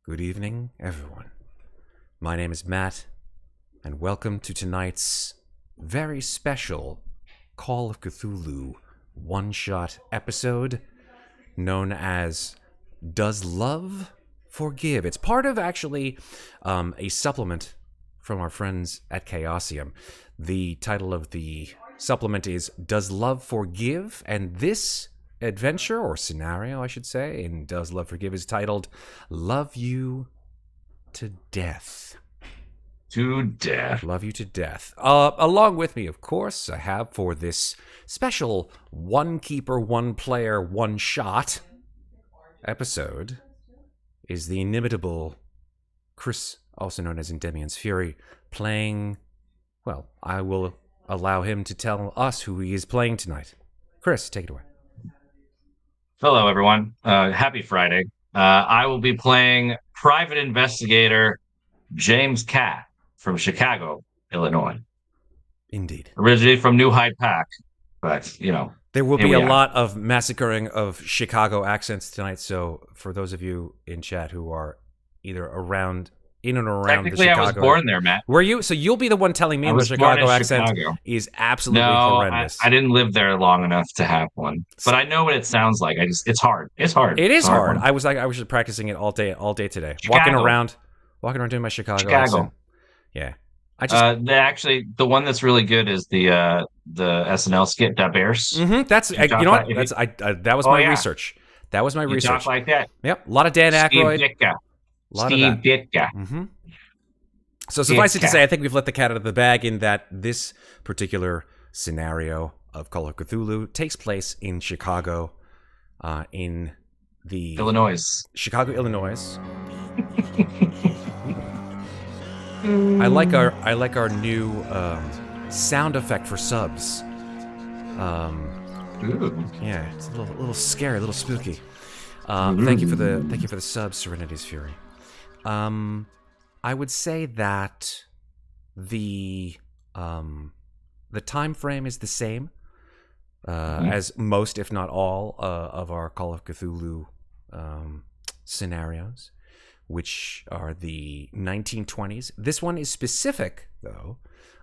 Good evening, everyone. My name is Matt, and welcome to tonight's very special Call of Cthulhu one-shot episode known as Does Love Forgive? It's part of, actually, a supplement from our friends at Chaosium. The title of the supplement is Does Love Forgive? And this adventure, or scenario, I should say, in Does Love Forgive is titled Love You to Death. To death. Love You to Death. Along with me, of course, I have for this special one keeper, one player, one shot episode is the inimitable Chris, also known as Endemian's Fury, playing, well, I will allow him to tell us who he is playing tonight. Chris, take it away. Hello, everyone. Happy Friday. I will be playing private investigator James Catt from Chicago, Illinois. Indeed. Originally from New Hyde Park, but, there will be a lot of massacring of Chicago accents tonight, so for those of you in chat who are either around, in and around the Chicago... Technically, I was born there, Matt. Were you? So you'll be the one telling me the Chicago accent is absolutely horrendous. I didn't live there long enough to have one, but I know what it sounds like. It's hard. It's hard. It is it's hard. I was just practicing it all day today. Chicago. Walking around doing my Chicago accent. Yeah. The one that's really good is the SNL skit Da Bears. Mm-hmm. That was my research. That was my research. Talk like that. Yep. A lot of Dan Aykroyd. Steve Ditka. Mm-hmm. So suffice it to say, I think we've let the cat out of the bag in that this particular scenario of Call of Cthulhu takes place in Chicago, in the Chicago, Illinois. I like our new sound effect for subs. Yeah, it's a little scary, a little spooky. Thank you for the subs, Serenity's Fury. I would say that the time frame is the same as most, if not all, of our Call of Cthulhu scenarios, which are the 1920s. This one is specific, though.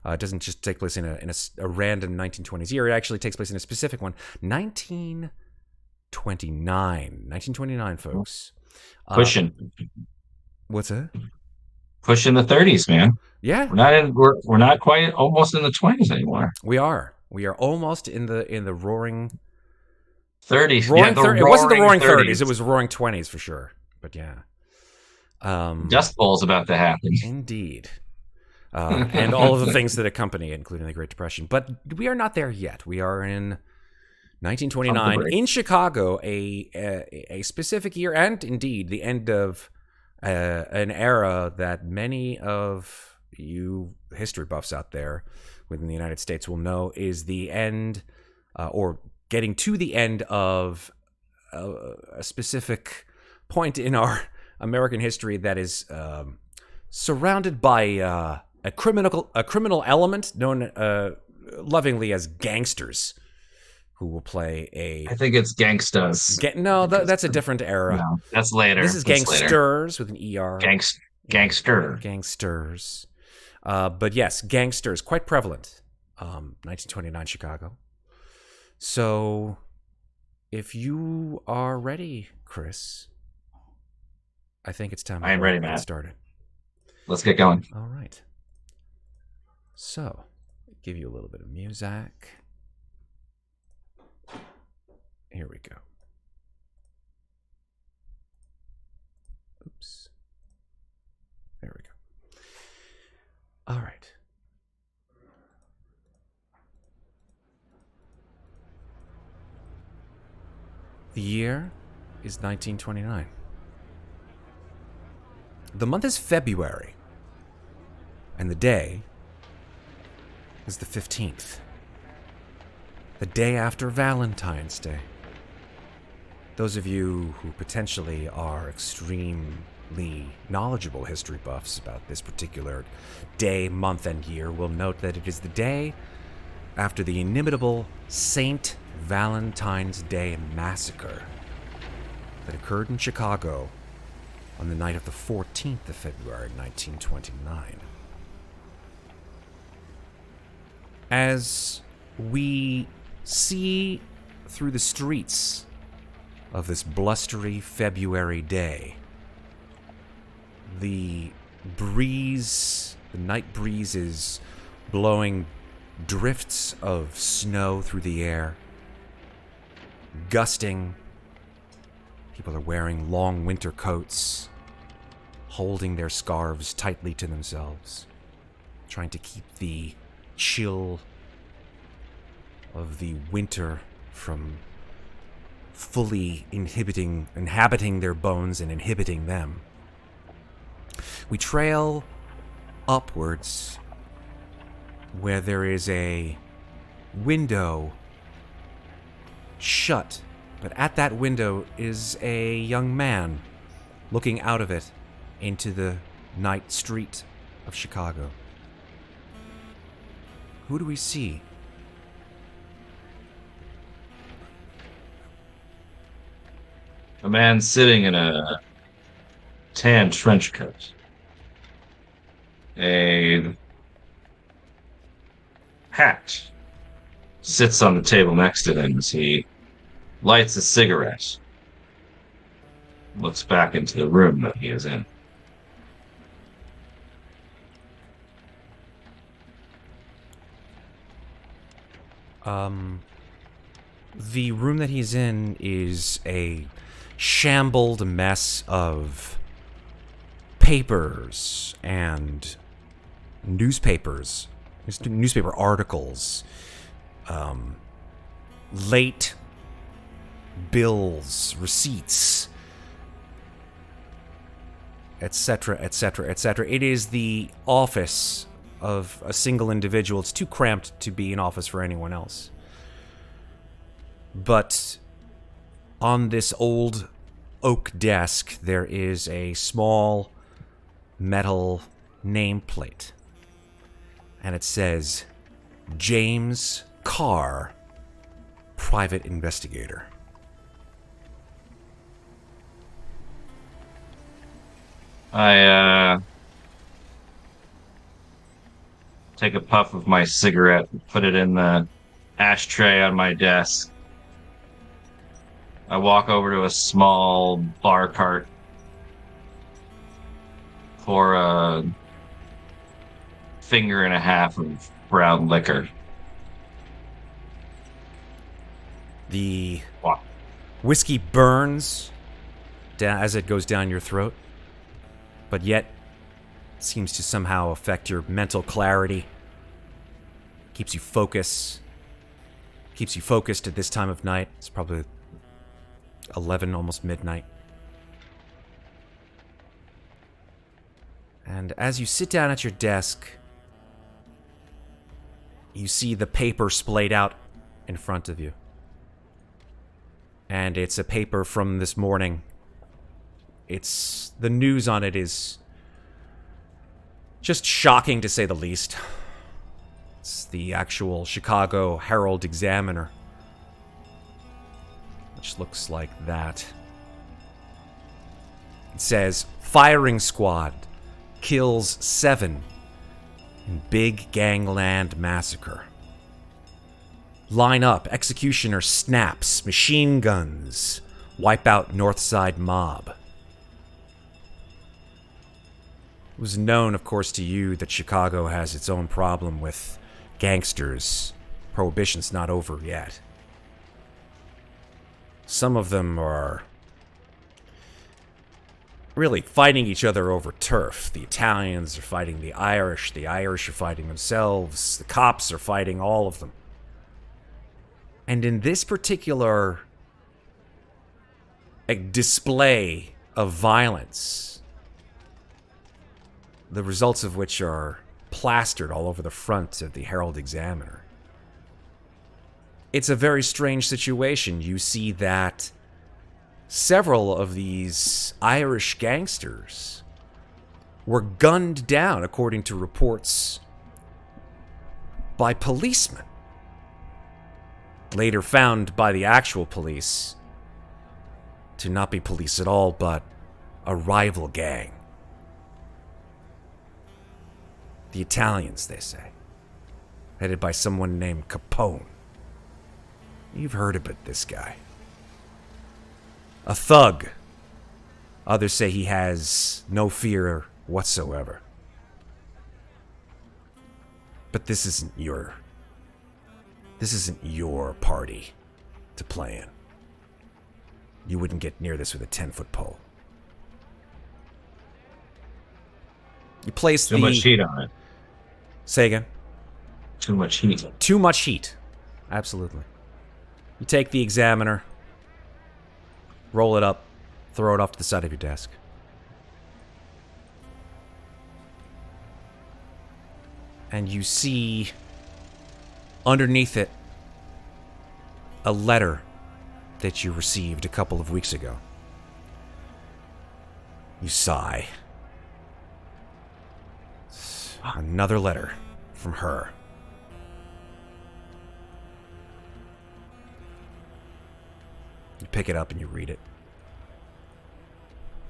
It doesn't just take place in a random 1920s year. It actually takes place in a specific one. 1929, folks. Pushing. What's that? Pushing the 30s, man. Yeah. We're not quite almost in the 20s anymore. We are almost in the roaring 30s. It wasn't the roaring 30s. It was roaring 20s for sure. But yeah. Dust Bowl's about to happen. Indeed. And all of the things that accompany it, including the Great Depression. But we are not there yet. We are in 1929 in Chicago, a specific year, and indeed the end of an era that many of you history buffs out there within the United States will know is the end, or getting to the end of a specific point in our American history that is surrounded by a criminal element known lovingly as gangsters, who will play I think it's gangstas. That's a different era. No, that's later. This is gangsters with an ER. Gangster. Gangsters. But yes, gangsters, quite prevalent. 1929 Chicago. So, if you are ready, Chris, I think it's time I am ready, to get Matt. started. Let's get going. All right. So, give you a little bit of music. Here we go. Oops. There we go. All right. The year is 1929. The month is February, and the day is the 15th, the day after Valentine's Day. Those of you who potentially are extremely knowledgeable history buffs about this particular day, month, and year will note that it is the day after the inimitable St. Valentine's Day massacre that occurred in Chicago on the night of the 14th of February, 1929. As we see through the streets of this blustery February day, the night breeze is blowing drifts of snow through the air, gusting. People are wearing long winter coats, holding their scarves tightly to themselves, trying to keep the chill of the winter from fully inhabiting their bones and inhibiting them. We trail upwards where there is a window shut, but at that window is a young man looking out of it into the night street of Chicago. Who do we see? A man sitting in a tan trench coat. A hat sits on the table next to him as he lights a cigarette. Looks back into the room that he is in. The room that he's in is a shambled mess of papers and newspaper articles, late bills, receipts, etc., etc., etc. It is the office of a single individual. It's too cramped to be an office for anyone else. But on this old oak desk, there is a small metal nameplate. And it says, James Carr, Private Investigator. I take a puff of my cigarette and put it in the ashtray on my desk. I walk over to a small bar cart, pour a finger and a half of brown liquor. The whiskey burns as it goes down your throat, but yet seems to somehow affect your mental clarity. Keeps you focused at this time of night. It's probably 11, almost midnight. And as you sit down at your desk, you see the paper splayed out in front of you. And it's a paper from this morning. The news on it is just shocking, to say the least. It's the actual Chicago Herald-Examiner, which looks like that. It says, firing squad kills 7 in big gangland massacre. Line up, executioner snaps, machine guns, wipe out Northside mob. It was known, of course, to you that Chicago has its own problem with gangsters. Prohibition's not over yet. Some of them are really fighting each other over turf. The Italians are fighting the Irish are fighting themselves, the cops are fighting all of them. And in this particular display of violence, the results of which are plastered all over the front of the Herald-Examiner, it's a very strange situation. You see that several of these Irish gangsters were gunned down, according to reports, by policemen. Later found by the actual police to not be police at all, but a rival gang. The Italians, they say, headed by someone named Capone. You've heard about this guy. A thug. Others say he has no fear whatsoever. But this isn't your party to play in. You wouldn't get near this with a 10-foot pole. You place Too much heat on it. Say again. Too much heat. Too much heat. Absolutely. You take the examiner, roll it up, throw it off to the side of your desk. And you see underneath it a letter that you received a couple of weeks ago. You sigh. Another letter from her. You pick it up and you read it.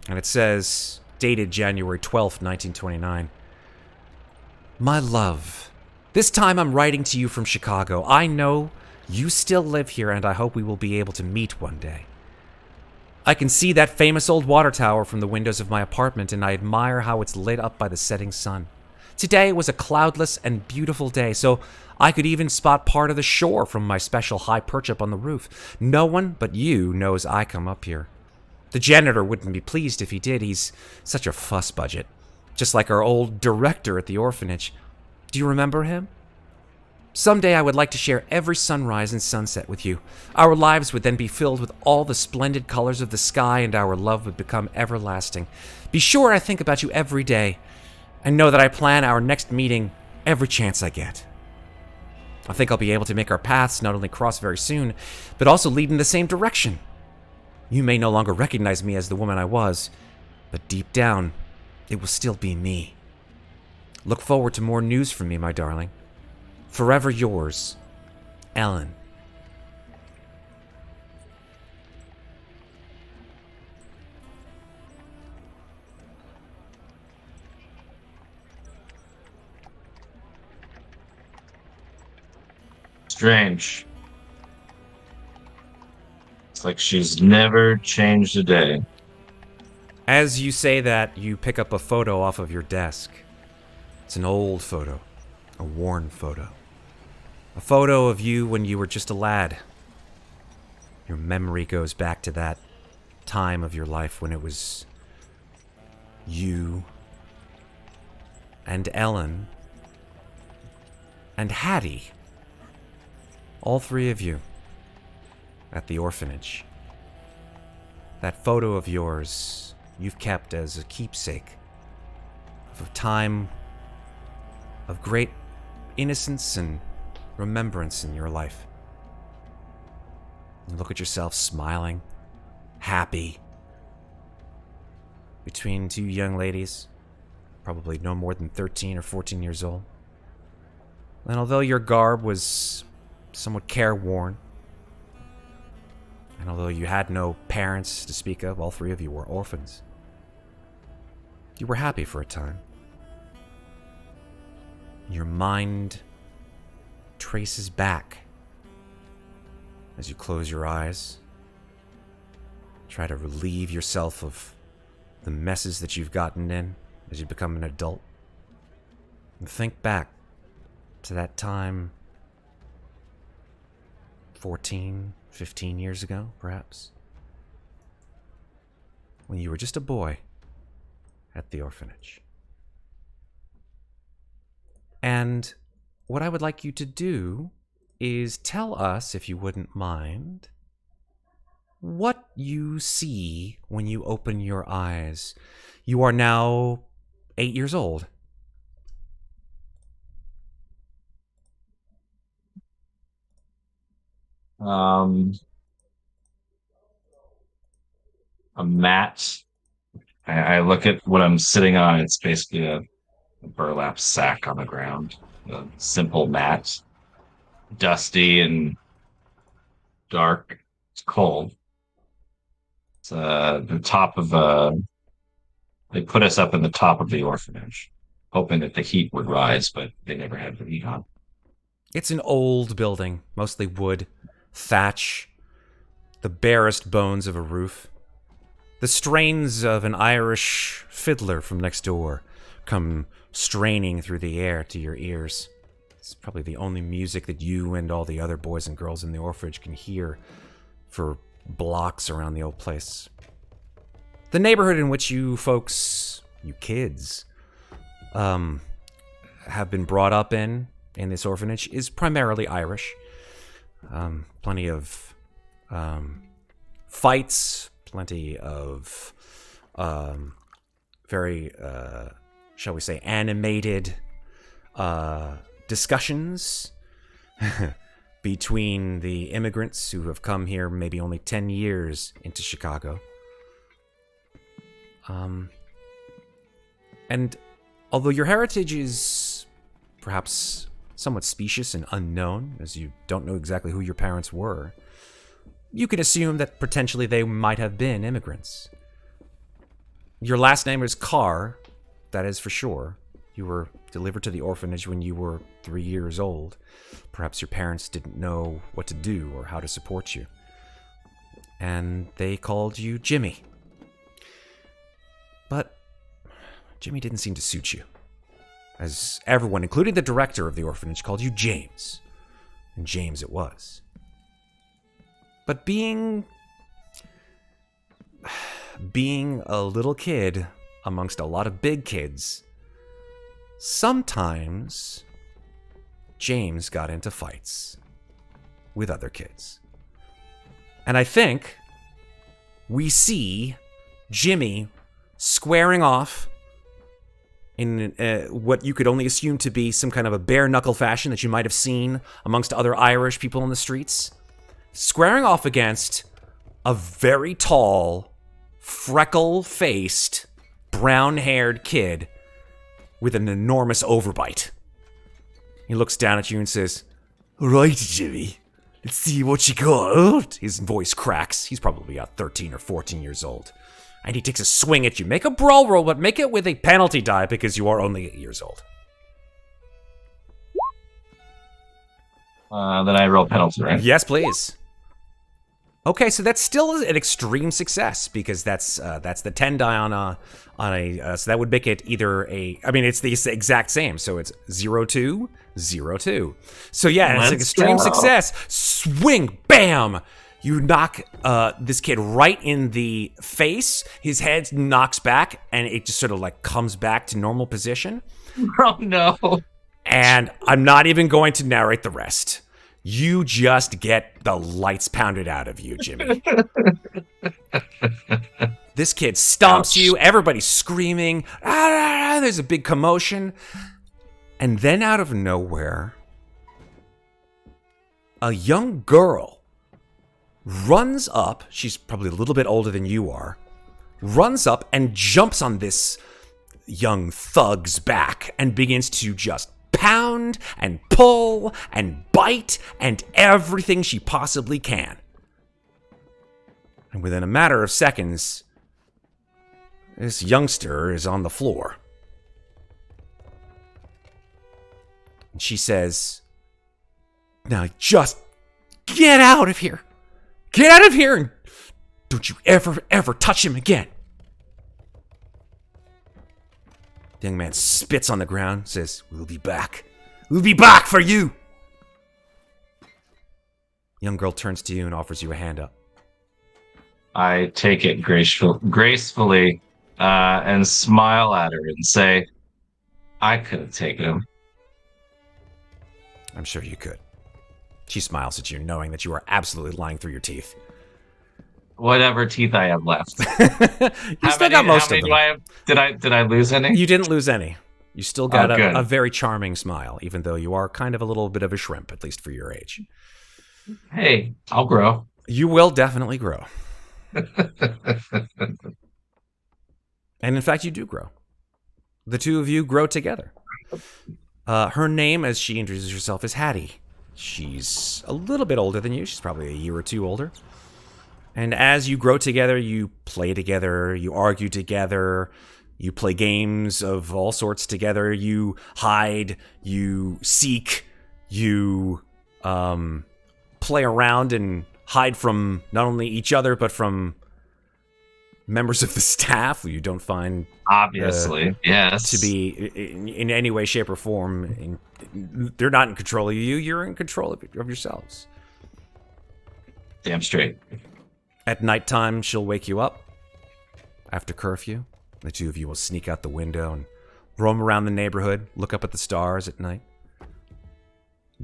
And it says, dated January 12th, 1929. My love, this time I'm writing to you from Chicago. I know you still live here, and I hope we will be able to meet one day. I can see that famous old water tower from the windows of my apartment, and I admire how it's lit up by the setting sun. Today was a cloudless and beautiful day, so I could even spot part of the shore from my special high perch up on the roof. No one but you knows I come up here. The janitor wouldn't be pleased if he did. He's such a fuss budget. Just like our old director at the orphanage. Do you remember him? Someday I would like to share every sunrise and sunset with you. Our lives would then be filled with all the splendid colors of the sky, and our love would become everlasting. Be sure I think about you every day, and know that I plan our next meeting every chance I get. I think I'll be able to make our paths not only cross very soon, but also lead in the same direction. You may no longer recognize me as the woman I was, but deep down, it will still be me. Look forward to more news from me, my darling. Forever yours, Ellen. Strange. It's like she's never changed a day. As you say that, you pick up a photo off of your desk. It's an old photo, a worn photo. A photo of you when you were just a lad. Your memory goes back to that time of your life when it was you and Ellen and Hattie. All three of you at the orphanage. That photo of yours you've kept as a keepsake of a time of great innocence and remembrance in your life. You look at yourself smiling, happy, between two young ladies, probably no more than 13 or 14 years old. And although your garb was somewhat careworn, and although you had no parents to speak of, all three of you were orphans, you were happy for a time. Your mind traces back as you close your eyes. Try to relieve yourself of the messes that you've gotten in as you become an adult. And think back to that time 14, 15 years ago, perhaps, when you were just a boy at the orphanage. And what I would like you to do is tell us, if you wouldn't mind, what you see when you open your eyes. You are now 8 years old. A mat. I look at what I'm sitting on. It's basically a burlap sack on the ground. A simple mat. Dusty and dark. It's cold. It's the top of a They put us up in the top of the orphanage, hoping that the heat would rise, but they never had the heat on. It's an old building, mostly wood, thatch, the barest bones of a roof. The strains of an Irish fiddler from next door come straining through the air to your ears. It's probably the only music that you and all the other boys and girls in the orphanage can hear for blocks around the old place. The neighborhood in which you folks, you kids, have been brought up in this orphanage is primarily Irish. Plenty of fights, plenty of very, shall we say, animated discussions between the immigrants who have come here maybe only 10 years into Chicago. And although your heritage is perhaps somewhat specious and unknown, as you don't know exactly who your parents were, you can assume that potentially they might have been immigrants. Your last name is Carr, that is for sure. You were delivered to the orphanage when you were 3 years old. Perhaps your parents didn't know what to do or how to support you. And they called you Jimmy. But Jimmy didn't seem to suit you, as everyone, including the director of the orphanage, called you James. And James it was. But being a little kid amongst a lot of big kids, sometimes James got into fights with other kids. And I think we see Jimmy squaring off in what you could only assume to be some kind of a bare-knuckle fashion that you might have seen amongst other Irish people on the streets. Squaring off against a very tall, freckle-faced, brown-haired kid with an enormous overbite. He looks down at you and says, "All right, Jimmy, let's see what you got." His voice cracks. He's probably about 13 or 14 years old. And he takes a swing at you. Make a brawl roll, but make it with a penalty die because you are only 8 years old. Then I roll penalty, right? Yes, please. Okay, so that's still an extreme success because that's the 10 die on a so that would make it either a, I mean, it's the exact same, so it's 0-2, 0-2. So yeah, it's an extreme success. Swing, bam. You knock this kid right in the face. His head knocks back, and it just sort of like comes back to normal position. Oh no! And I'm not even going to narrate the rest. You just get the lights pounded out of you, Jimmy. This kid stomps you. Everybody's screaming. Ah, there's a big commotion. And then out of nowhere, a young girl runs up. She's probably a little bit older than you are. Runs up and jumps on this young thug's back and begins to just pound and pull and bite and everything she possibly can. And within a matter of seconds, this youngster is on the floor. And she says, "Now just get out of here. Get out of here and don't you ever touch him again." The young man spits on the ground, says, "We'll be back. We'll be back for you." The young girl turns to you and offers you a hand up. I take it gracefully and smile at her and say, "I could have taken him." I'm sure you could. She smiles at you, knowing that you are absolutely lying through your teeth. Whatever teeth I have left. You still got most of them. Do I have? Did I lose any? You didn't lose any. You still got a very charming smile, even though you are kind of a little bit of a shrimp, at least for your age. Hey, I'll grow. You will definitely grow. And in fact, you do grow. The two of you grow together. Her name, as she introduces herself, is Hattie. She's a little bit older than you. She's probably a year or two older. And as you grow together, you play together, you argue together, You play games of all sorts together. You hide, you seek, you play around and hide from not only each other, but from members of the staff who you don't find Obviously, to yes. be in any way, shape, or form. They're not in control of you. You're in control of yourselves. Damn straight. At nighttime, she'll wake you up after curfew. The two of you will sneak out the window and roam around the neighborhood, look up at the stars at night,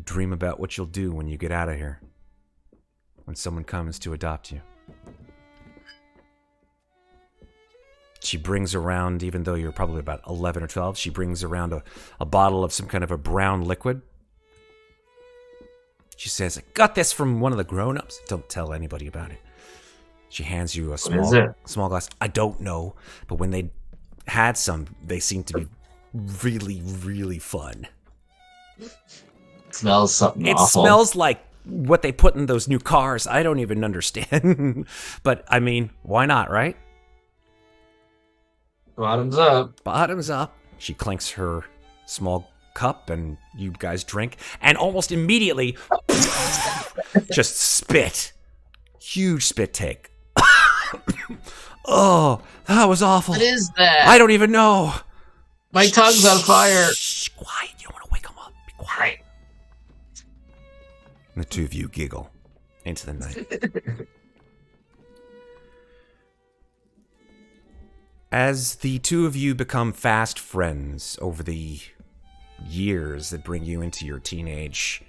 dream about what you'll do when you get out of here, when someone comes to adopt you. She brings around, even though you're probably about 11 or 12, she brings around a bottle of some kind of a brown liquid. She says, I got this from one of the grown-ups. Don't tell anybody about it. She hands you a small glass. I don't know, but when they had some, they seemed to be really, really fun. It smells something It awful. smells like what they put in those new cars. I don't even understand. But, I mean, why not, right? Bottoms up. Bottoms up. She clinks her small cup, and you guys drink, and almost immediately, just spit. Huge spit take. Oh, that was awful. What is that? I don't even know. My tongue's on fire. Shh, quiet. You don't want to wake him up. Be quiet. And the two of you giggle into the night. As the two of you become fast friends over the years that bring you into your teenage,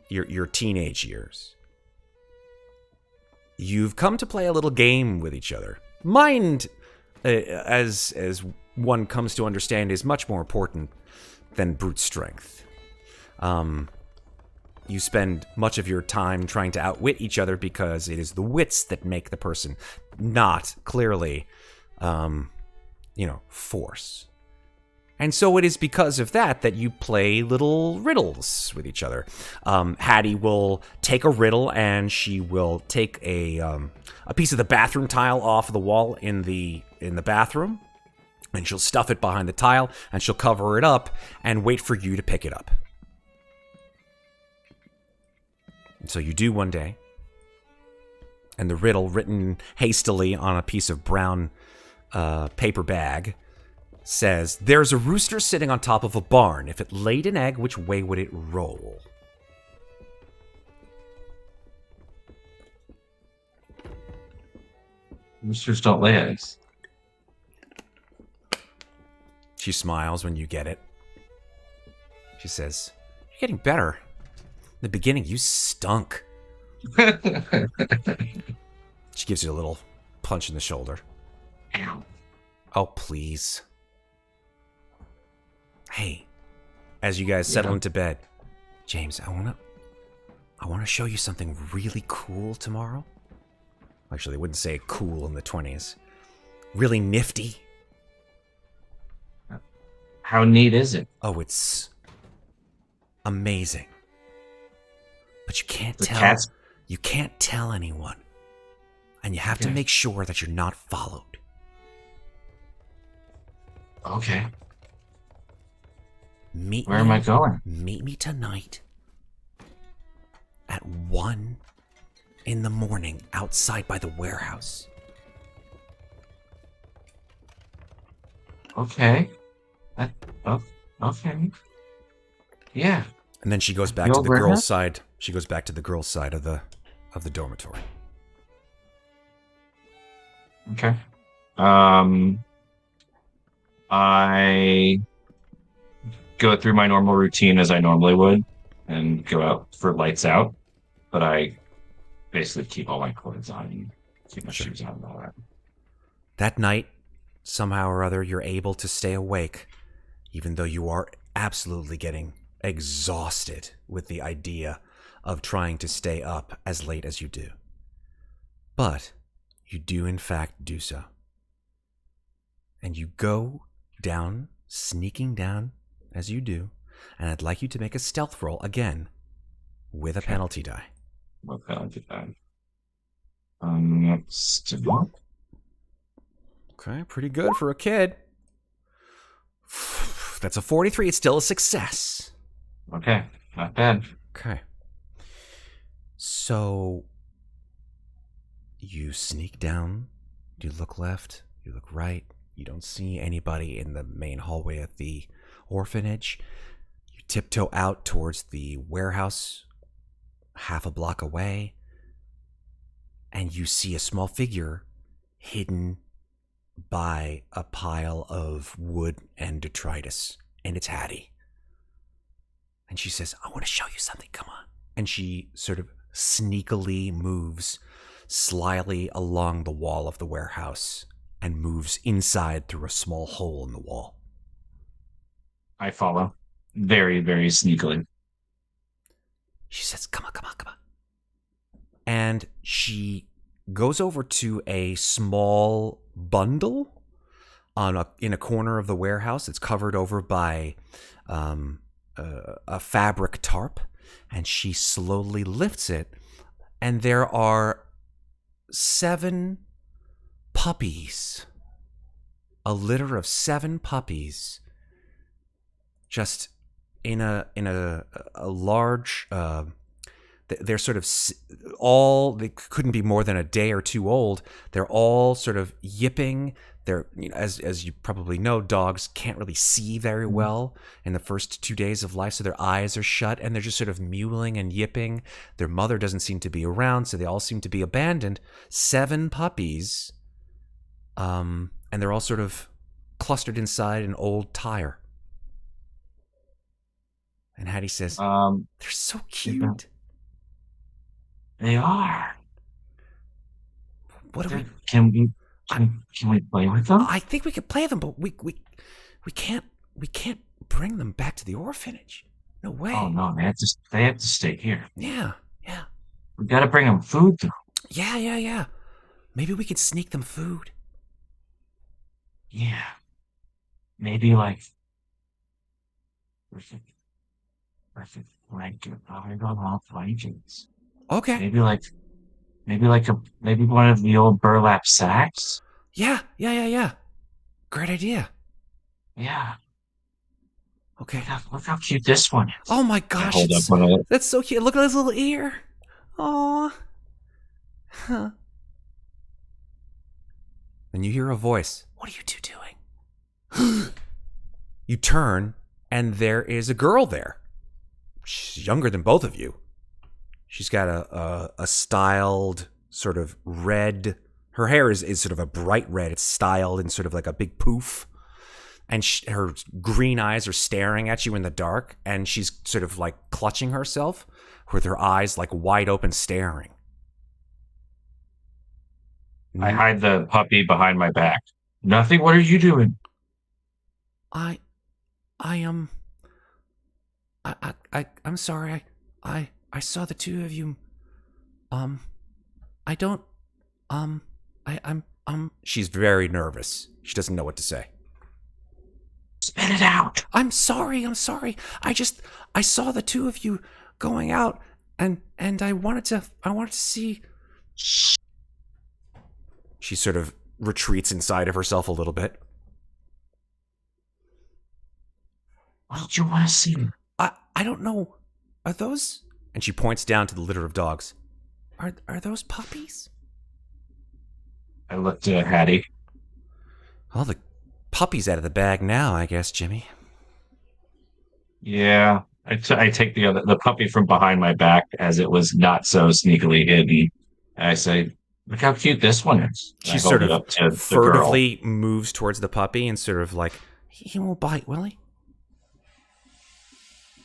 your teenage years, you've come to play a little game with each other. Mind, as one comes to understand, is much more important than brute strength. You spend much of your time trying to outwit each other because it is the wits that make the person, not clearly, force. And so it is because of that you play little riddles with each other. Hattie will take a riddle, and she will take a piece of the bathroom tile off the wall in the bathroom, and she'll stuff it behind the tile, and she'll cover it up and wait for you to pick it up. So you do one day, and the riddle, written hastily on a piece of brown paper bag, says, there's a rooster sitting on top of a barn. If it laid an egg, which way would it roll? Roosters don't lay eggs. She smiles when you get it. She says, you're getting better. In the beginning, you stunk. She gives you a little punch in the shoulder. Ow. Oh, please. Hey, as you guys settle into bed, James, I wanna show you something really cool tomorrow. Actually, they wouldn't say cool in the 20s. Really nifty. How neat is it? Oh, it's amazing. But you can't The tell. cat's... You can't tell anyone. And you have to make sure that you're not followed. Okay. Where am I going? Meet me tonight at 1 in the morning outside by the warehouse. Okay. Okay. Yeah. And then she goes back to the girls' side. She goes back to the girls' side of the dormitory. Okay. I go through my normal routine as I normally would and go out for lights out, but I basically keep all my clothes on and keep my shoes on and all that. That night, somehow or other, you're able to stay awake, even though you are absolutely getting exhausted with the idea of trying to stay up as late as you do. But you do, in fact, do so. And you go down, sneaking down as you do, and I'd like you to make a stealth roll again with a penalty die. What penalty die? Let's do Okay, pretty good for a kid. That's a 43. It's still a success. Okay, not bad. Okay. So you sneak down, you look left, you look right, you don't see anybody in the main hallway at the orphanage. You tiptoe out towards the warehouse half a block away, and you see a small figure hidden by a pile of wood and detritus, and it's Hattie. And she says, I want to show you something, come on. And she sort of sneakily moves slyly along the wall of the warehouse and moves inside through a small hole in the wall. I follow. Very, very sneakily. She says, come on, come on, come on. And she goes over to a small bundle in a corner of the warehouse. It's covered over by a fabric tarp, and she slowly lifts it, and there are 7 puppies. A litter of 7 puppies, just in a large. They're sort of all. They couldn't be more than a day or two old. They're all sort of yipping. They're, as you probably know, dogs can't really see very well in the first 2 days of life, so their eyes are shut, and they're just sort of mewling and yipping. Their mother doesn't seem to be around, so they all seem to be abandoned. 7 puppies, and they're all sort of clustered inside an old tire. And Hattie says, "They're so cute." They are. What do we? Can we play with them? I think we could play them, but we can't bring them back to the orphanage. No way. Oh no, they have to stay here. Yeah. We gotta bring them food though. Yeah. Maybe we could sneak them food. Yeah. Maybe like perfect blanket. I don't want blankets. Okay. Maybe one of the old burlap sacks. Yeah. Great idea. Yeah. Okay. Look how cute this one is. Oh my gosh, that's so cute. Look at his little ear. Aw. Huh. Then you hear a voice. What are you two doing? You turn, and there is a girl there. She's younger than both of you. She's got a styled sort of red. Her hair is sort of a bright red. It's styled in sort of like a big poof. And her green eyes are staring at you in the dark. And she's sort of like clutching herself with her eyes like wide open staring. I hide the puppy behind my back. Nothing. What are you doing? I'm sorry. I saw the two of you. I don't. She's very nervous. She doesn't know what to say. Spit it out. I'm sorry. I saw the two of you going out, and I wanted to see. She sort of retreats inside of herself a little bit. What did you want to see? I don't know. Are those? And she points down to the litter of dogs. Are those puppies? I looked at Hattie. Well, the puppy's out of the bag now, I guess, Jimmy. Yeah, I take the puppy from behind my back as it was not so sneakily hidden. And I say, "Look how cute this one is." She sort of furtively moves towards the puppy and sort of like, he won't bite, will he?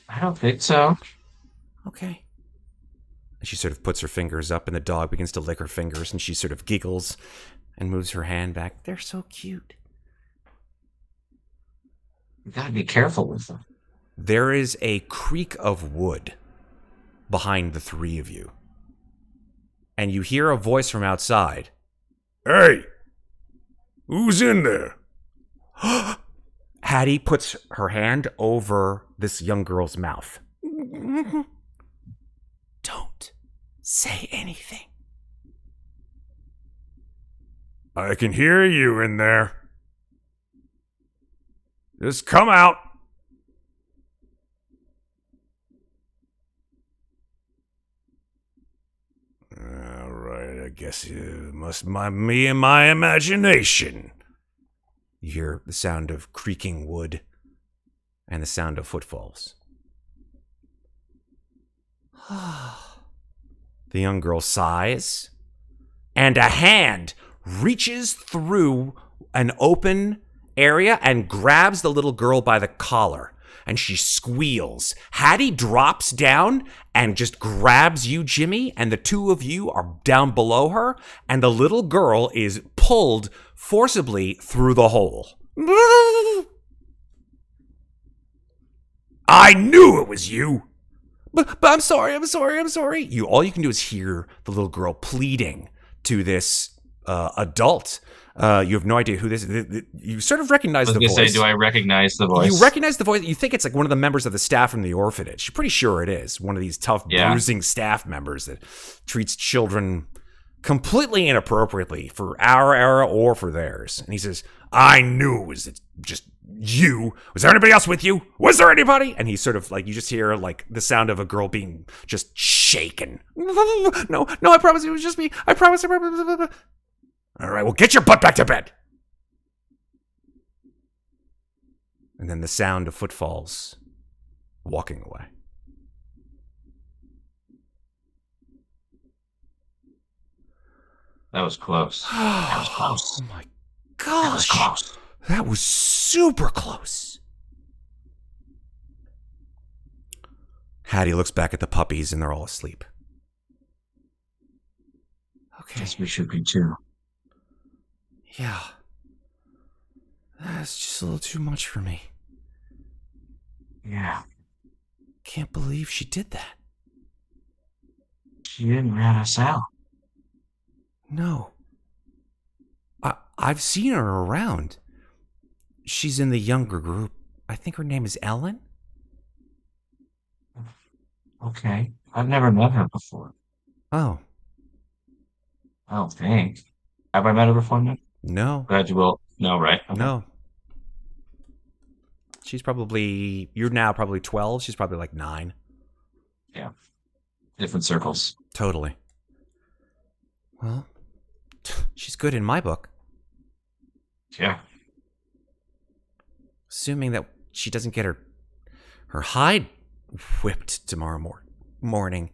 I don't think so. Okay. And she sort of puts her fingers up, and the dog begins to lick her fingers, and she sort of giggles and moves her hand back. They're so cute. You gotta be careful with them. There is a creak of wood behind the three of you. And you hear a voice from outside. Hey! Who's in there? Hattie puts her hand over this young girl's mouth. Don't say anything. I can hear you in there. Just come out. All right, I guess it must be me and my imagination. You hear the sound of creaking wood and the sound of footfalls. The young girl sighs, and a hand reaches through an open area and grabs the little girl by the collar, and she squeals. Hattie drops down and just grabs you, Jimmy, and the two of you are down below her, and the little girl is pulled forcibly through the hole. I knew it was you. But I'm sorry. All you can do is hear the little girl pleading to this adult. You have no idea who this is. You sort of recognize the voice. Say, do I recognize the voice? You recognize the voice. You think it's like one of the members of the staff from the orphanage. You're pretty sure it is. One of these tough, bruising staff members that treats children completely inappropriately for our era or for theirs. And he says, I knew it was just you. Was there anybody else with you? Was there anybody? And he's sort of like, you just hear like the sound of a girl being just shaken. No, I promise it was just me. I promise. All right, well, get your butt back to bed. And then the sound of footfalls walking away. That was close. That was close. Oh my gosh. That was close. That was super close. Hattie looks back at the puppies and they're all asleep. Okay. Guess we should be too. Yeah. That's just a little too much for me. Yeah. Can't believe she did that. She didn't rat us out. No. I've seen her around. She's in the younger group. I think her name is Ellen. Okay. I've never met her before. Oh. I don't think. Have I met her before, Nick? No. Glad you will. No, right? Okay. No. She's probably, you're now probably 12. She's probably like 9. Yeah. Different circles. Totally. Well, she's good in my book. Yeah. Assuming that she doesn't get her hide whipped tomorrow morning,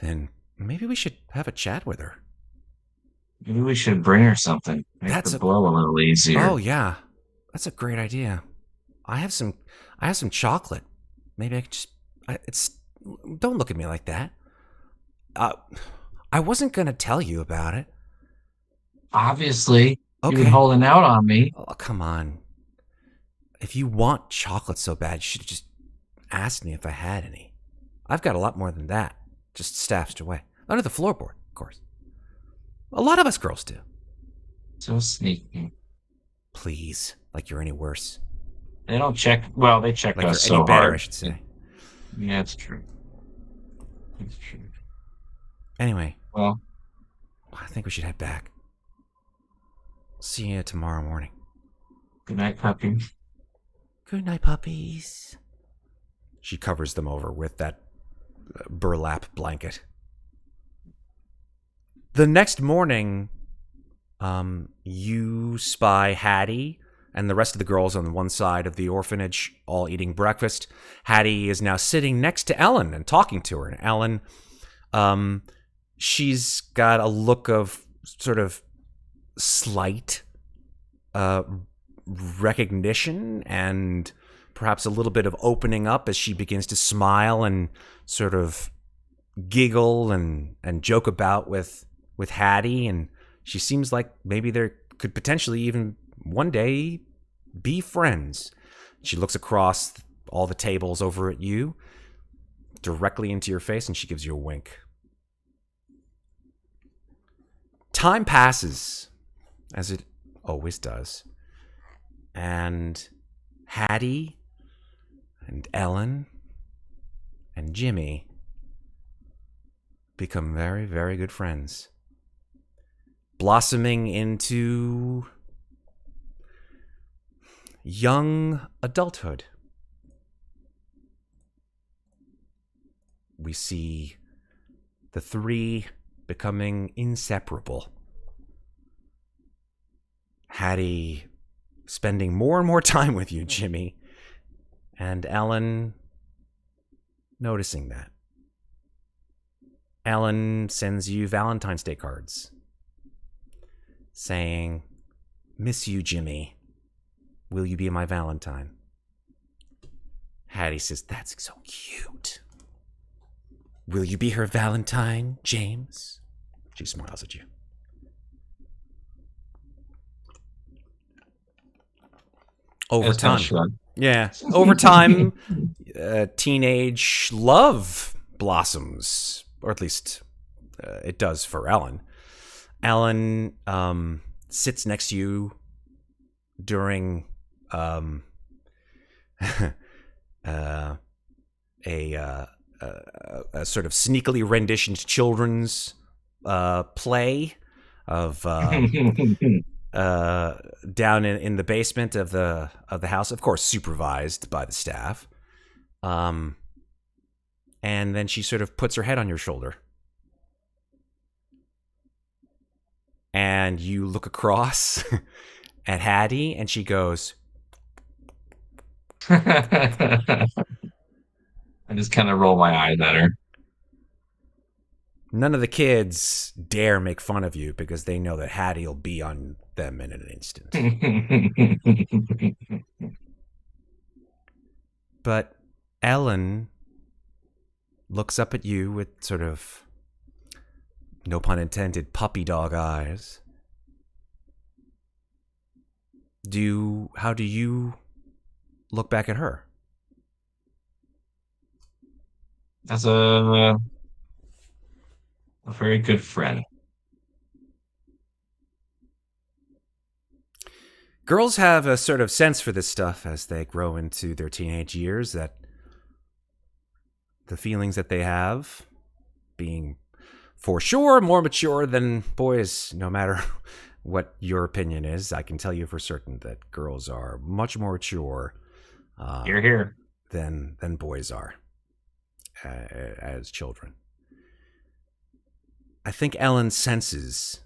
then maybe we should have a chat with her. Maybe we should bring her something. Make the blow a little easier. Oh yeah, that's a great idea. I have some chocolate. Maybe I could just. Don't look at me like that. I wasn't gonna tell you about it. Obviously, okay. You've been holding out on me. Oh, come on. If you want chocolate so bad, you should have just asked me if I had any. I've got a lot more than that, just stashed away under the floorboard, of course. A lot of us girls do. So sneaky. Please, like you're any worse. They don't check. Well, they check like us you're so any better, hard. I should say. Yeah, it's true. It's true. Anyway. Well, I think we should head back. See you tomorrow morning. Good night, puppy. Good night, puppies. She covers them over with that burlap blanket. The next morning, you spy Hattie and the rest of the girls on one side of the orphanage, all eating breakfast. Hattie is now sitting next to Ellen and talking to her. And Ellen, she's got a look of sort of slight recognition and perhaps a little bit of opening up as she begins to smile and sort of giggle and joke about with Hattie. And she seems like maybe there could potentially even one day be friends. She looks across all the tables over at you, directly into your face, and she gives you a wink. Time passes, as it always does. And Hattie and Ellen and Jimmy become very, very good friends. blossoming into young adulthood. We see the three becoming inseparable. Hattie spending more and more time with you, Jimmy, and Ellen noticing that. Ellen sends you Valentine's Day cards saying, "Miss you, Jimmy. Will you be my Valentine?" Hattie says, "That's so cute. Will you be her Valentine, James?" She smiles at you. Over time. Yeah. Over time, teenage love blossoms, or at least it does for Ellen. Ellen sits next to you during a sort of sneakily renditioned children's play of down in the basement of the house, of course, supervised by the staff. And then she sort of puts her head on your shoulder, and you look across at Hattie, and she goes. I just kind of roll my eyes at her. None of the kids dare make fun of you because they know that Hattie will be on them in an instant. But Ellen looks up at you with sort of, no pun intended, puppy dog eyes. How do you look back at her? As a very good friend. Girls have a sort of sense for this stuff as they grow into their teenage years, that the feelings that they have being for sure more mature than boys, no matter what your opinion is. I can tell you for certain that girls are much more mature Here. than boys are as children. I think Ellen senses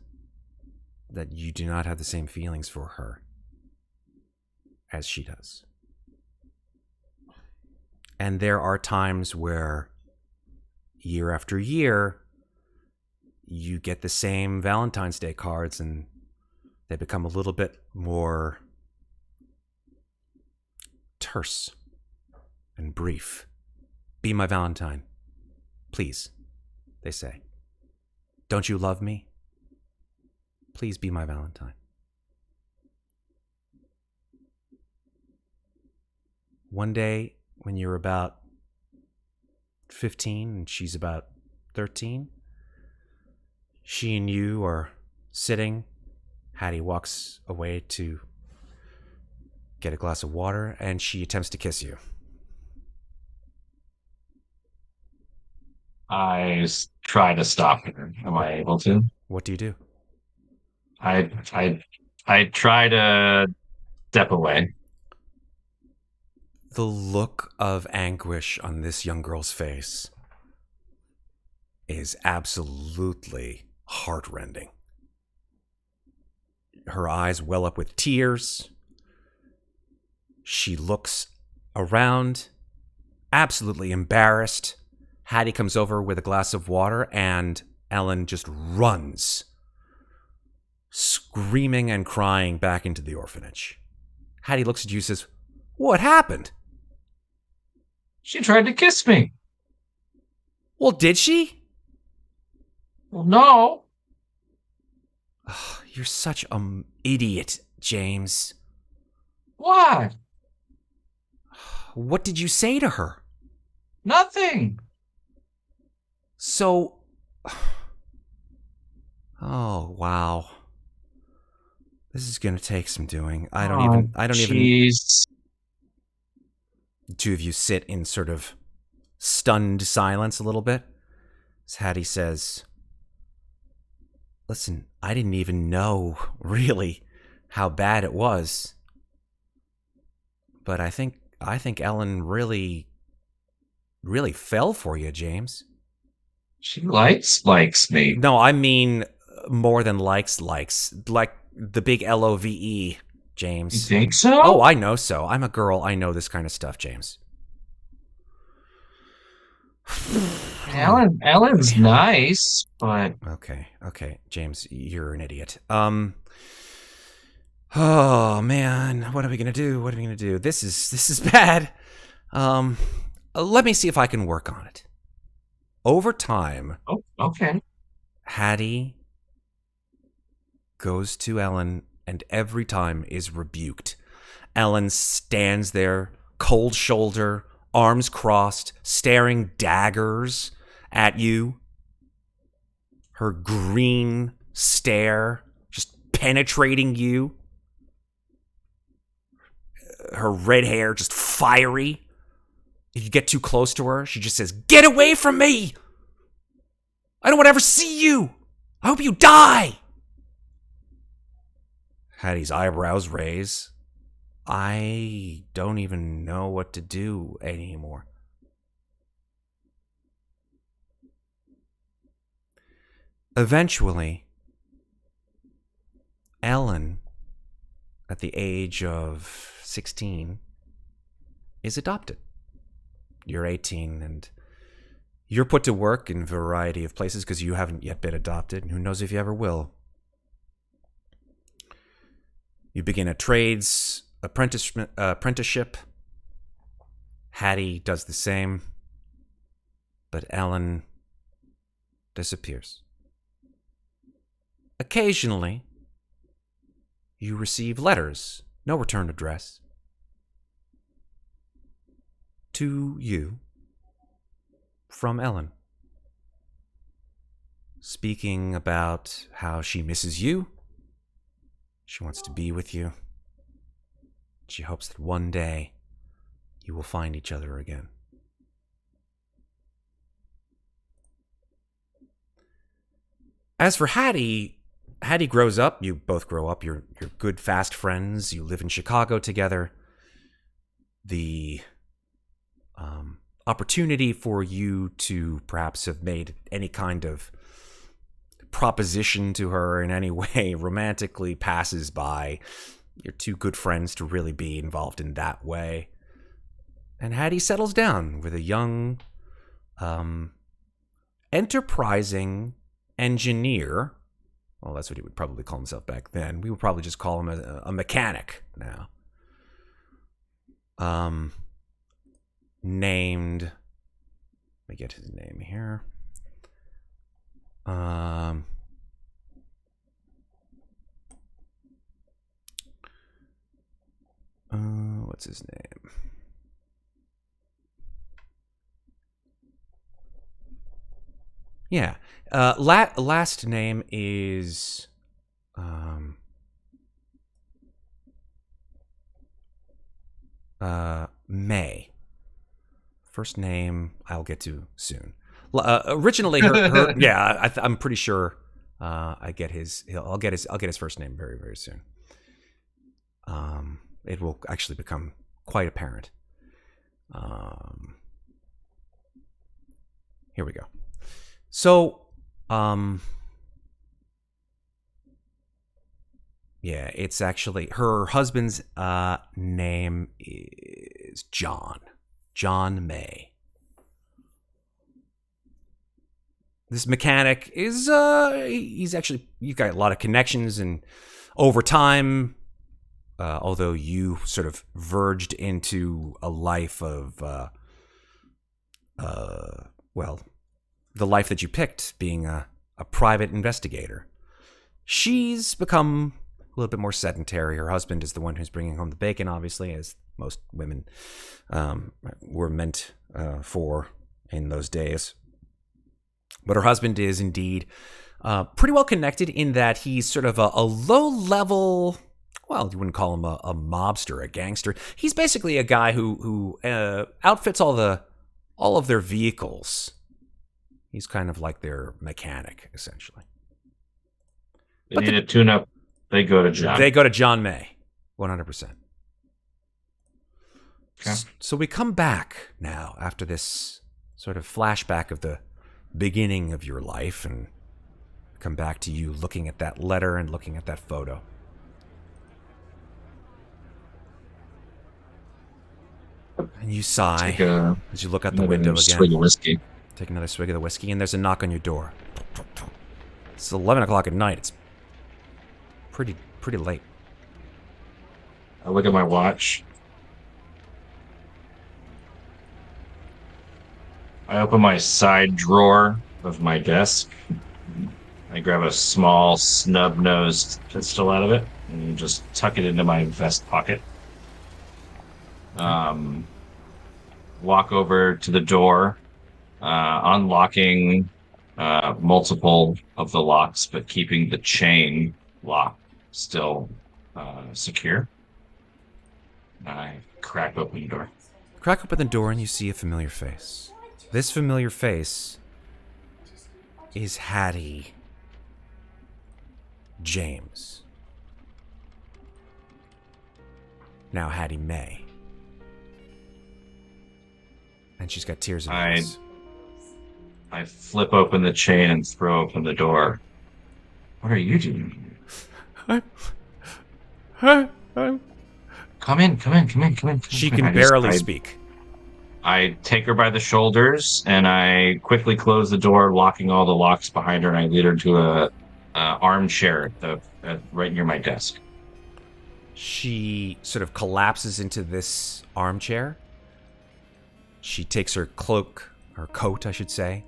that you do not have the same feelings for her as she does. And there are times where, year after year, you get the same Valentine's Day cards and they become a little bit more terse and brief. "Be my Valentine, please," they say. "Don't you love me? Please be my Valentine." One day, when you're about 15 and she's about 13, she and you are sitting. Hattie walks away to get a glass of water, and she attempts to kiss you. I try to stop her. Am I able to? What do you do? I try to step away. The look of anguish on this young girl's face is absolutely heartrending. Her eyes well up with tears. She looks around, absolutely embarrassed. Hattie comes over with a glass of water, and Ellen just runs, screaming and crying, back into the orphanage. Hattie looks at you and says, "What happened?" She tried to kiss me. "Well, did she?" Well, no. You're such an idiot, James. Why? What did you say to her? Nothing. So... Oh, wow. This is gonna take some doing. I don't even... The two of you sit in sort of stunned silence a little bit. As Hattie says, Listen, I didn't even know, really, how bad it was. But I think Ellen really fell for you, James. She likes me. No, I mean more than likes. Like the big LOVE, You James. think so? Oh, I know so. I'm a girl. I know this kind of stuff, James. Ellen's nice, but Okay, James, you're an idiot. Oh man, what are we gonna do? This is bad. Let me see if I can work on it. Over time, oh, okay. Hattie goes to Ellen and every time is rebuked. Ellen stands there, cold shoulder, arms crossed, staring daggers at you. Her green stare just penetrating you. Her red hair just fiery. If you get too close to her, she just says, "Get away from me! I don't want to ever see you! I hope you die!" Hattie's eyebrows raise. I don't even know what to do anymore. Eventually, Ellen, at the age of 16, is adopted. You're 18 and you're put to work in a variety of places because you haven't yet been adopted, and who knows if you ever will. You begin a trades apprenticeship. Hattie does the same, but Ellen disappears. Occasionally, you receive letters, no return address, to you from Ellen, speaking about how she misses you, she wants to be with you, she hopes that one day you will find each other again. As for Hattie grows up. You both grow up. You're good, fast friends. You live in Chicago together. The opportunity for you to perhaps have made any kind of proposition to her in any way romantically passes by. You're too good friends to really be involved in that way. And Hattie settles down with a young, enterprising engineer. Well, that's what he would probably call himself back then. We would probably just call him a mechanic now. Named, let me get his name here. What's his name? Yeah. Last name is May. First name I'll get to soon. Originally, her yeah, I'm pretty sure I'll get his first name very, very soon. It will actually become quite apparent. Here we go. So, yeah, it's actually her husband's name is John May. This mechanic is he's got a lot of connections, and over time, although you sort of verged into a life of the life that you picked, being a private investigator, she's become a little bit more sedentary. Her husband is the one who's bringing home the bacon, obviously, as most women were meant for in those days. But her husband is indeed pretty well connected in that he's sort of a low-level, well, you wouldn't call him a mobster, a gangster. He's basically a guy who outfits all of their vehicles. He's kind of like their mechanic, essentially. They need a tune-up. They go to John. They go to John May, 100%. Okay. So we come back now after this sort of flashback of the beginning of your life, and come back to you looking at that letter and looking at that photo. And you sigh as you look out the window again. Swig of whiskey. Take another swig of the whiskey, and there's a knock on your door. It's 11 o'clock at night. It's pretty late. I look at my watch. I open my side drawer of my desk. I grab a small snub-nosed pistol out of it and just tuck it into my vest pocket. Walk over to the door, unlocking multiple of the locks, but keeping the chain lock still secure. I crack open the door. Crack open the door and you see a familiar face. This familiar face is Hattie James. Now Hattie May. And she's got tears in her eyes. I flip open the chain and throw open the door. What are you doing? I'm Come in. She can barely speak. I take her by the shoulders and I quickly close the door, locking all the locks behind her, and I lead her to a armchair right near my desk. She sort of collapses into this armchair. She takes her cloak, or coat, I should say,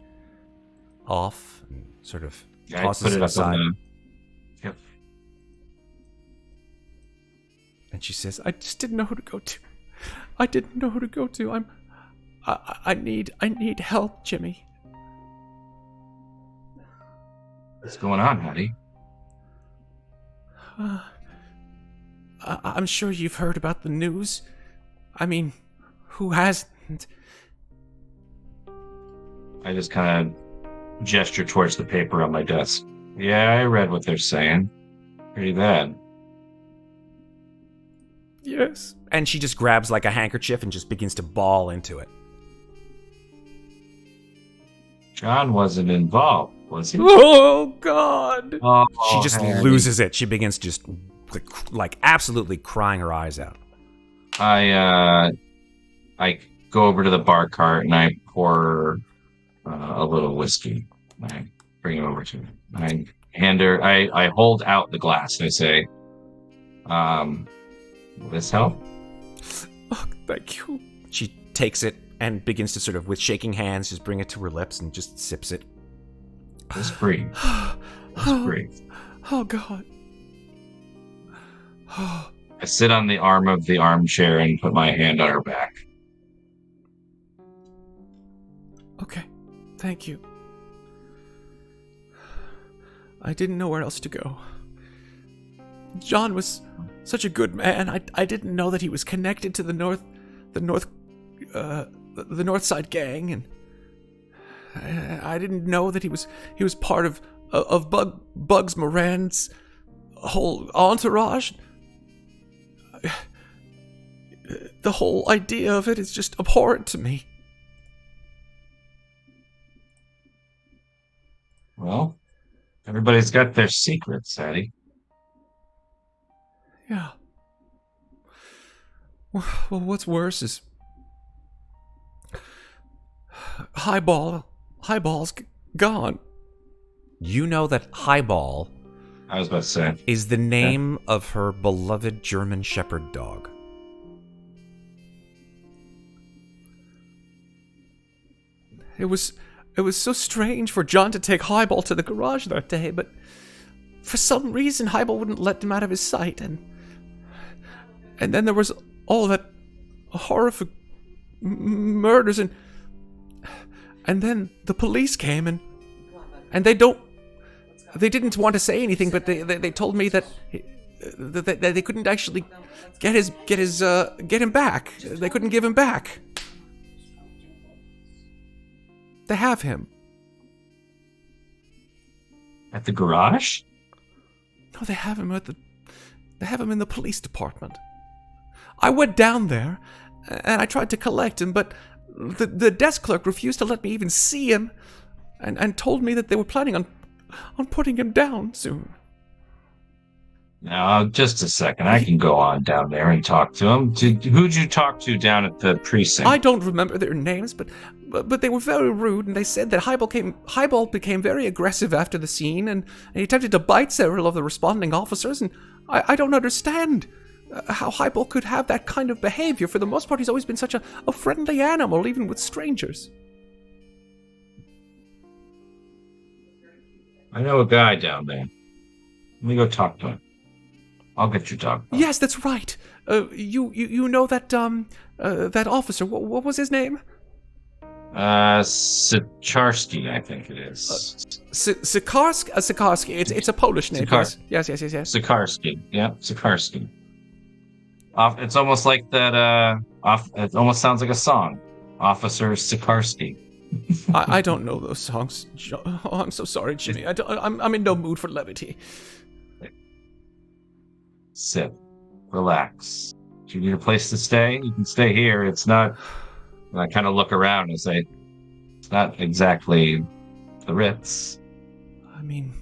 off and sort of tosses it aside. Yep. And she says, "I just didn't know who to go to. I didn't know who to go to. I need help, Jimmy." What's going on, Hattie? I'm sure you've heard about the news. I mean, who hasn't? I just kind of gesture towards the paper on my desk. Yeah, I read what they're saying. Pretty bad. Yes. And she just grabs like a handkerchief and just begins to bawl into it. John wasn't involved, was he? Oh, God. Oh, she just Hattie. loses it. She begins just like absolutely crying her eyes out. I go over to the bar cart and I pour a little whiskey. I bring it over to her. I hand her. I hold out the glass and I say, "Will this help?" Oh, thank you. She takes it and begins to sort of, with shaking hands, just bring it to her lips and just sips it. Just breathe. Just breathe. Oh, God. I sit on the arm of the armchair and put my hand on her back. Okay. Thank you. I didn't know where else to go. John was such a good man. I didn't know that he was connected to the North Side gang, and I didn't know that he was part of Bugs Moran's whole entourage. The whole idea of it is just abhorrent to me. Well, everybody's got their secrets, Sadie. Yeah. Well, what's worse is Highball's gone. You know that Highball, I was about to say, is the name of her beloved German Shepherd dog. It was so strange for John to take Highball to the garage that day, but for some reason Highball wouldn't let him out of his sight, and then there was all that horrific murders, and then the police came, and they didn't want to say anything, but they told me that they couldn't actually get him back. They couldn't give him back. They have him at the garage? No, they have him in the police department. I went down there, and I tried to collect him, but the desk clerk refused to let me even see him, and told me that they were planning on putting him down soon. Now, just a second. I can go on down there and talk to him. Who'd you talk to down at the precinct? I don't remember their names, but they were very rude, and they said that Highball became very aggressive after the scene, and he attempted to bite several of the responding officers, and I don't understand how Highball could have that kind of behavior. For the most part, he's always been such a friendly animal, even with strangers. I know a guy down there. Let me go talk to him. I'll get you talking. Yes, that's right. You know that officer. What was his name? Sikarsky, I think it is. Sikarsky. It's a Polish name. Yes. Sikarsky. Yeah, Sikarsky. It's almost like that. It almost sounds like a song. Officer Sikarsky. I don't know those songs. Oh, I'm so sorry, Jimmy. I'm in no mood for levity. Sit. Relax. Do you need a place to stay? You can stay here. It's not... And I kind of look around and say, it's not exactly the Ritz. I mean,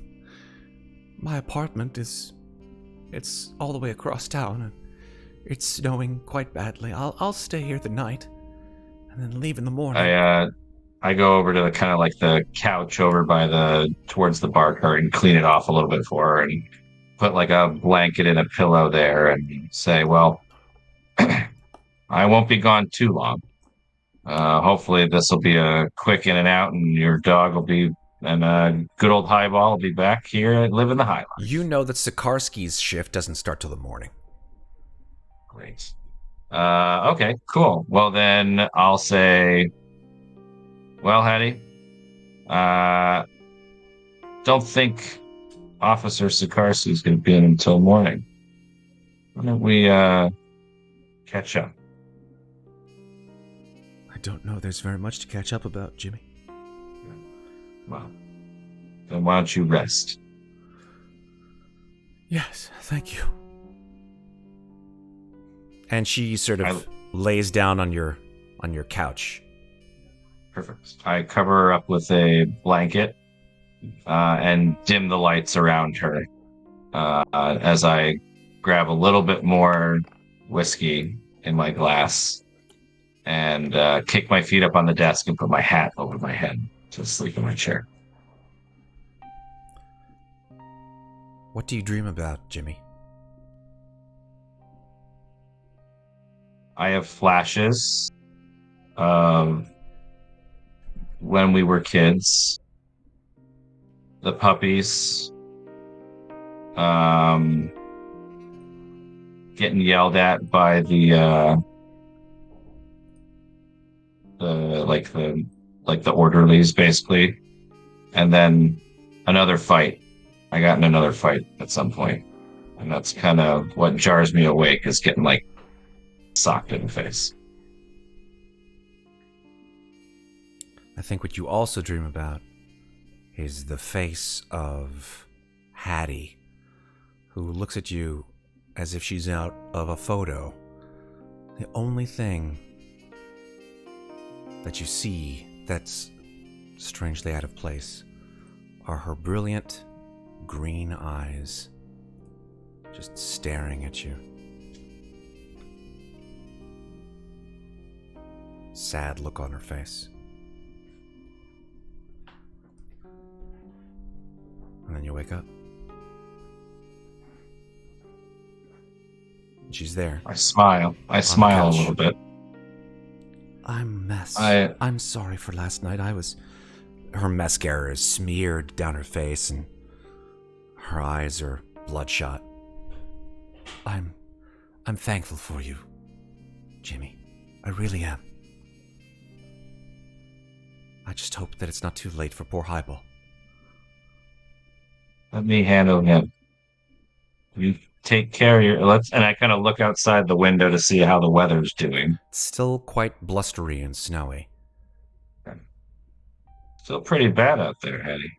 my apartment it's all the way across town, and it's snowing quite badly. I'll stay here the night, and then leave in the morning. I go over to the kind of like the couch over by towards the bar cart and clean it off a little bit for her and put like a blanket and a pillow there and say, well, I won't be gone too long. Hopefully this will be a quick in and out, and your dog will be, and good old Highball will be back here and live in the Highlands. You know that Sikarsky's shift doesn't start till the morning. Great. Okay, cool. Well, then I'll say, well, Hattie, don't think Officer Sikarsky is going to be in until morning. Why don't we catch up? I don't know there's very much to catch up about, Jimmy. Well, then why don't you rest? Yes, thank you. And she sort of lays down on your couch. Perfect. I cover her up with a blanket and dim the lights around her as I grab a little bit more whiskey in my glass and kick my feet up on the desk and put my hat over my head to sleep in my chair. What do you dream about, Jimmy? I have flashes of when we were kids, the puppies, getting yelled at by the orderlies, basically, and then another fight. I got in another fight at some point, and that's kind of what jars me awake, is getting like socked in the face. I think what you also dream about is the face of Hattie, who looks at you as if she's out of a photo. The only thing that you see that's strangely out of place are her brilliant green eyes just staring at you. Sad look on her face. And then you wake up. And she's there. I smile. I smile a little bit. I'm a mess. I'm sorry for last night. Her mascara is smeared down her face and her eyes are bloodshot. I'm thankful for you, Jimmy. I really am. I just hope that it's not too late for poor Highball. Let me handle him. You take care of and I kind of look outside the window to see how the weather's doing. It's still quite blustery and snowy. Still pretty bad out there, Hetty.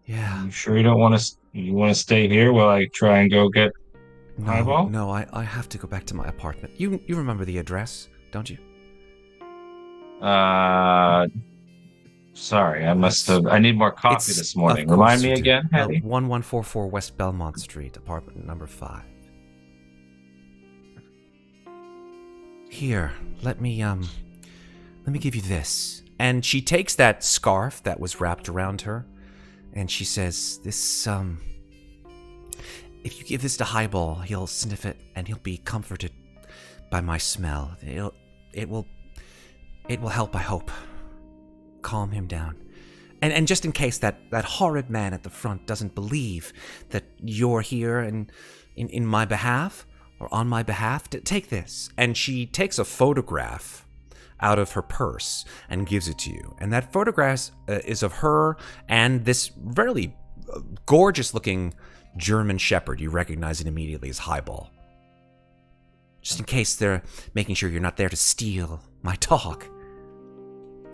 Yeah. You sure you don't want to You want to stay here while I try and go get Highball? No, I have to go back to my apartment. You remember the address, don't you? Uh, sorry, I must have. I need more coffee this morning. Remind me again, Hattie. 1144 West Belmont Street, apartment number 5. Here, let me give you this. And she takes that scarf that was wrapped around her, and she says, "This if you give this to Highball, he'll sniff it and he'll be comforted by my smell. It will help, I hope. Calm him down. And just in case that horrid man at the front doesn't believe that you're here and in my behalf or on my behalf, take this." And she takes a photograph out of her purse and gives it to you. And that photograph is of her and this really gorgeous-looking German Shepherd. You recognize it immediately as Highball. Just in case they're making sure you're not there to steal my dog.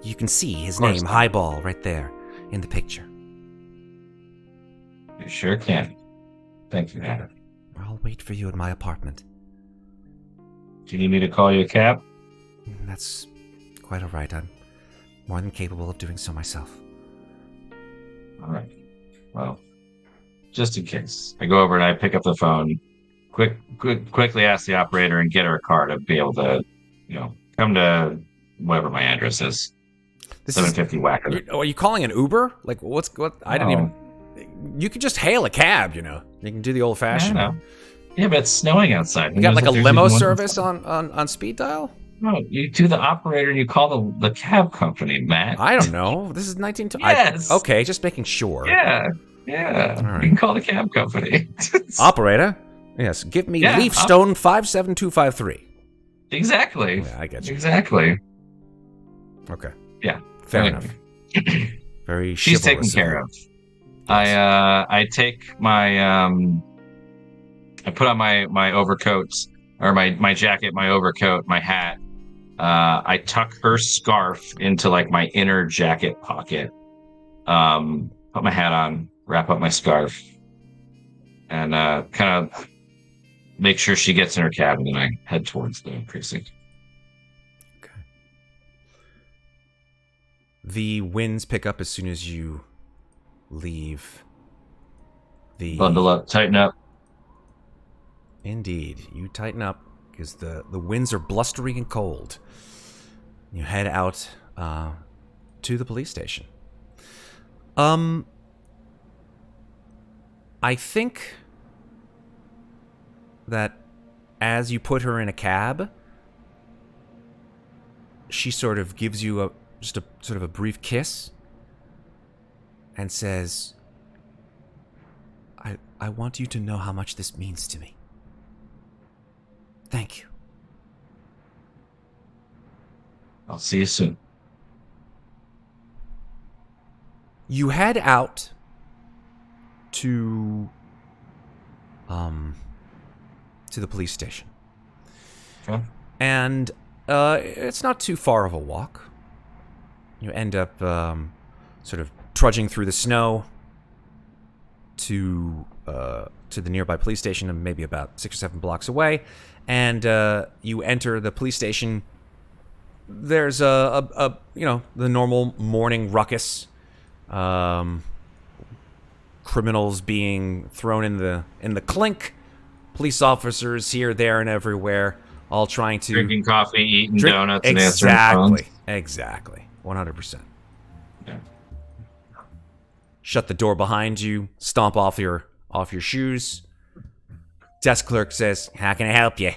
You can see his name, Highball, right there in the picture. You sure can. Thank you, Adam. I'll wait for you at my apartment. Do you need me to call you a cab? That's quite all right. I'm more than capable of doing so myself. All right. Well, just in case. I go over and I pick up the phone, quickly ask the operator and get her a car to be able to, come to whatever my address is. 750 Wacker. Are you calling an Uber? Like, what? I didn't even... You could just hail a cab, You can do the old-fashioned... Yeah, but it's snowing outside. You got like a limo service on speed dial? No, you do the operator and you call the cab company, Matt. I don't know. This is 1920. Yes. Okay, just making sure. Yeah. All right. You can call the cab company. Operator? Yes, give me Leafstone 57253. Exactly. Yeah, I get you. Exactly. Okay. Yeah. Fair enough. Very She's taken care of. I take my I put on my overcoat, or my jacket, my overcoat, my hat. I tuck her scarf into like my inner jacket pocket. Put my hat on, wrap up my scarf, and kind of make sure she gets in her cab, and then I head towards the precinct. Okay. The winds pick up as soon as you leave. Bundle up, tighten up. Indeed, you tighten up because the winds are blustery and cold. You head out to the police station. I think that as you put her in a cab, she sort of gives you just a sort of a brief kiss and says, I want you to know how much this means to me. Thank you. I'll see you soon. You head out to the police station. Okay. And it's not too far of a walk. You end up sort of trudging through the snow to the nearby police station, maybe about 6 or 7 blocks away, and you enter the police station. There's the normal morning ruckus, criminals being thrown in the clink, police officers here, there, and everywhere, all trying to drinking coffee, eating donuts, and answering phones. Exactly, 100%. Yeah. Shut the door behind you, stomp off your shoes. Desk clerk says, "How can I help you?"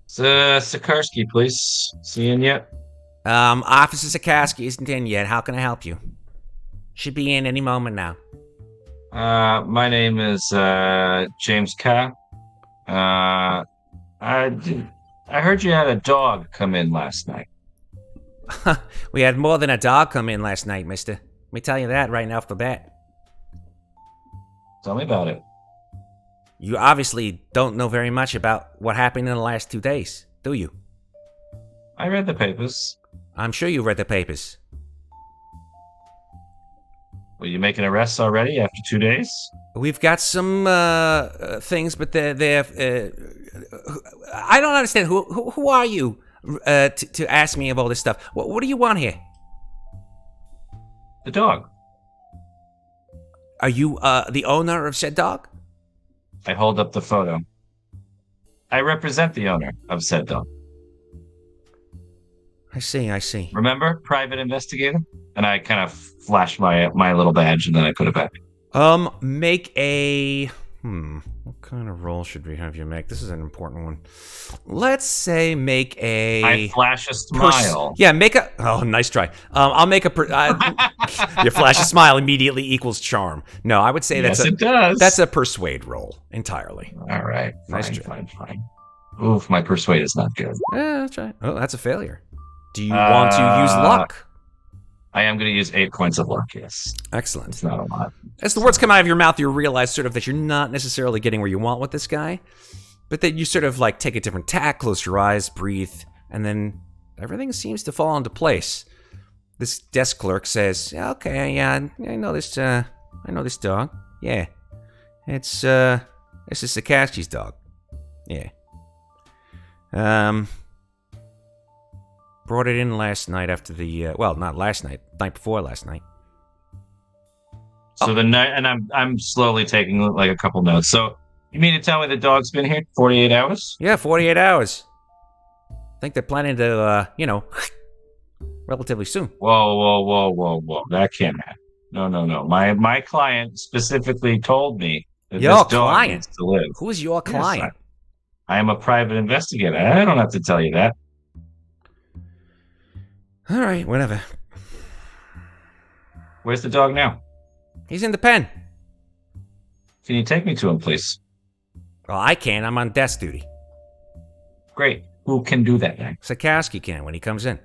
Sikorsky, please. See in yet? Officer Sikorsky isn't in yet. How can I help you? Should be in any moment now. My name is James Carr. I heard you had a dog come in last night. We had more than a dog come in last night, mister. Let me tell you that right off the bat. Tell me about it. You obviously don't know very much about what happened in the last 2 days, do you? I read the papers. I'm sure you read the papers. Were you making arrests already after 2 days? We've got some things, but they're I don't understand. Who are you to ask me of all this stuff? What do you want here? The dog. Are you the owner of said dog? I hold up the photo. I represent the owner of said dog. I see. Remember, private investigator? And I kind of flash my little badge and then I put it back. Make a... What kind of roll should we have you make? This is an important one. Let's say make a... I flash a smile. Yeah, make a... Oh, nice try. I'll make a... Your flash a smile immediately equals charm. No, I would say Yes, it does. That's a persuade roll entirely. All right. Nice try. Fine. Oof, my persuade is not good. Yeah, that's right. Oh, that's a failure. Do you want to use luck? I am going to use 8 points of luck, yes. Excellent. It's not a lot. As the words come out of your mouth, you realize sort of that you're not necessarily getting where you want with this guy, but that you sort of like take a different tack, close your eyes, breathe, and then everything seems to fall into place. This desk clerk says, "Okay, yeah, I know this dog. Yeah, this is Sakaski's dog. Yeah. Brought it in last night after the not last night, night before last night." So the night, and I'm slowly taking like a couple notes. So you mean to tell me the dog's been here 48 hours? Yeah, 48 hours. I think they're planning to, relatively soon. Whoa. That can't happen. No. My client specifically told me that Your this dog client? needs to live. Who is your client? Yes, I am a private investigator. I don't have to tell you that. All right, whatever. Where's the dog now? He's in the pen. Can you take me to him, please? Well, I can't. I'm on desk duty. Great. Who can do that then? Sakaski can when he comes in.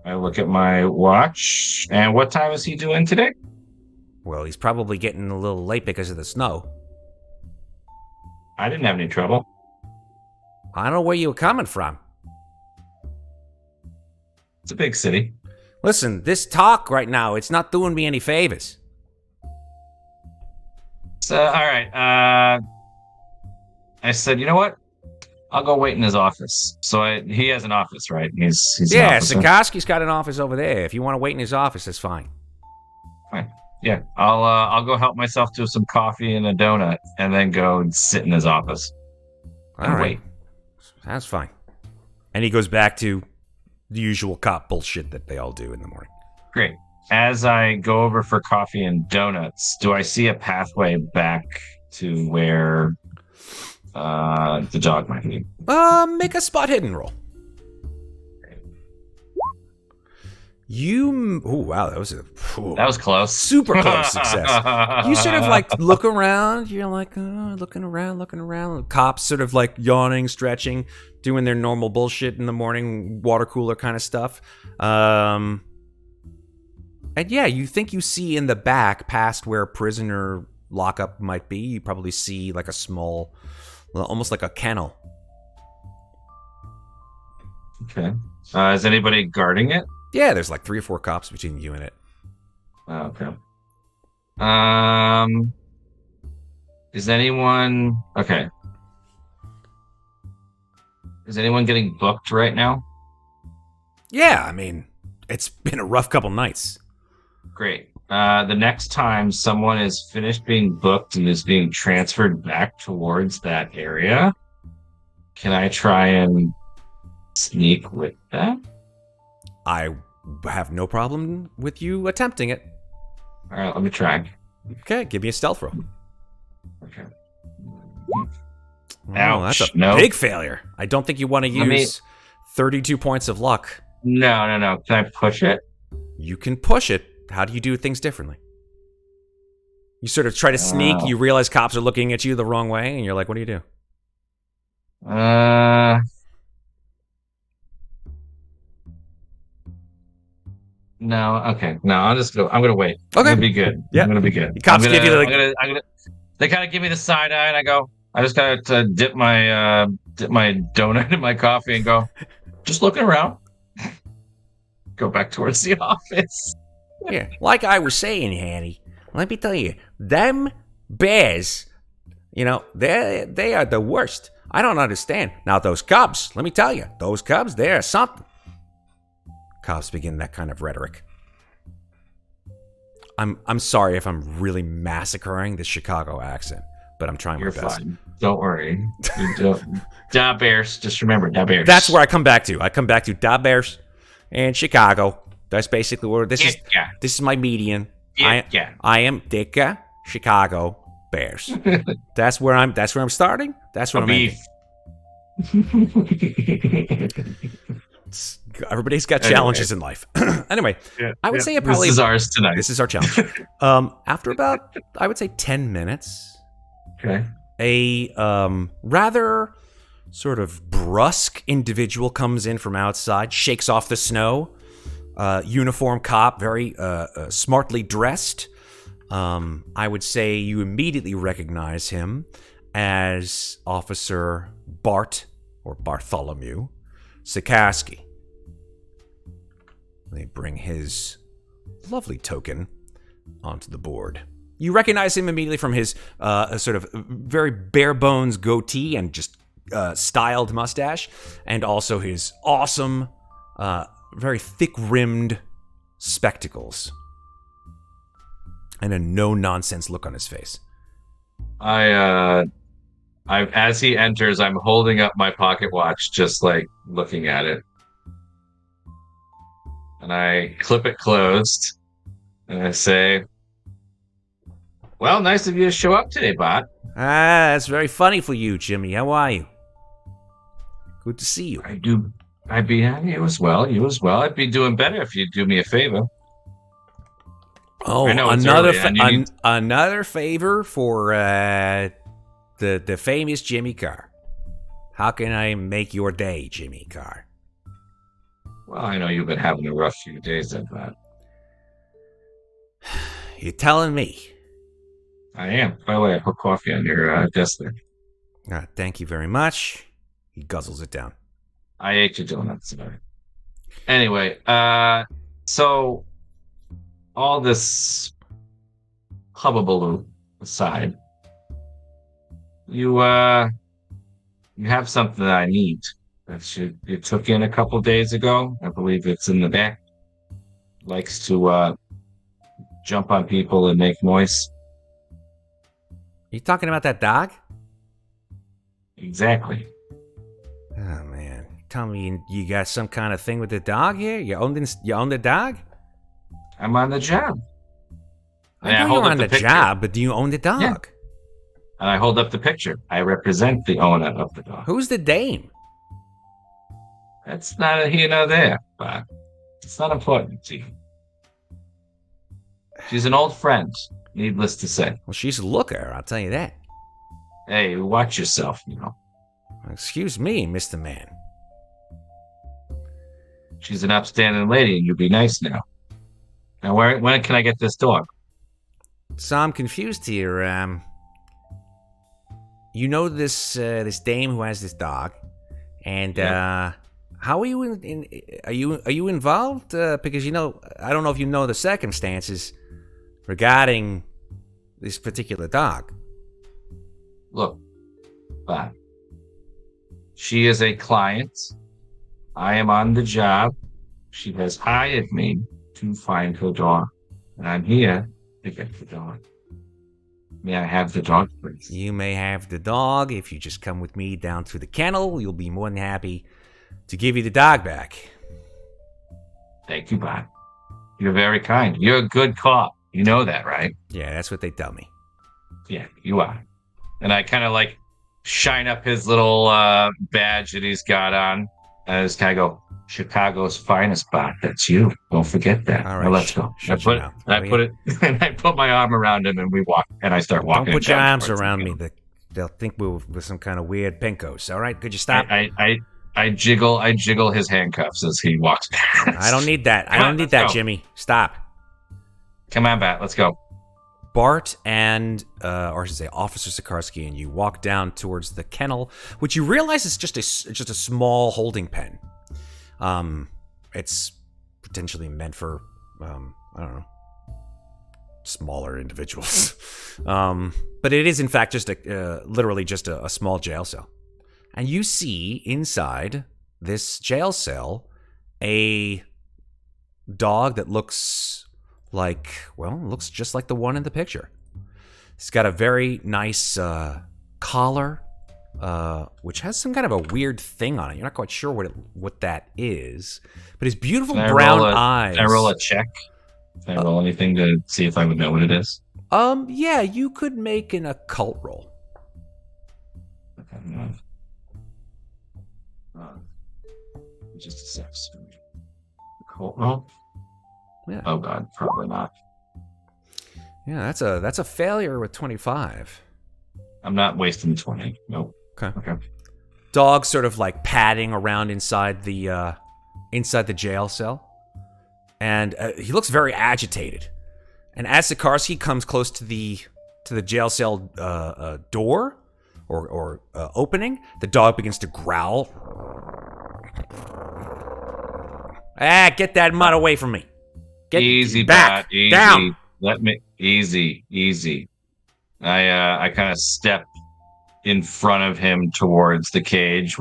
I look at my watch. And what time is he doing today? Well, he's probably getting a little late because of the snow. I didn't have any trouble. I don't know where you were coming from. It's a big city. Listen, this talk right now, it's not doing me any favors. So, all right. I said, you know what? I'll go wait in his office. So he has an office, right? He's Yeah, an officer. Sakaski's got an office over there. If you want to wait in his office, that's fine. Fine. Yeah, I'll go help myself to some coffee and a donut, and then go and sit in his office. All right. That's fine. And he goes back to the usual cop bullshit that they all do in the morning. Great. As I go over for coffee and donuts, do I see a pathway back to where the dog might be? Make a spot hidden roll. Oh wow, that was close. Super close success. You sort of like look around. You're like looking around. Cops sort of like yawning, stretching, doing their normal bullshit in the morning, water cooler kind of stuff. And yeah, you think you see in the back, past where prisoner lockup might be, you probably see like a small, almost like a kennel. Okay. Is anybody guarding it? Yeah, there's like 3 or 4 cops between you and it. Oh, okay. Is anyone okay? Is anyone getting booked right now? Yeah, I mean, it's been a rough couple nights. Great. The next time someone is finished being booked and is being transferred back towards that area, can I try and sneak with that? I have no problem with you attempting it. All right, let me try. Okay, give me a stealth roll. Okay. Oh, that's a big failure. I don't think you want to use 32 points of luck. No. Can I push it? You can push it. How do you do things differently? You sort of try to sneak. You realize cops are looking at you the wrong way, and you're like, what do you do? No, okay. No, I'm gonna wait. Okay. I'm gonna be good. Yeah. I'm gonna be good. The cops give you they kind of give me the side eye, and I just gotta dip my donut in my coffee and go, just looking around. Go back towards the office. Yeah, like I was saying, Hanny, let me tell you, them bears, they are the worst. I don't understand. Now, those cubs, let me tell you, those cubs, they are something. Cubs begin that kind of rhetoric. I'm sorry if I'm really massacring the Chicago accent, but I'm trying my best. You're fine. Don't worry. Da Bears. Just remember, Da Bears. That's where I come back to. I come back to Da Bears and Chicago. That's basically where this is. This is my median. I am Dicka, Chicago Bears. That's where I'm starting. That's where I'm ending. Everybody's got challenges in life. Anyway, I would say it probably... This is ours tonight. This is our challenge. After about, I would say, 10 minutes, a rather sort of brusque individual comes in from outside, shakes off the snow. Uniform cop, very smartly dressed. I would say you immediately recognize him as Officer Bart, or Bartholomew, Sikorsky. They bring his lovely token onto the board. You recognize him immediately from his sort of very bare bones goatee and just styled mustache, and also his awesome, very thick-rimmed spectacles, and a no-nonsense look on his face. As he enters, I'm holding up my pocket watch, just like looking at it. And I clip it closed, and I say, "Well, nice of you to show up today, Bot." That's very funny for you, Jimmy. How are you? Good to see you. I'd be happy. You as well. I'd be doing better if you'd do me a favor. Oh, another favor for the famous Jimmy Carr. How can I make your day, Jimmy Carr? Well, I know you've been having a rough few days at that. You're telling me. I am. By the way, I put coffee on your desk there. Thank you very much. He guzzles it down. I ate your donuts tonight. Anyway, so all this hubbubaloo aside, you have something that I need that you took in a couple days ago. I believe it's in the back. Likes to jump on people and make noise. You talking about that dog? Exactly. Oh man, tell me you got some kind of thing with the dog here? You own the dog? I'm on the job. I know you're on the job, but do you own the dog? Yeah. And I hold up the picture. I represent the owner of the dog. Who's the dame? That's not a here nor there, but it's not important to you. She's an old friend, needless to say. Well, she's a looker, I'll tell you that. Hey, watch yourself, you know. Excuse me, Mr. Man. She's an upstanding lady, and you'll be nice now. Now, when can I get this dog? So I'm confused here. You know this dame who has this dog, and how are you are you involved? Because I don't know if you know the circumstances regarding this particular dog. Look, Bob. She is a client. I am on the job. She has hired me to find her dog, and I'm here to get the dog. May I have the dog, please? You may have the dog. If you just come with me down to the kennel, you'll be more than happy to give you the dog back. Thank you, Bob. You're very kind. You're a good cop. You know that, right? Yeah, that's what they tell me. Yeah, you are. And I kind of like shine up his little badge that he's got on. And I just kind of go, Chicago's finest Bot. That's you. Don't forget that. All right, now let's go. I put my arm around him and we walk. And I start walking. Don't put your arms around me. They'll think we're some kind of weird pinkos. All right, could you stop? I jiggle his handcuffs as he walks past. I don't need that. I don't need that, Jimmy. Stop. Come on, Bat. Let's go. Bart and, or I should say, Officer Sikorsky, and you walk down towards the kennel, which you realize is just a small holding pen. It's potentially meant for I don't know, smaller individuals. But it is in fact just literally just a small jail cell. And you see inside this jail cell a dog that looks just like the one in the picture. He's got a very nice collar, which has some kind of a weird thing on it. You're not quite sure what that is. But his beautiful brown eyes. Can I roll a check? Can I roll anything to see if I would know what it is? Yeah, you could make an occult roll. Okay. Just a sec. Occult roll? Yeah. Oh god, probably not. Yeah, that's a failure with 25. I'm not wasting 20. Nope. Okay. Dog sort of like padding around inside the jail cell, and he looks very agitated. And as Sikarsky comes close to the jail cell door or opening, the dog begins to growl. Get that mutt away from me! Get easy, back, easy. down. Let me easy. I kind of step in front of him towards the cage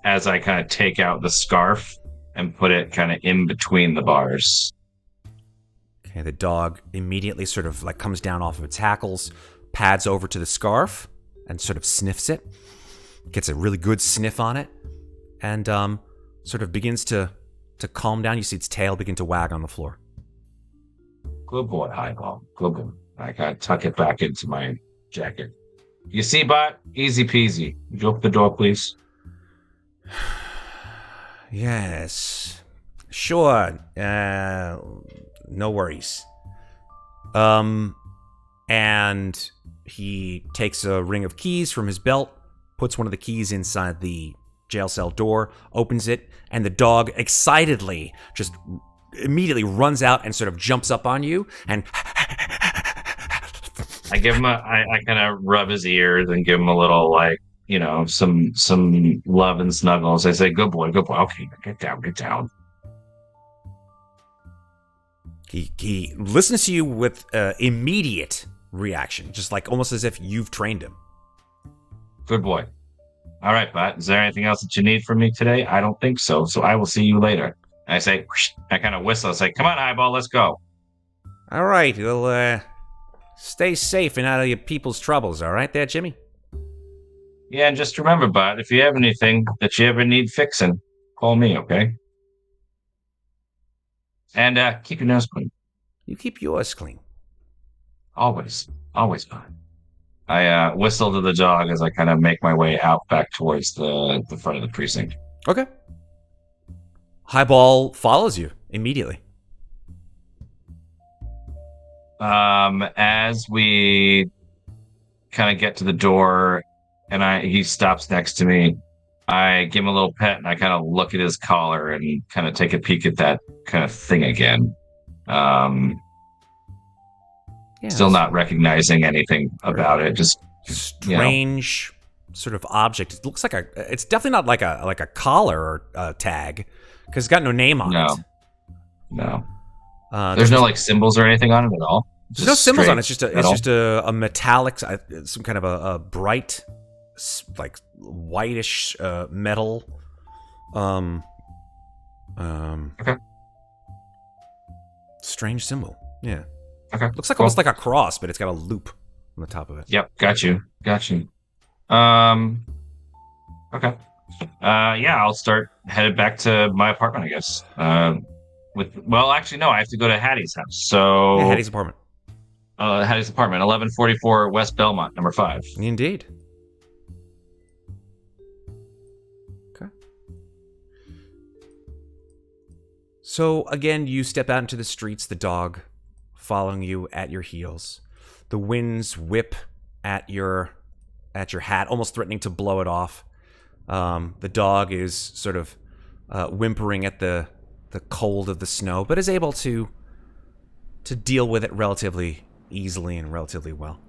as I kind of take out the scarf and put it kind of in between the bars. Okay, the dog immediately sort of like comes down off of its hackles, pads over to the scarf, and sort of sniffs it. Gets a really good sniff on it, and sort of begins to calm down. You see its tail begin to wag on the floor. Good boy, Highball. Good boy. I gotta tuck it back into my jacket. You see, Bot? Easy peasy. Would you open the door, please? Yes. Sure. No worries. And he takes a ring of keys from his belt, puts one of the keys inside the jail cell door, opens it, and the dog excitedly just immediately runs out and sort of jumps up on you and I give him I kind of rub his ears and give him a little, like, some love and snuggles. I say, good boy. Okay, get down. He listens to you with immediate reaction, just like almost as if you've trained him. Good boy. All right, Bot. Is there anything else that you need from me today? I don't think so. So I will see you later. And I say, whoosh, I kind of whistle. I say, come on, Eyeball, let's go. All right, we'll stay safe and out of your people's troubles. All right, there, Jimmy. Yeah, and just remember, Bot, if you have anything that you ever need fixing, call me, okay? And keep your nose clean. You keep yours clean. Always, Bot. I whistle to the dog as I kind of make my way out back towards the front of the precinct. Okay. Highball follows you immediately. As we kind of get to the door and he stops next to me, I give him a little pet and I kind of look at his collar and kind of take a peek at that kind of thing again. Still not recognizing anything about it. Just strange sort of object. It looks like it's definitely not like a collar or a tag because it's got no name on it. No. There's no like symbols or anything on it at all. There's no symbols on it. It's just a metallic, some kind of a bright, like whitish metal. Okay. Strange symbol. Yeah. Okay. Looks like almost like a cross, but it's got a loop on the top of it. Yep. Got you. Okay. I'll start headed back to my apartment, I guess. Actually, no, I have to go to Hattie's house. So yeah, Hattie's apartment. Hattie's apartment, 1144 West Belmont, number 5. Indeed. Okay. So again, you step out into the streets, the dog following you at your heels. The winds whip at your hat, almost threatening to blow it off. The dog is sort of whimpering at the cold of the snow, but is able to deal with it relatively easily and relatively well.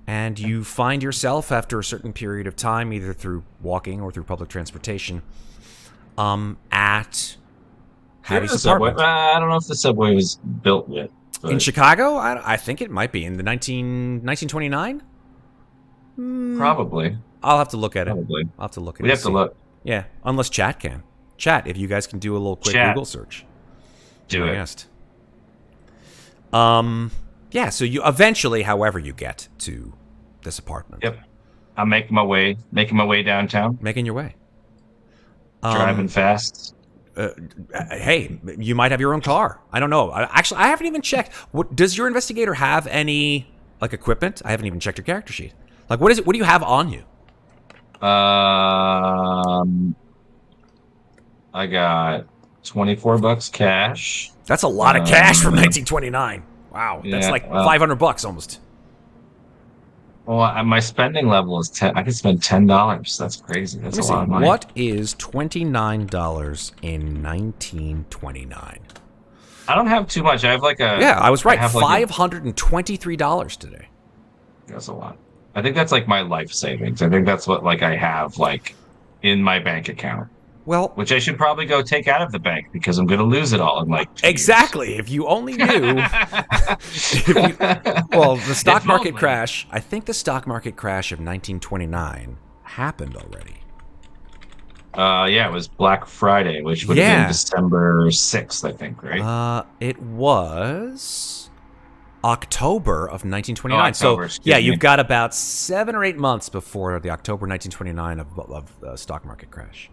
And you find yourself, after a certain period of time, either through walking or through public transportation, at Hattie's There's a subway. apartment. I don't know if the subway was built yet. In But Chicago? I think it might be. In the 1929? probably. I'll have to look at it. Probably. I'll have to look at it. We'd have to look. Yeah, unless chat can. Chat, if you guys can do a little quick Chat. Google search. Do it. Guessed. Yeah, so you eventually, however you get to this apartment. Yep. I'm making my way downtown. Making your way. Driving fast. Hey, you might have your own car. I don't know. Actually, I haven't even checked. Does your investigator have any like equipment? I haven't even checked your character sheet. Like, what is it? What do you have on you? I got $24 cash. That's a lot of cash from 1929. Wow, that's yeah, like $500 almost. Well, my spending level is 10. I could spend $10. That's crazy. That's a lot of money. What is $29 in 1929? I don't have too much. I have like a... Yeah, I was right. I have like $523 today. That's a lot. I think that's like my life savings. I think that's what like I have like in my bank account. Well, which I should probably go take out of the bank because I'm going to lose it all in like 2 exactly. years. If you only knew. Well, the stock market crash. I think the stock market crash of 1929 happened already. Yeah, it was Black Friday, which would have been December 6th, I think, right? It was October of 1929. October, so yeah, you've got about 7 or 8 months before the October 1929 of the stock market crash.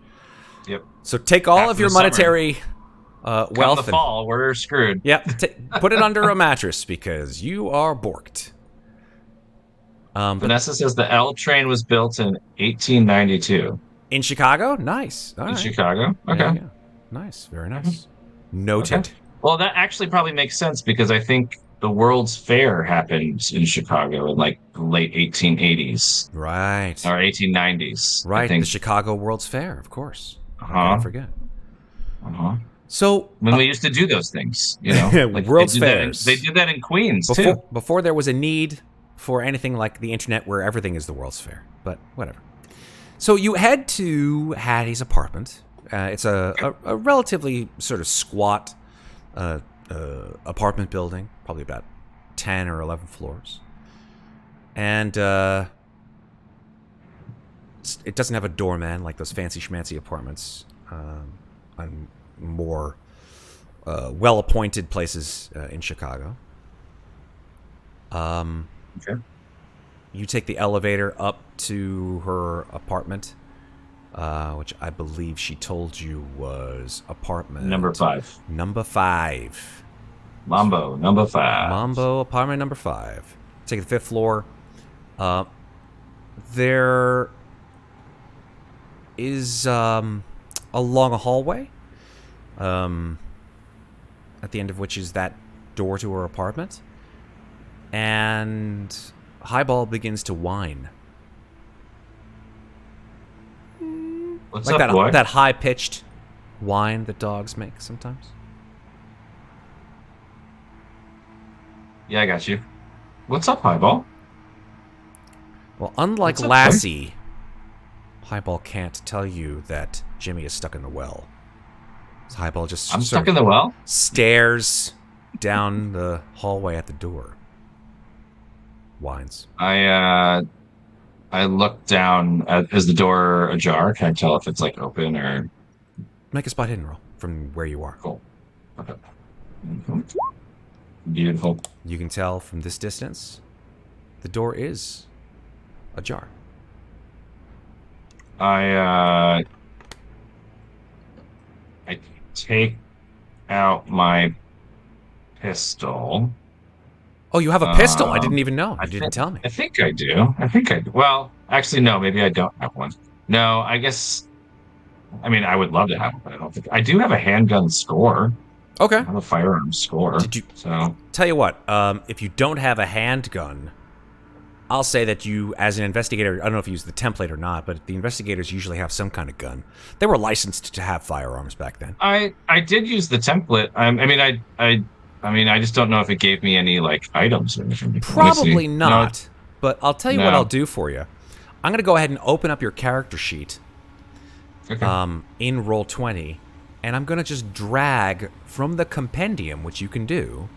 Yep. So take all of your monetary wealth. Come the fall, we're screwed. Yep. Put it under a mattress because you are borked. Vanessa says the L train was built in 1892. In Chicago? Nice. All right. Chicago? Okay. Nice. Very nice. Noted. Okay. Well, that actually probably makes sense because I think the World's Fair happened in Chicago in like the late 1880s. Right. Or 1890s. Right. The Chicago World's Fair, of course. I forget. So when we used to do those things, you know, like World's Fairs. They did that in Queens too. Before there was a need for anything like the internet where everything is the World's Fair. But whatever. So you head to Hattie's apartment. It's a relatively sort of squat apartment building, probably about 10 or 11 floors. And it doesn't have a doorman like those fancy schmancy apartments on more well-appointed places in Chicago. Okay. You take the elevator up to her apartment, which I believe she told you was apartment number 5. Number 5. Mambo number 5. Mambo apartment number 5. Take the 5th floor. There is along a hallway, at the end of which is that door to her apartment, and Highball begins to whine. What's like up, boy? That high-pitched whine that dogs make sometimes. Yeah, I got you. What's up, Highball? Well, unlike Lassie, Highball can't tell you that Jimmy is stuck in the well. Highball just I'm stuck in the well? Stares down the hallway at the door. Whines. I look down. Is the door ajar? Can I tell if it's like open or? Make a spot hidden roll from where you are. Cool. Okay. Beautiful. You can tell from this distance, the door is ajar. I take out my pistol. Oh, you have a pistol? I didn't even know. You didn't tell me. I think I do. Well, actually, no. Maybe I don't have one. No, I guess. I mean, I would love to have one, but I don't think I do have a handgun score. Okay. I have a firearm score. Did you? So tell you what. If you don't have a handgun, I'll say that you, as an investigator, I don't know if you use the template or not, but the investigators usually have some kind of gun. They were licensed to have firearms back then. I did use the template. I mean, I just don't know if it gave me any like items or anything. Probably not. No. But I'll tell you what I'll do for you. I'm going to go ahead and open up your character sheet. Okay. In Roll20, and I'm going to just drag from the compendium, which you can do,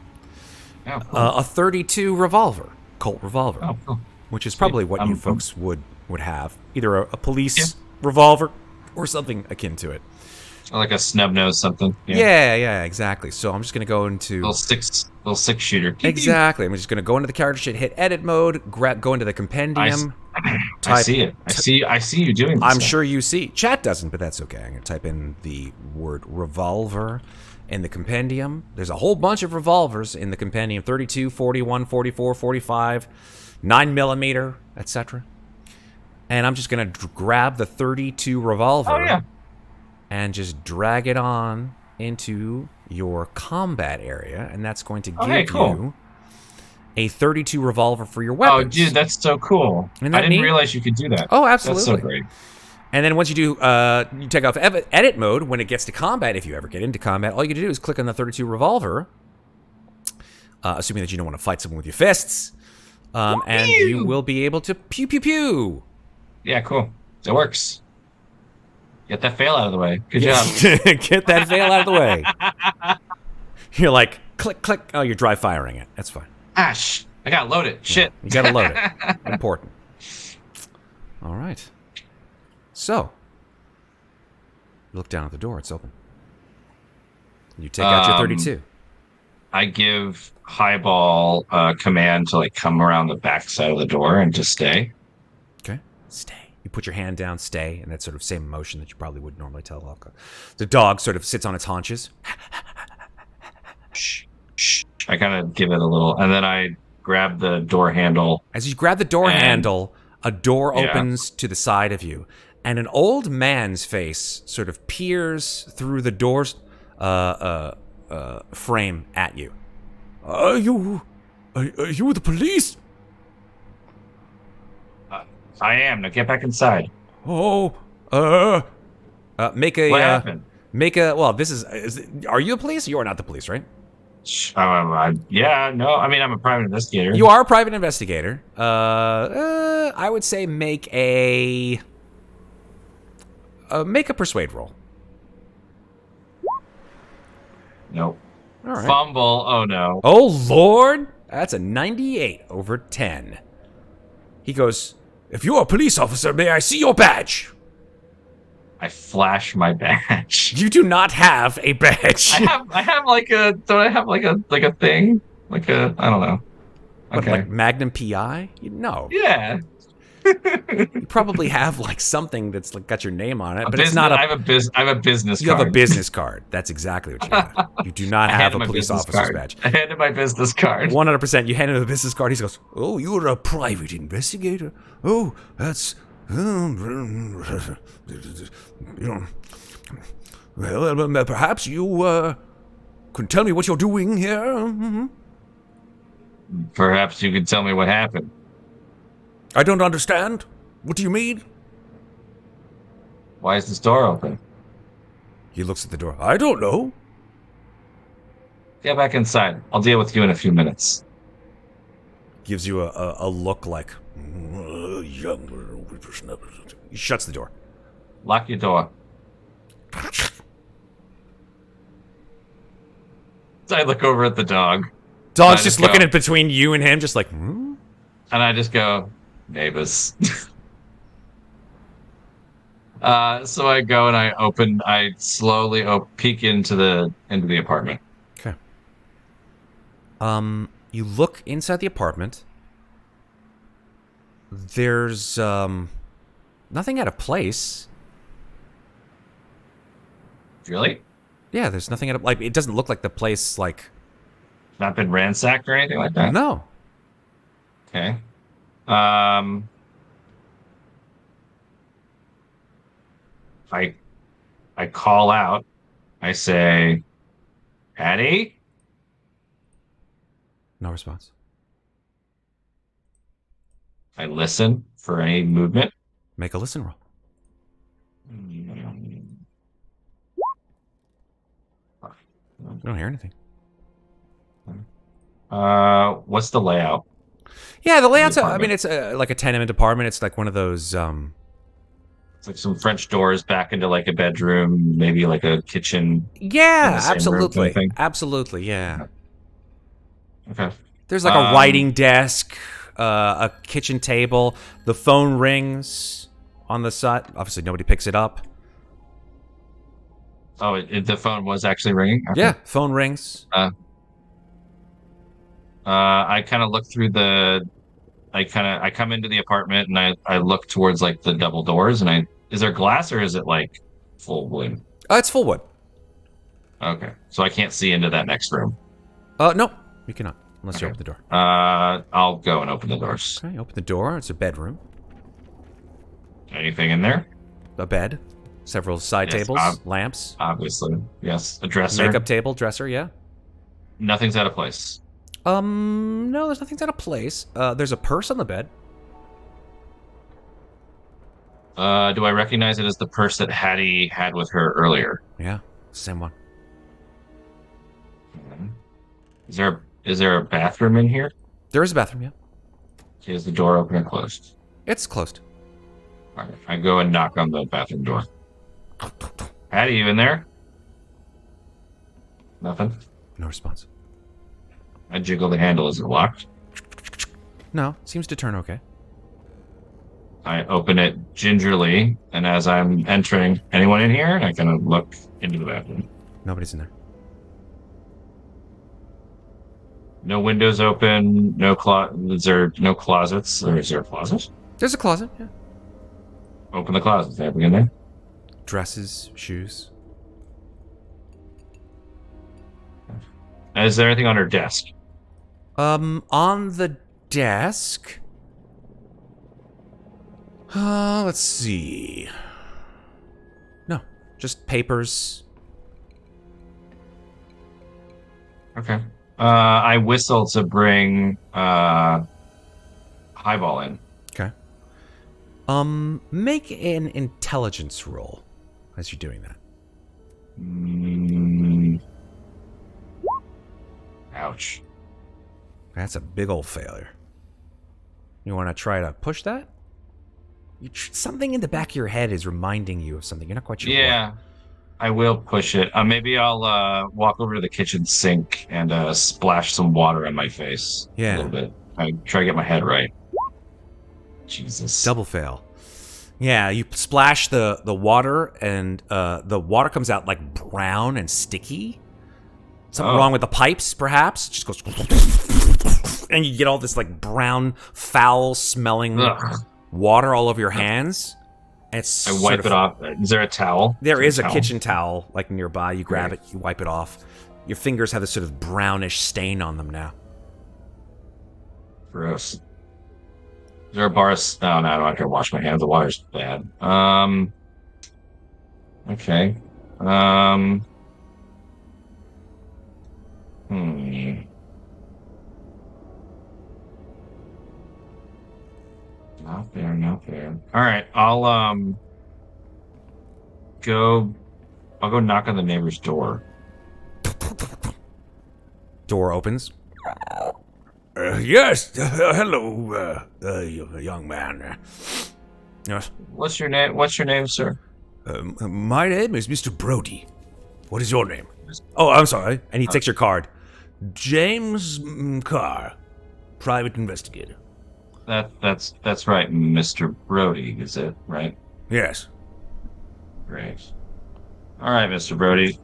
Oh, cool. a 32 revolver, Colt revolver, Oh, cool. which is probably what you I'm- folks would have, either a police revolver or something akin to it. Like a snub nose something. Yeah, exactly. So I'm just going to go into Little six shooter. exactly. I'm just going to go into the character sheet, hit edit mode, go into the compendium. I see it. I see you doing this. I'm sure you see. Chat doesn't, but that's okay. I'm going to type in the word revolver in the compendium. There's a whole bunch of revolvers in the compendium: 32, 41, 44, 45, 9mm, etc. And I'm just going to grab the 32 revolver. Oh, yeah. And just drag it on into your combat area, and that's going to give you a 32 revolver for your weapons. Oh, dude, that's so cool. I didn't realize you could do that. Oh, absolutely. That's so great. And then once you do, you take off edit mode. When it gets to combat, if you ever get into combat, all you do is click on the 32 revolver, assuming that you don't want to fight someone with your fists, and you will be able to pew pew pew. Yeah, cool. It works. Get that fail out of the way. Good job. Get that fail out of the way. You're like, click, click. Oh, you're dry firing it. That's fine. Ash, I gotta load it. Shit. You gotta load it. Important. All right. So, you look down at the door. It's open. You take out your 32. I give Highball a command to like come around the back side of the door and just stay. Okay. Stay. You put your hand down, stay, and that sort of same motion that you probably would normally tell Alka. The dog sort of sits on its haunches. Shh, shh. I kind of give it a little, and then I grab the door handle. As you grab the door handle, a door opens to the side of you, and an old man's face sort of peers through the door's frame at you. Are you the police? I am. Now get back inside. Oh, make a. What happened? Well, this is. Are you a police? You are not the police, right? Yeah, no. I mean, I'm a private investigator. You are a private investigator. I would say make a persuade roll. Nope. All right. Fumble. Oh no. Oh Lord, that's a 98 over 10. He goes, "If you're a police officer, may I see your badge?" I flash my badge. You do not have a badge. I have like a. Don't I have like a thing? Like a. I don't know. What, Okay. like Magnum PI? No. Yeah. You probably have like something that's like got your name on it, but it's not. I have a business card. You have a business card. That's exactly what you have. You do not have a police officer's badge. I handed my business card. 100%. You hand him the business card. He goes, "Oh, you're a private investigator. Oh, that's well, perhaps you could tell me what you're doing here." Mm-hmm. Perhaps you could tell me what happened. I don't understand. What do you mean? Why is this door open? He looks at the door. I don't know. Get back inside. I'll deal with you in a few minutes. Gives you a look like young whippersnapper. He shuts the door. Lock your door. I look over at the dog. Dog's just looking at between you and him, just like, hmm? And I just go, neighbors. So I go and I slowly peek into the apartment. Okay. You look inside the apartment. There's nothing out of place. Really? Yeah, there's nothing out of like. It doesn't look like the place like. Not been ransacked or anything like that? No. Okay. I call out. I say, Patty? No response. I listen for any movement. Make a listen roll. You don't hear anything. What's the layout? Yeah, the layout's. I mean, it's like a tenement apartment. It's like one of those. It's like some French doors back into like a bedroom, maybe like a kitchen in Yeah, the same room kind of absolutely. thing. Absolutely, yeah. Okay. There's like a Um. writing desk, a kitchen table. The phone rings on the side. Obviously, nobody picks it up. Oh, the phone was actually ringing. Okay. Yeah, phone rings. Uh. I kind of look through the. I come into the apartment and I look towards like the double doors and is there glass or is it like full wood? It's full wood. Okay. So I can't see into that next room. No, you cannot unless you Okay. open the door. I'll go and open the doors. Okay, open the door. It's a bedroom. Anything in there? A bed, several side Yes, tables, lamps, obviously. Yes. A dresser. makeup table, dresser. Yeah. Nothing's out of place. No, there's nothing's out of place. There's a purse on the bed. Do I recognize it as the purse that Hattie had with her earlier? Yeah, same one. Is there a bathroom in here? There is a bathroom. Yeah, Is the door open or closed? it's closed. All right. I go and knock on the bathroom door. Hattie, you in there? Nothing. No response. I jiggle the handle. Is it locked? No, seems to turn okay. I open it gingerly, and as I'm entering, anyone in here? And I kind of look into the bathroom. Nobody's in there. No windows open. Is there no closets? Or is there a closet? There's a closet. Yeah. Open the closet. Is there anything in there? Dresses, shoes. Is there anything on her desk? On the desk. Let's see. No, just papers. Okay. I whistle to bring Highball in. Okay. Make an intelligence roll as you're doing that. Ouch. That's a big old failure. You want to try to push that? Something in the back of your head is reminding you of something. You're not quite sure. Yeah, I will push it. Maybe I'll walk over to the kitchen sink and splash some water on my face. Yeah. A little bit. I try to get my head right. Jesus. Double fail. Yeah, you splash the water, and the water comes out like brown and sticky. Something wrong with the pipes, perhaps? It just goes... And you get all this like brown, foul-smelling water all over your hands. And it's I wipe it off. Is there a towel? There is a kitchen towel like nearby. You grab it, you wipe it off. Your fingers have this sort of brownish stain on them now. Gross. Is there a bar? No, I don't have to wash my hands. The water's bad. Okay. Not there. All right, I'll go knock on the neighbor's door. Door opens. Yes, hello, young man. Yes. What's your name? What's your name, sir? My name is Mr. Brody. What is your name? Oh, I'm sorry. And he takes your card. James Carr, private investigator. That's right, Mr. Brody, is it, right? Yes. Great. All right, Mr. Brody.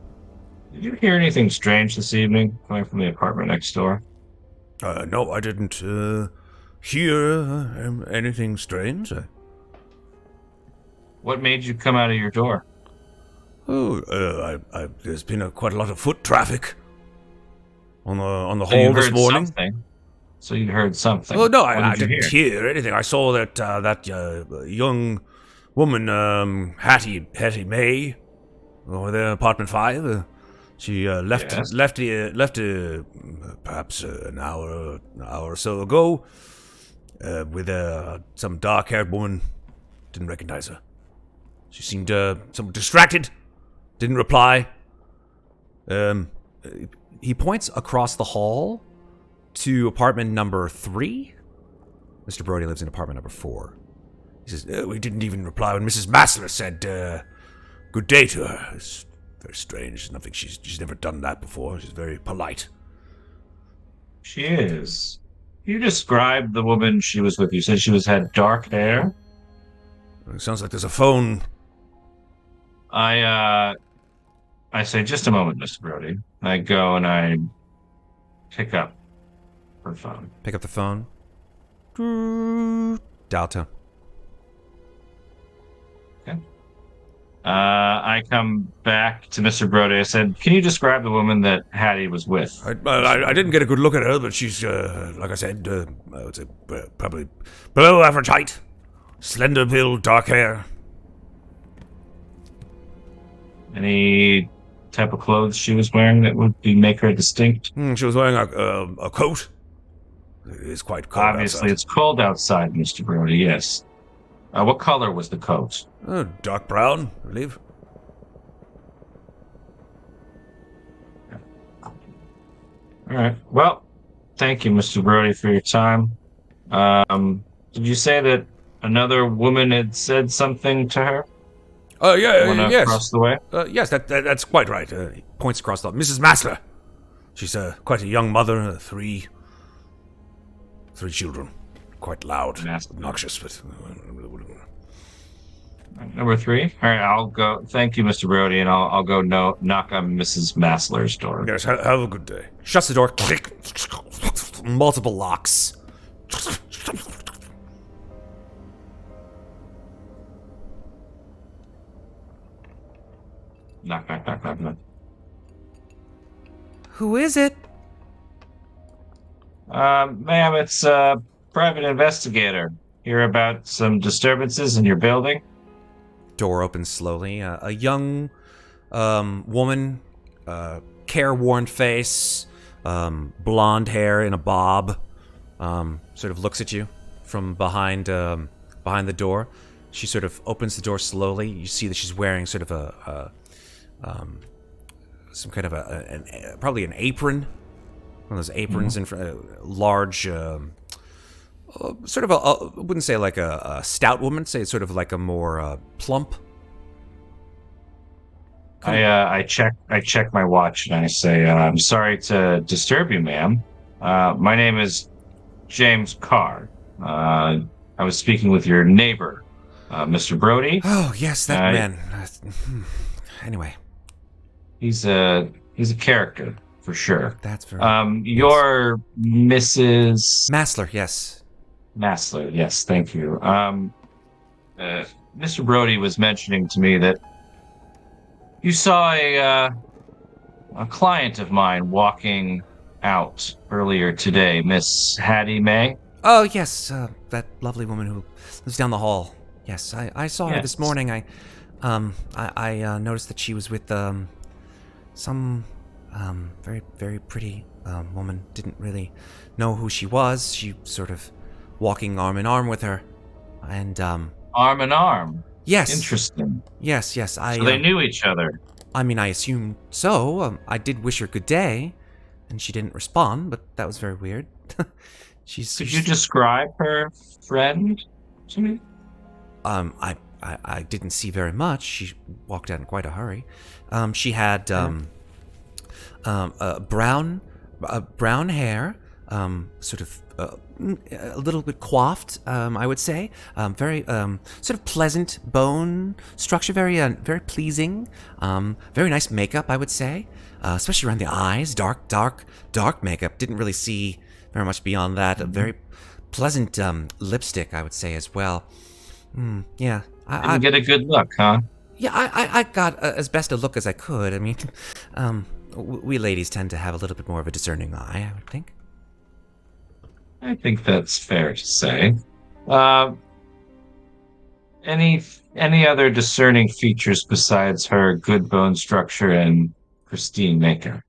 Did you hear anything strange this evening coming from the apartment next door? No, I didn't hear anything strange. What made you come out of your door? Oh, there's been quite a lot of foot traffic on the So hall this morning. So you heard something. Oh no, I didn't hear anything. I saw that young woman, Hattie May, over there, apartment 5. She left perhaps an hour or so ago with some dark-haired woman. Didn't recognize her. She seemed somewhat distracted. Didn't reply. He points across the hall to apartment number 3. Mr. Brody lives in apartment number 4. He says, we didn't even reply when Mrs. Massler said good day to her. It's very strange. Nothing. She's never done that before. She's very polite. She is. You described the woman she was with. You said she had dark hair. It sounds like there's a phone. I say, just a moment, Mr. Brody. I go and I pick up her phone. Pick up the phone. Dial tone. Okay. I come back to Mr. Brody. I said, can you describe the woman that Hattie was with? I didn't get a good look at her, but she's, like I said, I would say probably below average height. Slender build, dark hair. Any type of clothes she was wearing that would make her distinct? She was wearing a coat. It is quite cold Obviously, outside. it's cold outside, Mr. Brody, yes. What color was the coat? Dark brown, I believe. All right. Well, thank you, Mr. Brody, for your time. Did you say that another woman had said something to her? Yes. Across the way? Yes, that's quite right. He points across the Mrs. Massler. She's quite a young mother, three children. Quite loud, obnoxious, but... Number 3? All right, I'll go. Thank you, Mr. Brody, and I'll go knock on Mrs. Massler's door. Yes, have a good day. Shuts the door. Click. Multiple locks. Knock, knock, knock, knock, knock. Who is it? Ma'am, it's a private investigator. Hear about some disturbances in your building? Door opens slowly. A young woman, careworn face, blonde hair in a bob, sort of looks at you from behind the door. She sort of opens the door slowly. You see that she's wearing sort of some kind of probably an apron, one of those aprons, in large, sort of I wouldn't say like a stout woman, say sort of like a more plump. I check my watch and I say, I'm sorry to disturb you, ma'am. My name is James Carr. I was speaking with your neighbor, Mr. Brody. Oh yes, that man. Anyway, he's a character for sure. That's very. You're Mrs. Massler, yes. Massler, yes, thank you. Mr. Brody was mentioning to me that you saw a client of mine walking out earlier today, Miss Hattie May. Oh yes, that lovely woman who lives down the hall. Yes, I saw her this morning. I noticed that she was with some very, very pretty woman. Didn't really know who she was. She sort of walking arm in arm with her, and arm in arm. Yes. Interesting. Yes. So they knew each other. I mean, I assume so. I did wish her good day, and she didn't respond, but that was very weird. Could you describe her friend to me? I didn't see very much. She walked out in quite a hurry. She had brown hair, sort of a little bit coiffed, I would say. Very sort of pleasant bone structure, very very pleasing. Very nice makeup, I would say, especially around the eyes. Dark makeup. Didn't really see very much beyond that. A very pleasant lipstick, I would say, as well. Yeah. I get a good look, huh? Yeah, I got as best a look as I could. I mean, we ladies tend to have a little bit more of a discerning eye, I would think. I think that's fair to say. Any other discerning features besides her good bone structure and pristine makeup?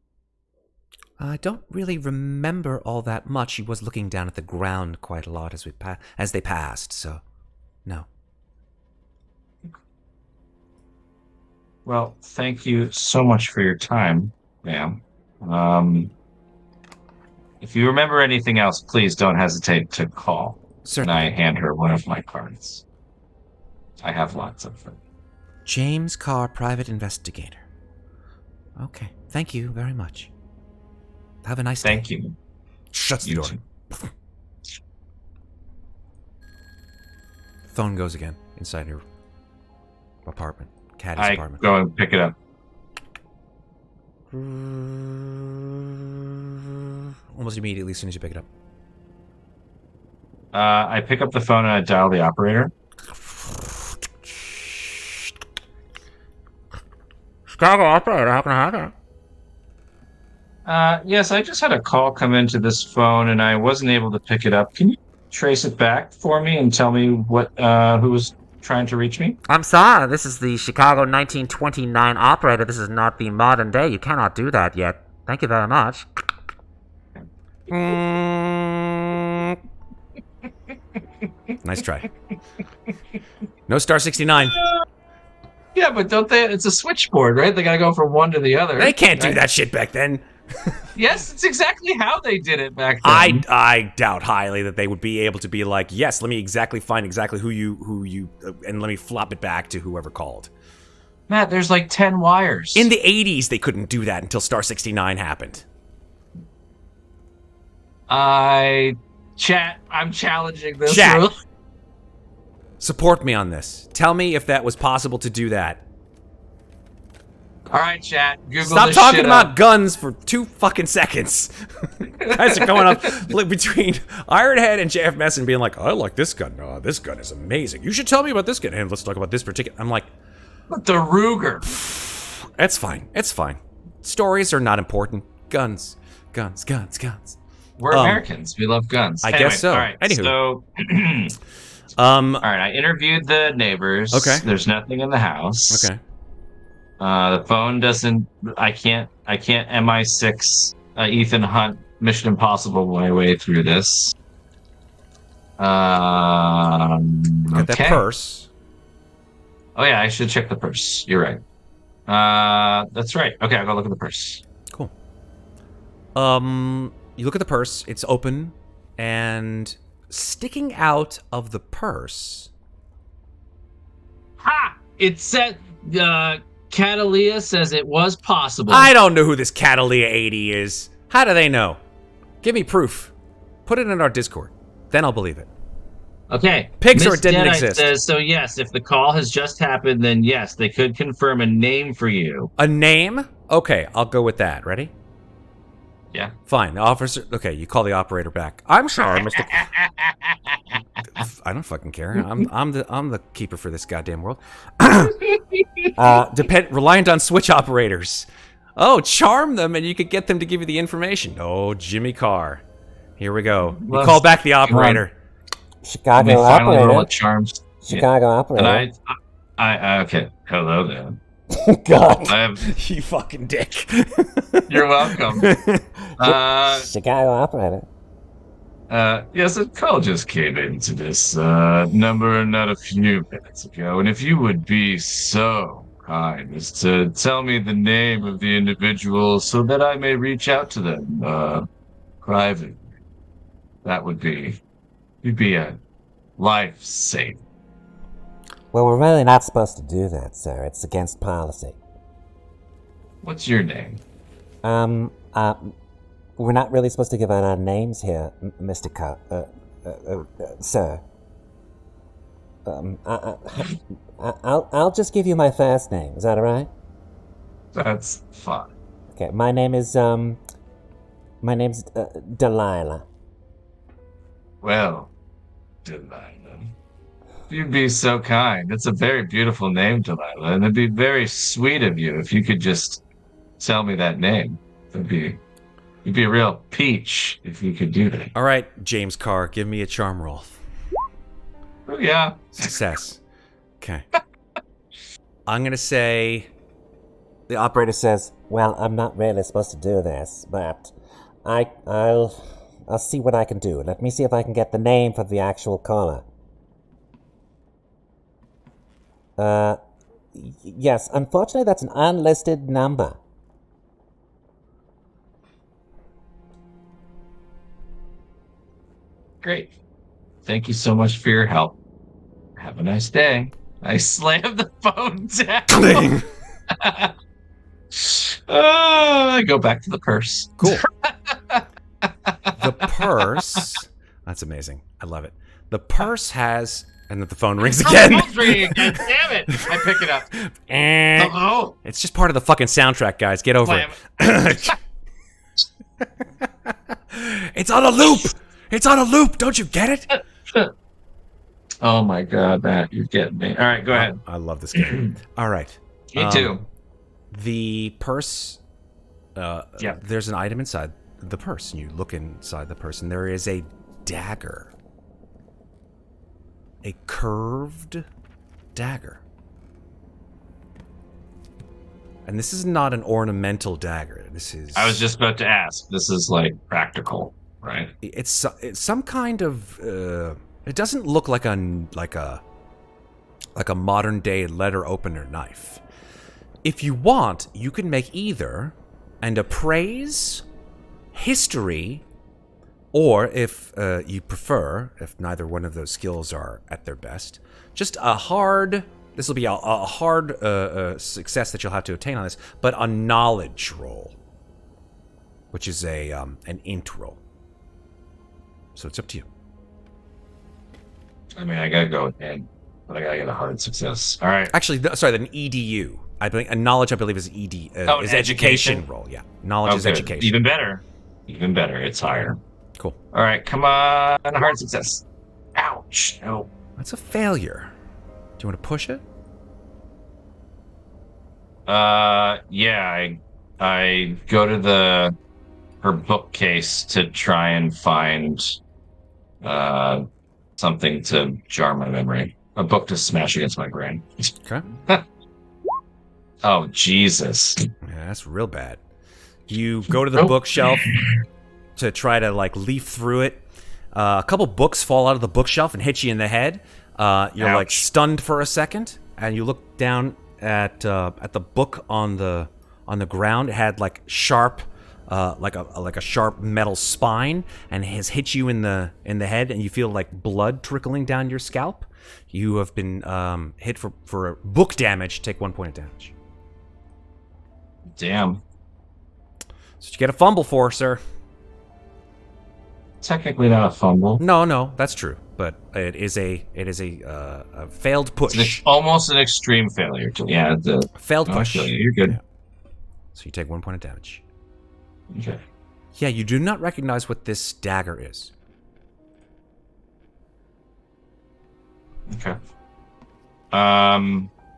I don't really remember all that much. She was looking down at the ground quite a lot as they passed, so no. Well, thank you so much for your time, ma'am. If you remember anything else, please don't hesitate to call. Certainly. And I hand her one of my cards. I have lots of them. James Carr, private investigator. Okay, thank you very much. Have a nice day. Thank you. Shuts the door. Too. Phone goes again inside her apartment. Caddy's apartment. Go and pick it up. Almost immediately as soon as you pick it up. I pick up the phone and I dial the operator. Chicago operator, how can I help you? Yes, I just had a call come into this phone and I wasn't able to pick it up. Can you trace it back for me and tell me who was trying to reach me? I'm sorry, this is the Chicago 1929 operator. This is not the modern day. You cannot do that yet. Thank you very much. Nice try. No star 69. Yeah, but don't they? It's a switchboard, right? They gotta go from one to the other. They can't do that shit back then. Yes, it's exactly how they did it back then. I doubt highly that they would be able to be like, yes, let me find exactly who you, and let me flop it back to whoever called. Matt, there's like 10 wires. In the 80s, they couldn't do that until star 69 happened. I'm challenging this Chat. rule. Support me on this. Tell me if that was possible to do that. All right, chat. Google Stop this talking shit about up. guns for 2 fucking seconds. Guys are going up between Ironhead and JFMS and being like, I like this gun. Oh, this gun is amazing. You should tell me about this gun. And let's talk about this particular. I'm like, But the Ruger. it's fine. It's fine. Stories are not important. Guns. Guns. Guns. Guns. We're Americans. We love guns. I guess so. All right. Anywho. So, all right. I interviewed the neighbors. Okay. There's nothing in the house. Okay. The phone doesn't. I can't MI6 Ethan Hunt Mission Impossible my way through this. Got that purse. Oh yeah, I should check the purse. You're right. That's right. Okay, I'll go look at the purse. Cool. You look at the purse. It's open, and sticking out of the purse. Ha! It said. Catalia says it was possible. I don't know who this Catalia 80 is. How do they know? Give me proof. Put it in our Discord. Then I'll believe it. Okay. Pigs or Miss it didn't Deadite exist. Says, so yes, if the call has just happened, then yes, they could confirm a name for you. A name? Okay, I'll go with that. Ready? Yeah. Fine. The officer. Okay, you call the operator back. I'm sorry, Mr. I don't fucking care. I'm the keeper for this goddamn world. Reliant on switch operators. Oh, charm them and you could get them to give you the information. Oh, Jimmy Carr. Here we go. You call back the operator. Chicago operator. Charms. Chicago operator. And I okay. Hello there. God. You fucking dick. You're welcome. Chicago operator. Yes, a call just came into this number not a few minutes ago, and if you would be so kind as to tell me the name of the individual so that I may reach out to them privately, that would be a life-saver. Well, we're really not supposed to do that, sir. It's against policy. What's your name? We're not really supposed to give out our names here, Mr. Sir. I'll just give you my first name. Is that all right? That's fine. Okay, my name's Delilah. Well, Delilah. You'd be so kind. It's a very beautiful name, Delilah, and it'd be very sweet of you if you could just tell me that name. You'd be a real peach if you could do that. All right, James Carr, give me a charm roll. Oh, yeah. Success. Okay. I'm going to say... The operator says, well, I'm not really supposed to do this, but I'll see what I can do. Let me see if I can get the name for the actual caller. Yes, unfortunately that's an unlisted number. Great. Thank you so much for your help. Have a nice day. I slam the phone down. Cling. I go back to the purse. Cool. The purse. That's amazing. I love it. The purse has, and then the phone rings again. The phone's ringing again. Damn it! I pick it up. Hello? It's just part of the fucking soundtrack, guys. Get over it. It's on a loop. It's on a loop. Don't you get it? Oh my god, Matt, you're getting me. All right, go ahead. I love this game. All right. Me too. The purse. Yeah. There's an item inside the purse, and you look inside the purse, and there is a dagger. A curved dagger. And this is not an ornamental dagger. This is. I was just about to ask. This is like practical, right? It's some kind of. It doesn't look like a modern day letter opener knife. If you want, you can make either and appraise, history, or if you prefer, if neither one of those skills are at their best, just a hard. This will be a hard success that you'll have to obtain on this, but a knowledge roll, which is an int roll. So it's up to you. I mean, I gotta go with Ed, but I gotta get a hard success. All right. Actually, sorry, an EDU. I believe a knowledge. I believe is ED. Is education roll. Yeah, knowledge is education. Even better. Even better. It's higher. Cool. All right, come on, a hard success. Ouch. No. That's a failure. Do you want to push it? Yeah. I go to her bookcase to try and find something to jar my memory. A book to smash against my brain. Okay. Oh, Jesus. Yeah, that's real bad. You go to the bookshelf to try to like leaf through it. A couple books fall out of the bookshelf and hit you in the head. You're like stunned for a second, and you look down at the book on the ground. It had like sharp, like a sharp metal spine, and has hit you in the head, and you feel like blood trickling down your scalp. You have been hit for book damage. Take 1 point of damage. Damn. So you get a fumble for, sir. Technically not a fumble. No, that's true. But it is a failed push. It's almost an extreme failure. Yeah, failed push. You're good. Yeah. So you take 1 point of damage. Okay. Yeah, you do not recognize what this dagger is. Okay.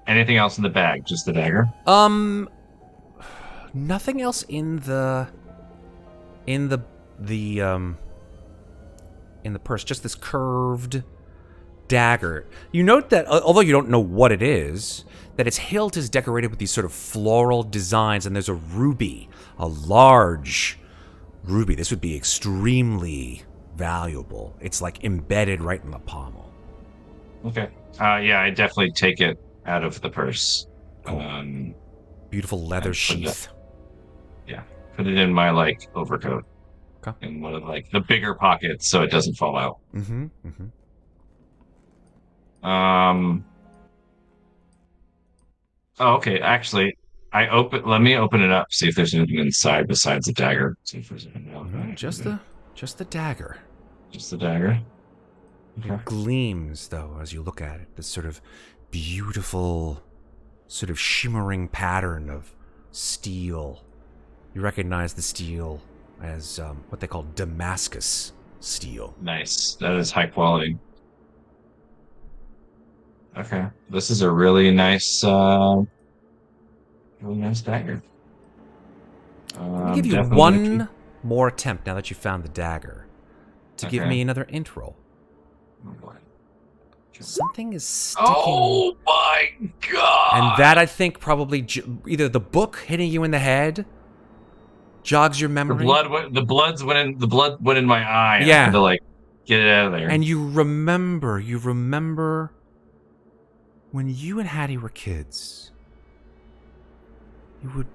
Anything else in the bag? Just the dagger? Nothing else in the purse. Just this curved dagger. You note that, although you don't know what it is, that its hilt is decorated with these sort of floral designs, and there's a ruby, a large ruby. This would be extremely valuable. It's like embedded right in the pommel. Okay. Yeah, I definitely take it out of the purse. Cool. Beautiful leather sheath. Put it in my like overcoat. Okay. In one of like the bigger pockets so it doesn't fall out. Mm-hmm. Oh, okay. Actually, let me open it up, see if there's anything inside besides the dagger. See if there's anything else. Just the dagger. Just the dagger. Okay. It gleams, though, as you look at it. This sort of beautiful, sort of shimmering pattern of steel. You recognize the steel as what they call Damascus steel. Nice. That is high quality. Okay. This is a really nice dagger. Let me give you one more attempt now that you found the dagger to give me another int roll. Oh, boy. Something is sticking. Oh my god! And that, I think, probably either the book hitting you in the head jogs your memory. The blood went in my eye. Yeah. I had to like get it out of there. And you remember when you and Hattie were kids, you would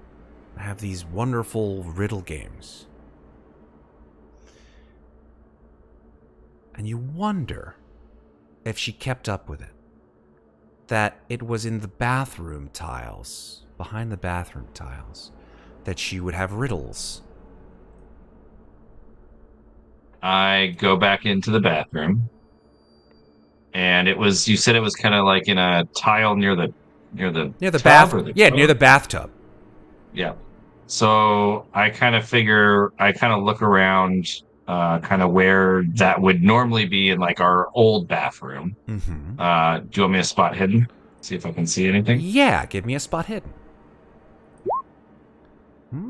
have these wonderful riddle games. And you wonder if she kept up with it. that it was in the bathroom tiles, behind the bathroom tiles, that she would have riddles. I go back into the bathroom, and you said it was kind of like in a tile near the tub or the near the bathtub. Yeah. So I kind of look around, kind of where that would normally be in like our old bathroom. Mm-hmm. Do you want me to spot hidden? See if I can see anything? Yeah, give me a spot hidden.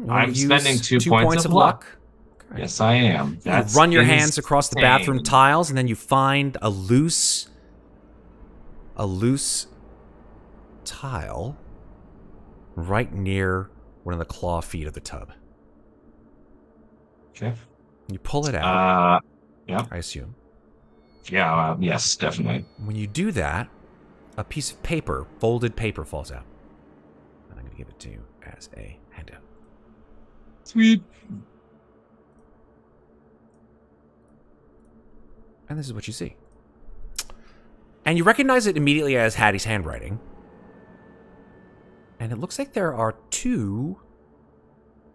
I'm spending 2 points of luck. Okay. Yes, I am. You run your hands across the bathroom tiles, and then you find a loose tile right near one of the claw feet of the tub. Okay. You pull it out. Yeah. I assume. Yeah, yes, definitely. When you do that, a piece of paper, folded paper, falls out. And I'm going to give it to you as a handout. Sweet. And this is what you see. And you recognize it immediately as Hattie's handwriting. And it looks like there are 2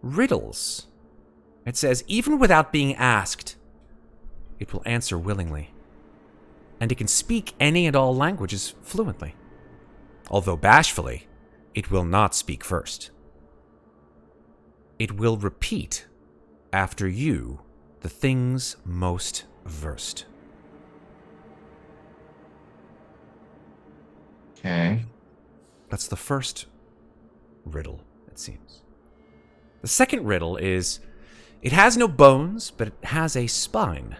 riddles. It says, even without being asked, it will answer willingly. And it can speak any and all languages fluently. Although bashfully, it will not speak first. It will repeat after you the things most versed. Okay. That's the first riddle, it seems. The second riddle is, it has no bones, but it has a spine.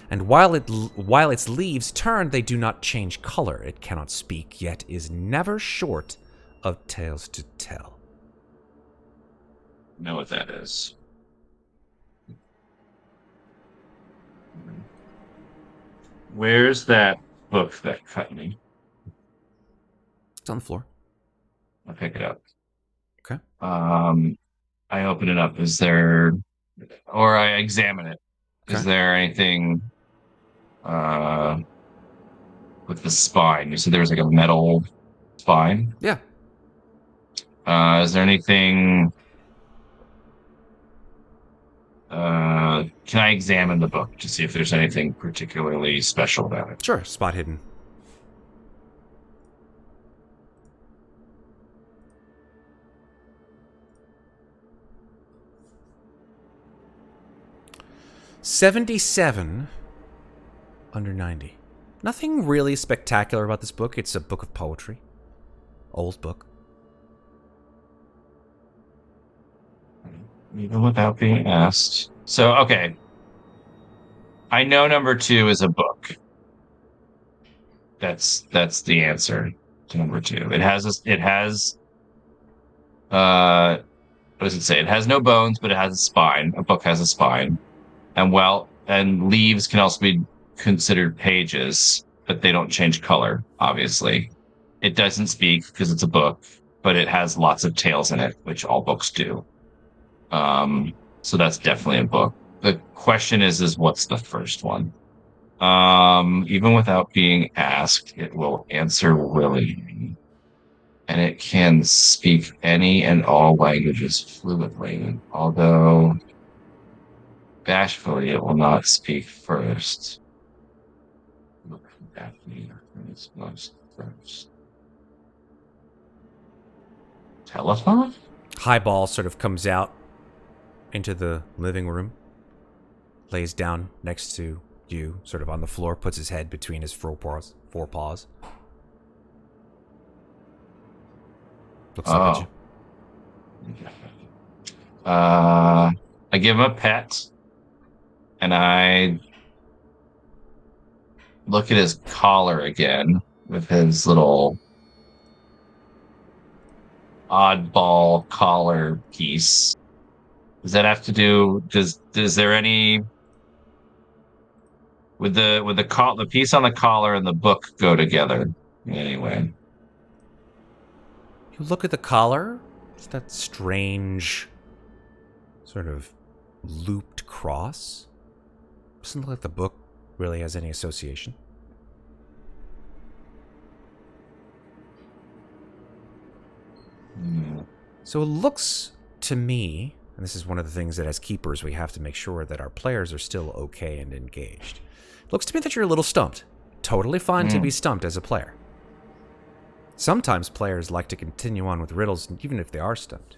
And while its leaves turn, they do not change color. It cannot speak, yet is never short of tales to tell. Know what that is. Where's that book that cut me? It's on the floor. I'll pick it up. Okay. I open it up. Or I examine it. Okay. Is there anything with the spine? You said there was like a metal spine? Yeah. Is there anything... can I examine the book to see if there's anything particularly special about it? Sure. Spot hidden. $77 under 90. Nothing really spectacular about this book. It's a book of poetry. Old book. Even without being asked. So, okay. I know number 2 is a book. That's the answer to number 2. It has what does it say? It has no bones, but it has a spine. A book has a spine. And leaves can also be considered pages, but they don't change color, obviously. It doesn't speak because it's a book, but it has lots of tales in it, which all books do. So that's definitely a book. The question is what's the first one? Even without being asked, it will answer willingly. And it can speak any and all languages fluently, although bashfully it will not speak first. Look at me as most first. Telephone? Highball sort of comes out into the living room, lays down next to you, sort of on the floor, puts his head between his forepaws. Looks up at you. I give him a pet, and I look at his collar again with his little oddball collar piece. Does that have to do? Is there any with the piece on the collar and the book go together anyway? You look at the collar. It's that strange sort of looped cross. Doesn't look like the book really has any association. So it looks to me, and this is one of the things that as keepers we have to make sure that our players are still okay and engaged. It looks to me that you're a little stumped. Totally fine to be stumped as a player. Sometimes players like to continue on with riddles even if they are stumped.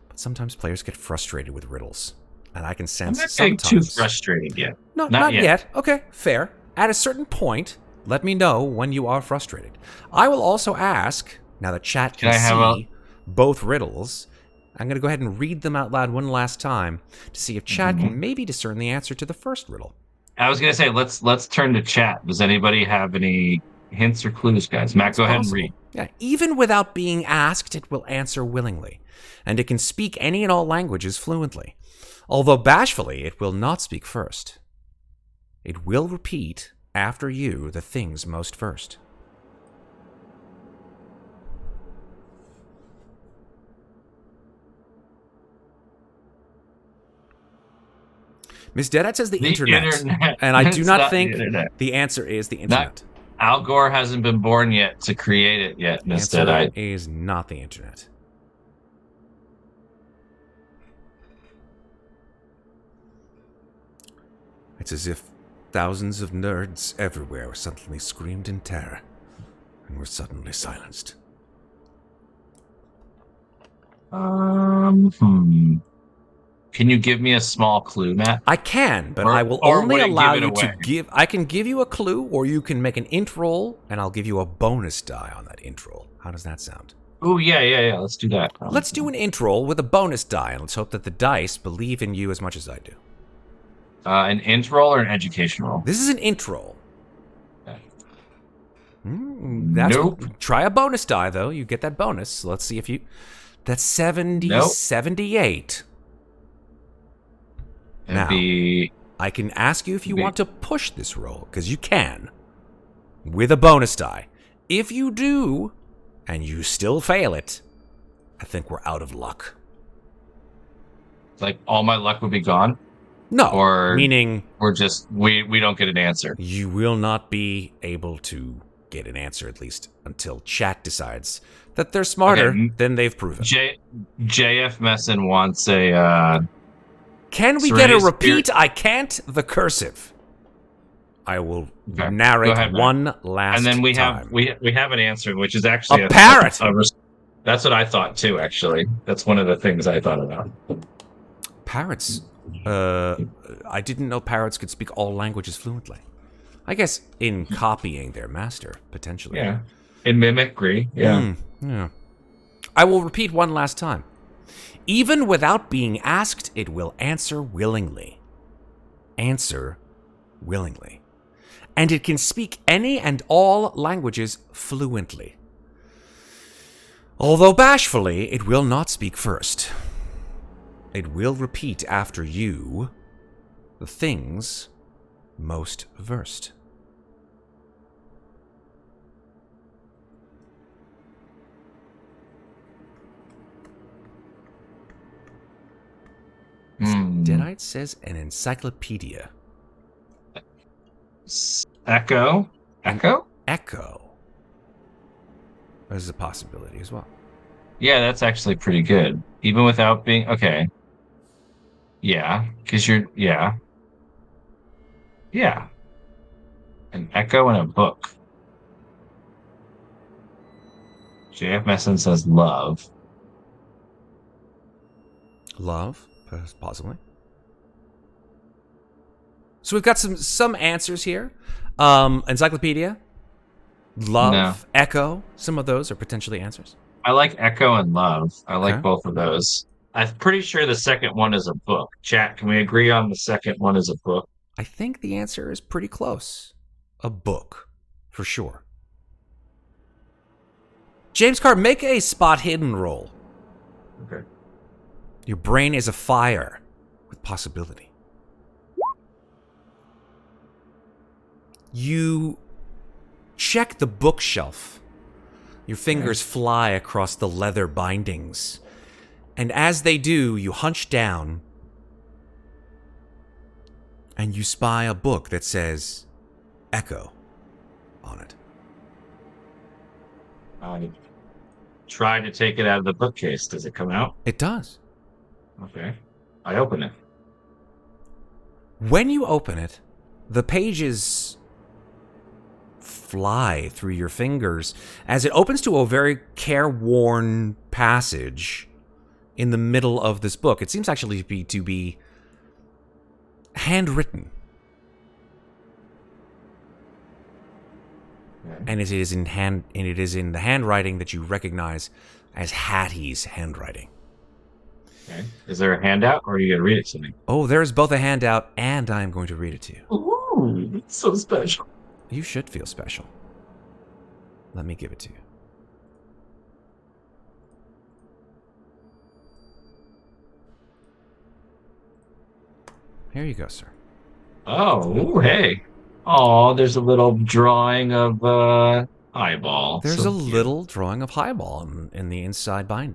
But sometimes players get frustrated with riddles. And I can sense I'm not sometimes... getting too frustrated yet. No, not yet. Okay, fair. At a certain point, let me know when you are frustrated. I will also ask, now that chat can see both riddles, I'm going to go ahead and read them out loud one last time to see if chat can maybe discern the answer to the first riddle. I was going to say, let's turn to chat. Does anybody have any hints or clues, guys? Matt, go ahead and read. Yeah, even without being asked, it will answer willingly, and it can speak any and all languages fluently. Although bashfully, it will not speak first. It will repeat after you the things most first. Miss Deadite says the internet. And I do not think the answer is the internet. Al Gore hasn't been born yet to create it yet, Miss Deadite. Is not the internet. It's as if thousands of nerds everywhere suddenly screamed in terror and were suddenly silenced. Can you give me a small clue, Matt? I can, but I will only allow you to give... I can give you a clue, or you can make an int roll, and I'll give you a bonus die on that int roll. How does that sound? Oh, yeah. Let's do that. Let's do an int roll with a bonus die, and let's hope that the dice believe in you as much as I do. An int roll or an education roll? This is an int roll. Okay. Nope. Try a bonus die, though. You get that bonus. So let's see if you... That's 78. Now, I can ask you if you want to push this roll, because you can, with a bonus die. If you do, and you still fail it, I think we're out of luck. Like, all my luck would be gone? No, or meaning... we don't get an answer. You will not be able to get an answer, at least until chat decides that they're smarter than they've proven. JF Messin wants a... Can we get a repeat? I can't. The cursive. I will narrate one last time. And then we have an answer, which is actually a parrot. That's what I thought too. Actually, that's one of the things I thought about. Parrots. I didn't know parrots could speak all languages fluently. I guess in copying their master, potentially. Yeah. In mimicry. Yeah. Yeah. I will repeat one last time. Even without being asked, it will answer willingly. Answer willingly. And it can speak any and all languages fluently. Although bashfully, it will not speak first. It will repeat after you the things most versed. Deadite says an encyclopedia. Echo? Echo? Echo. There's a possibility as well. Yeah, that's actually pretty good. Even without being... Okay. Yeah, because you're... Yeah. Yeah. An echo in a book. JF Messin says love. Love? Possibly. So we've got some answers here. Encyclopedia, love, echo. Some of those are potentially answers. I like echo and love. I like both of those. I'm pretty sure the second one is a book. Chat, can we agree on the second one is a book? I think the answer is pretty close. A book, for sure. James Carr, make a spot hidden roll. Okay. Your brain is afire with possibility. You check the bookshelf. Your fingers fly across the leather bindings. And as they do, you hunch down and you spy a book that says Echo on it. try to take it out of the bookcase. Does it come out? It does. Okay. I open it. When you open it, the pages fly through your fingers as it opens to a very careworn passage in the middle of this book. It seems actually to be handwritten. Okay. And it is in the handwriting that you recognize as Hattie's handwriting. Okay. Is there a handout, or are you gonna read it to me? Oh, there's both a handout, and I am going to read it to you. Ooh, it's so special. You should feel special. Let me give it to you. Here you go, sir. Oh, ooh, hey. Oh, there's a little drawing of eyeball. There's So a cute. little drawing of Highball in the inside what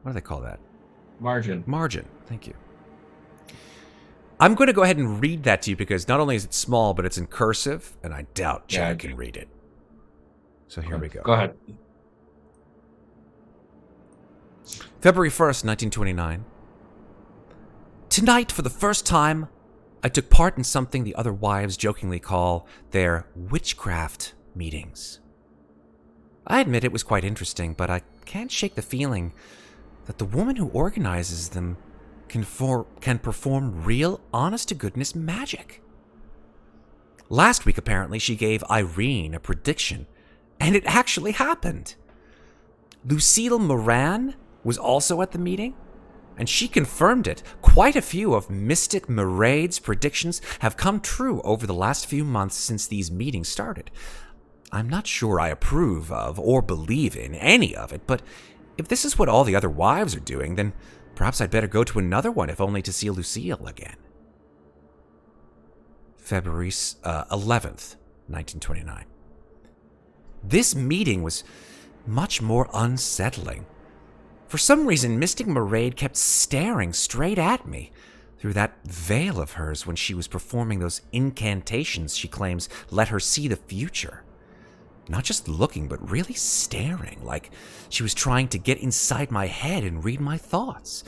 do they call that? Margin. Margin. Thank you. I'm going to go ahead and read that to you because not only is it small, but it's in cursive, and I doubt Chad can read it. So here we go. Go ahead. February 1st, 1929. Tonight, for the first time, I took part in something the other wives jokingly call their witchcraft meetings. I admit it was quite interesting, but I can't shake the feeling that the woman who organizes them can perform real, honest-to-goodness magic. Last week, apparently, she gave Irene a prediction, and it actually happened. Lucille Moran was also at the meeting, and she confirmed it. Quite a few of Mystic Maraid's predictions have come true over the last few months since these meetings started. I'm not sure I approve of or believe in any of it, but if this is what all the other wives are doing, then perhaps I'd better go to another one, if only to see Lucille again. February 11th, 1929. This meeting was much more unsettling. For some reason, Mystic Maraid kept staring straight at me through that veil of hers when she was performing those incantations she claims let her see the future. Not just looking, but really staring, like she was trying to get inside my head and read my thoughts.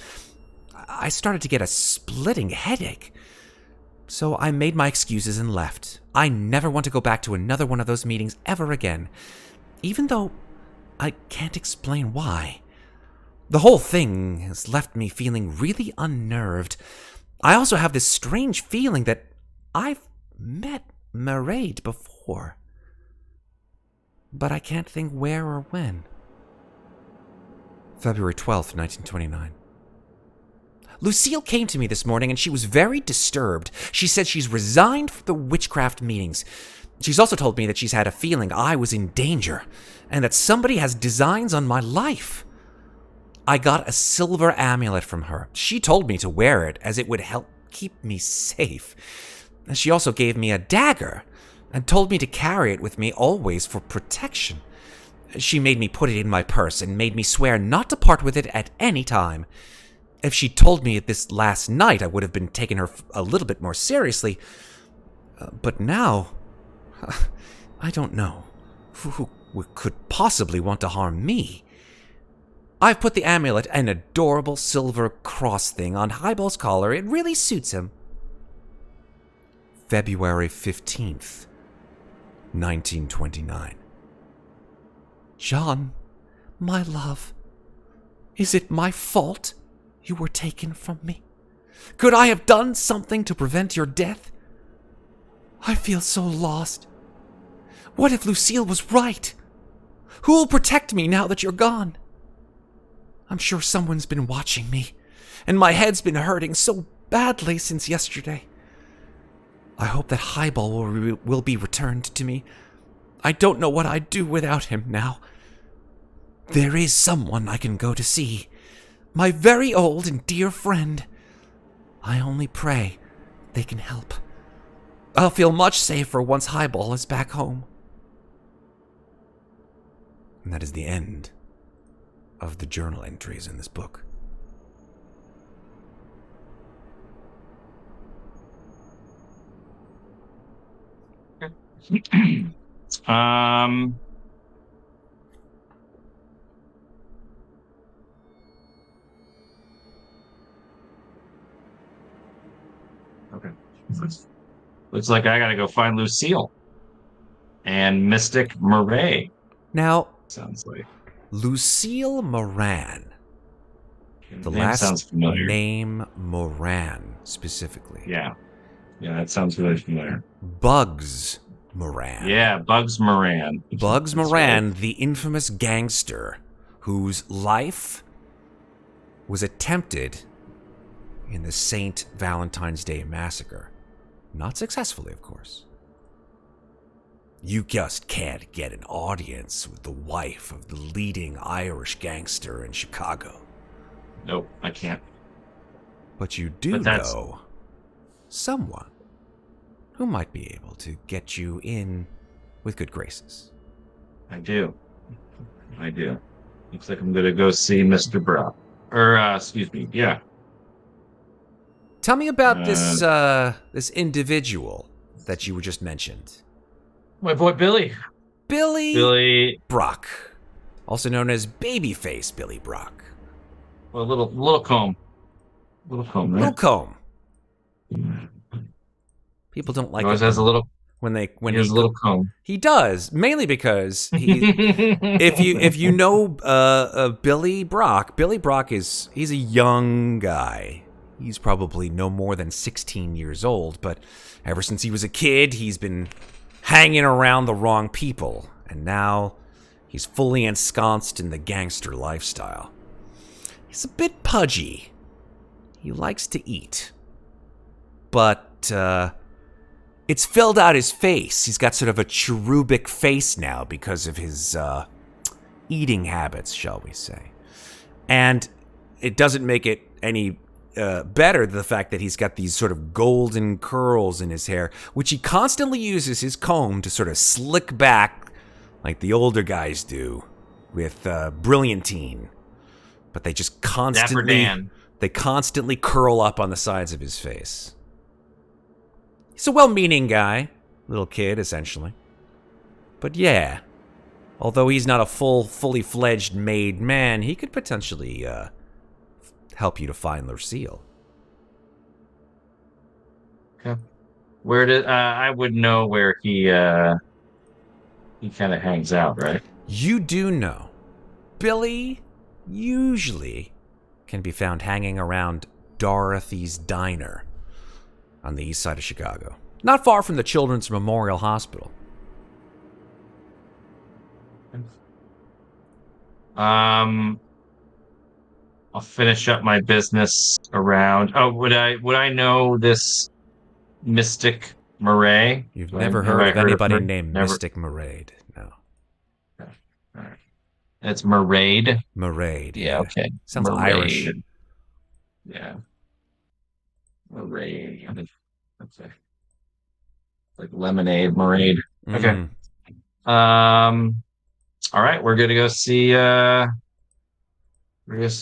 I started to get a splitting headache, so I made my excuses and left. I never want to go back to another one of those meetings ever again, even though I can't explain why. The whole thing has left me feeling really unnerved. I also have this strange feeling that I've met Maraid before, but I can't think where or when. February 12th, 1929. Lucille came to me this morning and she was very disturbed. She said she's resigned from the witchcraft meetings. She's also told me that she's had a feeling I was in danger and that somebody has designs on my life. I got a silver amulet from her. She told me to wear it as it would help keep me safe. She also gave me a dagger and told me to carry it with me always for protection. She made me put it in my purse and made me swear not to part with it at any time. If she'd told me this last night, I would have been taking her a little bit more seriously. But now, I don't know. Who could possibly want to harm me? I've put the amulet, an adorable silver cross thing, on Highball's collar. It really suits him. February 15th, 1929. John, my love, is it my fault you were taken from me? Could I have done something to prevent your death? I feel so lost. What if Lucille was right? Who will protect me now that you're gone? I'm sure someone's been watching me, and my head's been hurting so badly since yesterday. I hope that Highball will be returned to me. I don't know what I'd do without him now. There is someone I can go to see. My very old and dear friend. I only pray they can help. I'll feel much safer once Highball is back home. And that is the end of the journal entries in this book. Um, Looks like I gotta go find Lucille and Mystic Murray. Now, Sounds like Lucille Moran. The name last sounds familiar. name Moran, specifically. Yeah, that sounds really familiar. Bugs Moran. Yeah, Bugs Moran. Bugs That's Moran, right. the infamous gangster whose life was attempted in the St. Valentine's Day massacre. Not successfully, of course. You just can't get an audience with the wife of the leading Irish gangster in Chicago. Nope, I can't. But you do know someone who might be able to get you in with good graces. I do. Looks like I'm gonna go see Mr. Brock. Or, excuse me, yeah. Tell me about this individual that you just mentioned. My boy Billy. Billy Brock, also known as Babyface Billy Brock. Well, little comb. Little comb, right? Little comb. People don't like it has a little when he has a little comb. He does, mainly because if you know Billy Brock he's a young guy. He's probably no more than 16 years old, but ever since he was a kid, he's been hanging around the wrong people, and now he's fully ensconced in the gangster lifestyle. He's a bit pudgy. He likes to eat, but it's filled out his face. He's got sort of a cherubic face now because of his eating habits, shall we say. And it doesn't make it any better, the fact that he's got these sort of golden curls in his hair, which he constantly uses his comb to sort of slick back like the older guys do with brilliantine. But they just constantly curl up on the sides of his face. He's a well-meaning guy, little kid, essentially. But yeah, although he's not a fully fledged made man, he could potentially help you to find Lucille. Okay. Where did I would know where he kind of hangs out, right? You do know Billy usually can be found hanging around Dorothy's Diner on the east side of Chicago, not far from the Children's Memorial Hospital. I'll finish up my business around. Oh, would I know this Mystic Murray? You've never heard of anybody named Mystic Murrayed, no. Okay. All right. It's Murrayed. Murrayed. Yeah, okay. Sounds Murrayed. Irish. Yeah. Murrayed. Okay. Like lemonade, Murrayed. Okay. All right, we're gonna go see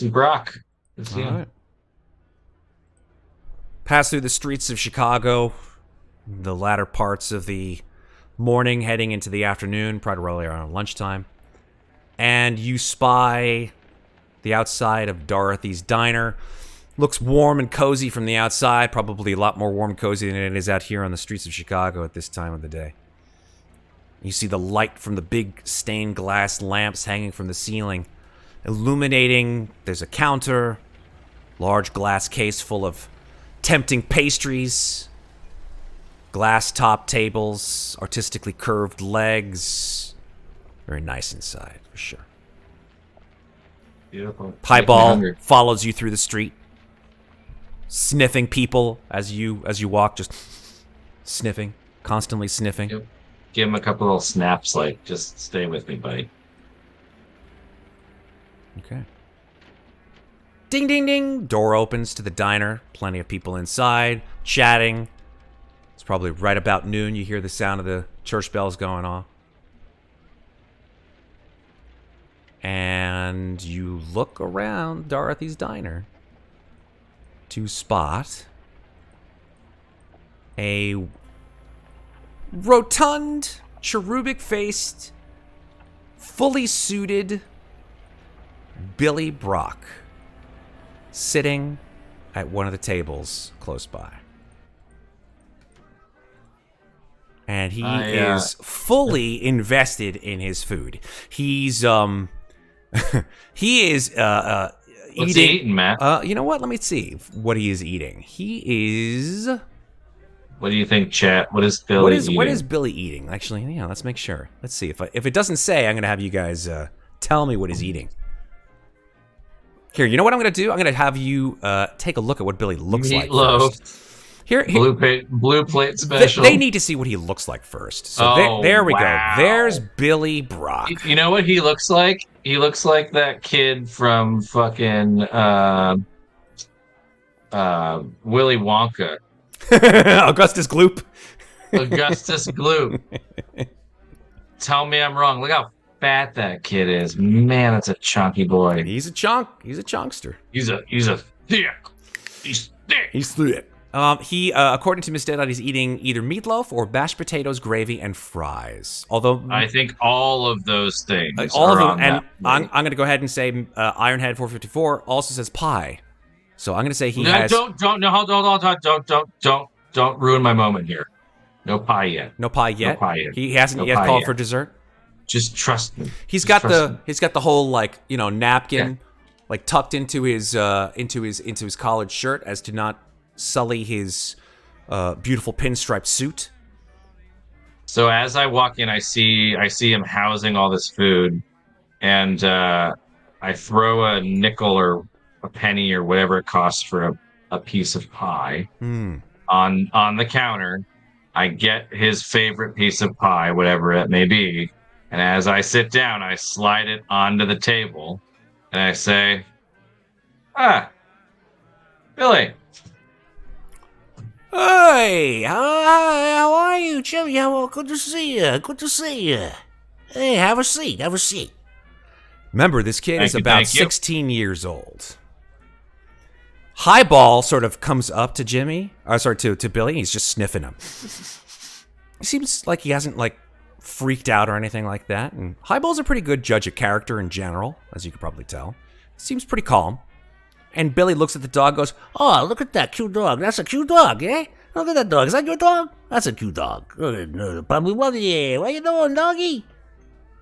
Brock. All right. Pass through the streets of Chicago, the latter parts of the morning, heading into the afternoon, probably around lunchtime, and you spy the outside of Dorothy's Diner. Looks warm and cozy from the outside, probably a lot more warm and cozy than it is out here on the streets of Chicago at this time of the day. You see the light from the big stained glass lamps hanging from the ceiling, illuminating. There's a counter, large glass case full of tempting pastries, glass top tables, artistically curved legs. Very nice inside, for sure. Beautiful. Pieball follows you through the street, sniffing people as you walk, just sniffing, constantly sniffing. Yep. Give him a couple little snaps, like, just stay with me, buddy. Okay. Ding, ding, ding. Door opens to the diner. Plenty of people inside, chatting. It's probably right about noon. You hear the sound of the church bells going off. And you look around Dorothy's Diner to spot a rotund, cherubic-faced, fully suited Billy Brock sitting at one of the tables close by. and he is fully invested in his food. He's he is What's he eating, Matt? You know what? Let me see what he is eating. He is. What do you think, chat? What is Billy eating? What is Billy eating? Actually, yeah, let's make sure. Let's see. If it doesn't say, I'm going to have you guys tell me what he's eating. Here, you know what I'm going to do? I'm going to have you take a look at what Billy looks like first. Here, blue plate special. They need to see what he looks like first. So there we go. There's Billy Brock. You know what he looks like? He looks like that kid from fucking Willy Wonka. Augustus Gloop. Augustus Gloop. Tell me I'm wrong. Look how fat that kid is. Man, that's a chunky boy. He's a chunk. He's a chunkster. He's thick. He's thick. He's thick. He, according to Miss Deadeye, he's eating either meatloaf or mashed potatoes, gravy, and fries. Although I think all of those things. All of them. And I'm going to go ahead and say Ironhead 454 also says pie. So I'm going to say he has. Don't ruin my moment here. No pie yet. No pie yet. No pie yet. He hasn't yet called for dessert. Just trust me. He's got the whole napkin like tucked into his collared shirt as to not sully his beautiful pinstripe suit. So as I walk in, I see him housing all this food, and I throw a nickel or a penny or whatever it costs for a piece of pie on the counter. I get his favorite piece of pie, whatever it may be, and as I sit down, I slide it onto the table, and I say, Billy. Hey, how are you, Jimmy? Well, good to see you. Good to see you. Hey, have a seat. Have a seat. Remember, this kid is about 16 years old. Highball sort of comes up to Jimmy, to Billy, and he's just sniffing him. He seems like he hasn't freaked out or anything like that. And Highball's a pretty good judge of character in general, as you could probably tell. Seems pretty calm. And Billy looks at the dog, goes, "Oh, look at that cute dog. That's a cute dog, eh? Look at that dog. Is that your dog? That's a cute dog. Probably what you doing, doggy?"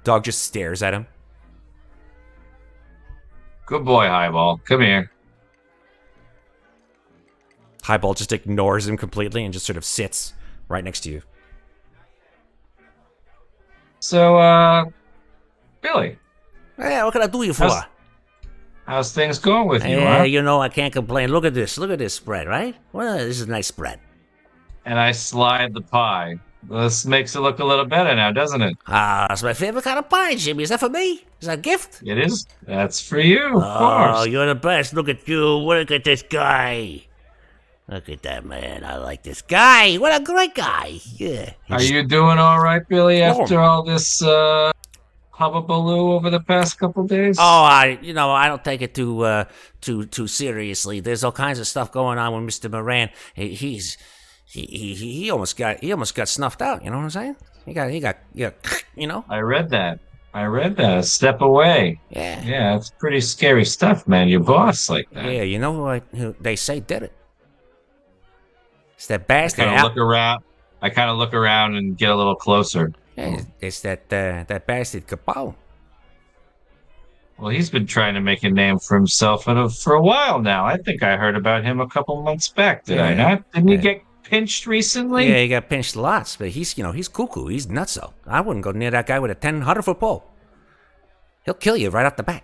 Dog just stares at him. Good boy, Highball. Come here. Highball just ignores him completely and just sort of sits right next to you. So, Billy. Hey, what can I do you for? How's things going with you, huh? You know, I can't complain. Look at this. Look at this spread, right? Well, this is a nice spread. And I slide the pie. This makes it look a little better now, doesn't it? That's my favorite kind of pie, Jimmy. Is that for me? Is that a gift? It is. That's for you, of course. Oh, you're the best. Look at you. Look at this guy. Look at that, man. I like this guy. What a great guy. Yeah. Are you doing all right, Billy, after all this hubbubaloo over the past couple days? Oh, I don't take it too seriously. There's all kinds of stuff going on with Mr. Moran. He almost got snuffed out. You know what I'm saying? He got you know. I read that. A step away. Yeah. Yeah, it's pretty scary stuff, man. Your boss like that. Yeah, you know who they say did it? It's that bastard. I kind of look around and get a little closer. Yeah, it's that bastard Capone. Well, he's been trying to make a name for himself for a while now. I think I heard about him a couple months back. Did I not? Didn't he get pinched recently? Yeah, he got pinched lots, but he's cuckoo. He's nutso. I wouldn't go near that guy with a 100-foot pole. He'll kill you right off the bat.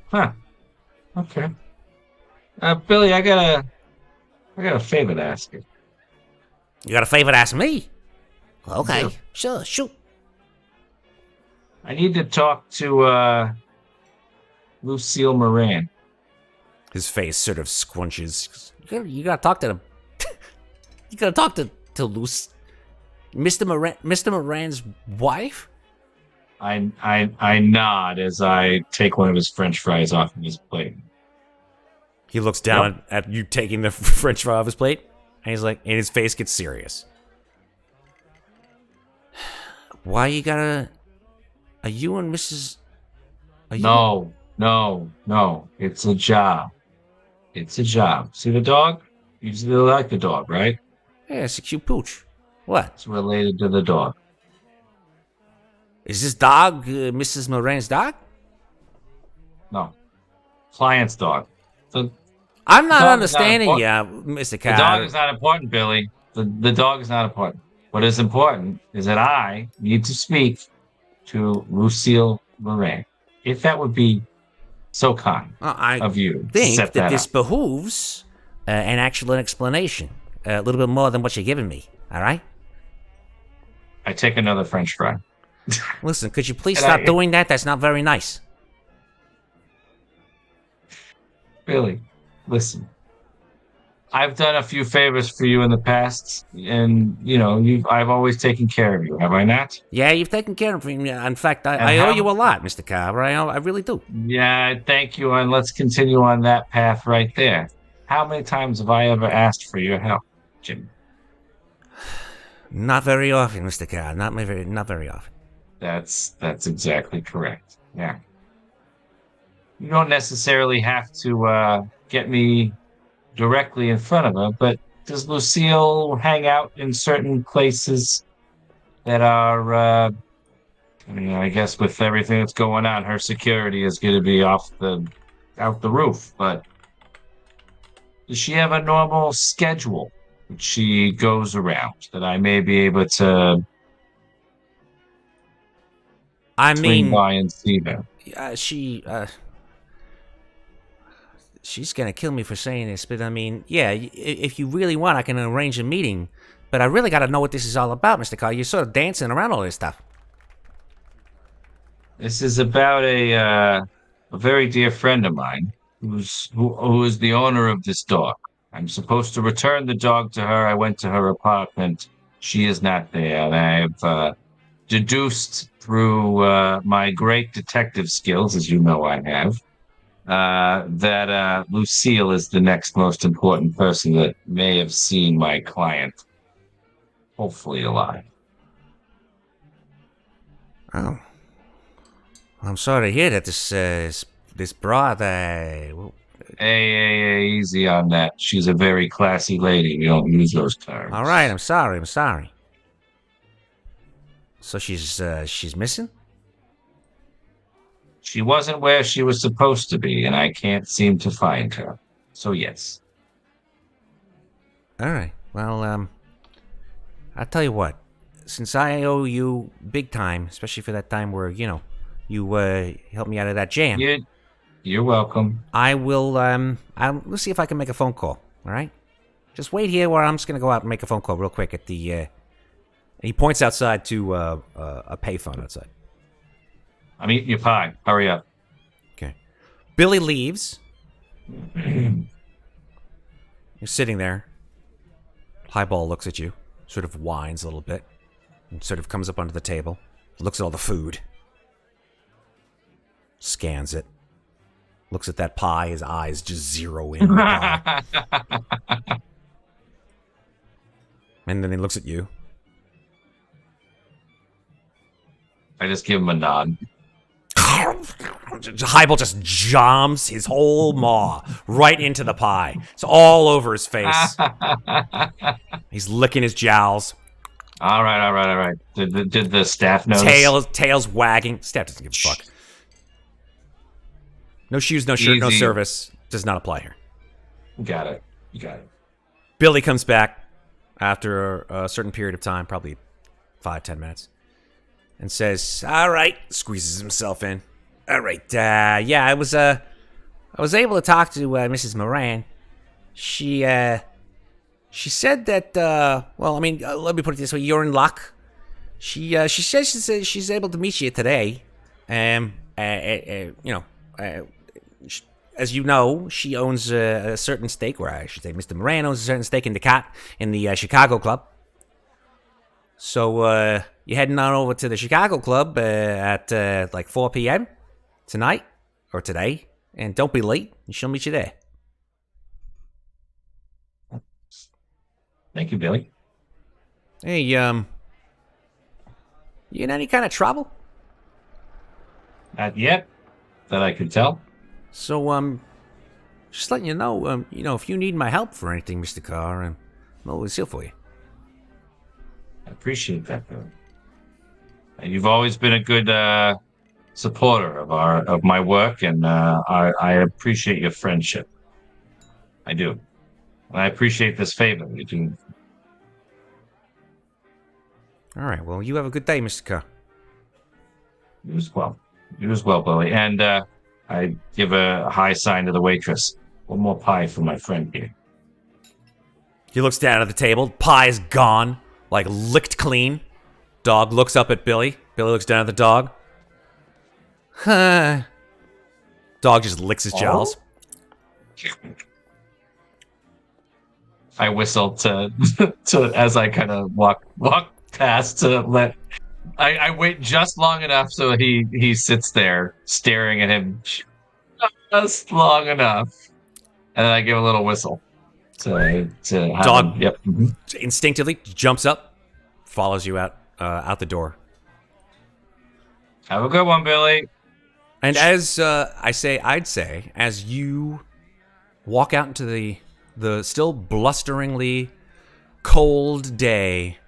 Huh. Okay. Billy, I got a favor to ask you. You got a favor to ask me? Okay, yeah. Sure, shoot. I need to talk to Lucille Moran. His face sort of squinches. You gotta talk to them. You gotta talk to Luce, Mr. Moran's wife. I nod as I take one of his French fries off of his plate. He looks down at you taking the French fry off his plate, and he's like, and his face gets serious. Why you gotta? Are you and Mrs. No. It's a job. It's a job. See the dog? You still like the dog, right? Yeah, it's a cute pooch. What? It's related to the dog. Is this dog Mrs. Moran's dog? No. Client's dog. I'm not dog is not understanding you, Mr. The Carr. dog is not important, Billy. The dog is not important. What is important is that I need to speak to Lucille Moran. If that would be so kind of you to think set that that this up. behooves an actual explanation. A little bit more than what you're giving me, all right? I take another French fry. Listen, could you please stop doing that? That's not very nice. Billy, listen. I've done a few favors for you in the past, and I've always taken care of you, have I not? Yeah, you've taken care of me. In fact, I owe you a lot, Mr. Carr. I really do. Yeah, thank you, and let's continue on that path right there. How many times have I ever asked for your help, Jim? Not very often, Mr. Carr. Not very often. That's exactly correct. Yeah. You don't necessarily have to get me directly in front of her, but does Lucille hang out in certain places that are, I guess with everything that's going on, her security is going to be out the roof, but does she have a normal schedule that she goes around that I may be able to swing by and see her? She's gonna kill me for saying this, but I mean, yeah, if you really want, I can arrange a meeting. But I really gotta know what this is all about, Mr. Carr. You're sort of dancing around all this stuff. This is about a very dear friend of mine who is the owner of this dog. I'm supposed to return the dog to her. I went to her apartment. She is not there. And I've deduced through my great detective skills, as you know I have, that Lucille is the next most important person that may have seen my client, hopefully alive. Oh. I'm sorry to hear that this broad, Hey, easy on that. She's a very classy lady. We don't use those terms. All right, I'm sorry. So she's missing? She wasn't where she was supposed to be, and I can't seem to find her. So yes. All right. Well, I'll tell you what. Since I owe you big time, especially for that time where you helped me out of that jam. You're welcome. I will. Let's see if I can make a phone call. All right. Just wait here, where I'm just gonna go out and make a phone call real quick at the. He points outside to a payphone outside. I'm eating your pie. Hurry up. Okay. Billy leaves. You're sitting there. Highball looks at you, sort of whines a little bit, and sort of comes up onto the table, looks at all the food, scans it, looks at that pie, his eyes just zero in on the pie. And then he looks at you. I just give him a nod. Hybel just jams his whole maw right into the pie. It's all over his face. He's licking his jowls. All right. Did the staff notice? Tails wagging. Staff doesn't give a fuck. No shoes, no shirt, no service. Does not apply here. You got it. Billy comes back after a certain period of time, probably 5-10 minutes, and says, "All right," squeezes himself in. "All right, yeah, I was able to talk to Mrs. Moran. She said that, let me put it this way: you're in luck. She says she's able to meet you today. As you know, she owns a certain stake, or I should say, Mr. Moran owns a certain stake in the Chicago Club. So you're heading on over to the Chicago Club at like 4 p.m. tonight or today, and don't be late. And she'll meet you there." Thank you, Billy. Hey, you in any kind of trouble? Not yet, that I could tell. So, just letting you know, if you need my help for anything, Mr. Carr, I'm always here for you. I appreciate that, though. And you've always been a good supporter of my work, and I appreciate your friendship. I do. And I appreciate this favor you do. All right. Well, you have a good day, Mr. Carr. You as well. You as well, Billy. And I give a high sign to the waitress. One more pie for my friend here. He looks down at the table. Pie's gone, like licked clean. Dog looks up at Billy. Billy looks down at the dog. Huh. Dog just licks his jowls. I whistle to as I kind of walk past to let. I wait just long enough so he sits there staring at him just long enough, and then I give a little whistle to have Dog him, yep. instinctively jumps up, follows you out the door. Have a good one, Billy. And as I'd say, as you walk out into the still blusteringly cold day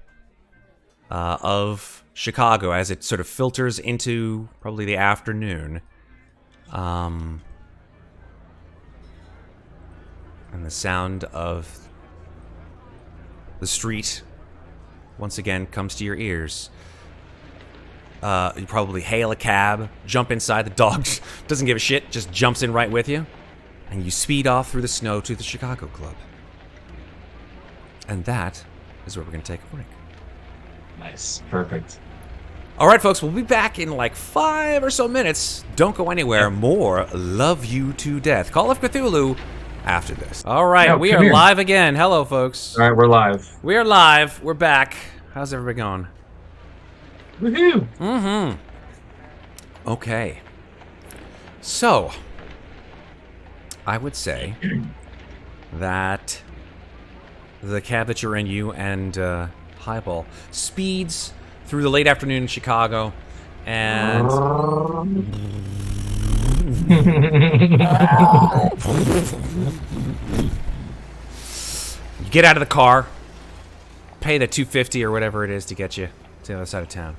of Chicago, as it sort of filters into probably the afternoon, and the sound of the street once again comes to your ears. You probably hail a cab, jump inside. The dog doesn't give a shit, just jumps in right with you. And you speed off through the snow to the Chicago Club. And that is where we're going to take a break. Nice. Perfect. All right, folks, we'll be back in like 5 or so minutes. Don't go anywhere. More Love You to Death. Call of Cthulhu after this. All right, we are live again. Hello, folks. All right, we're live. We are live. We're back. How's everybody going? Woohoo! Mm-hmm. Okay. So, I would say that the cab that you're in, you and Highball, speeds through the late afternoon in Chicago, and you get out of the car, pay the $2.50 or whatever it is to get you to the other side of town.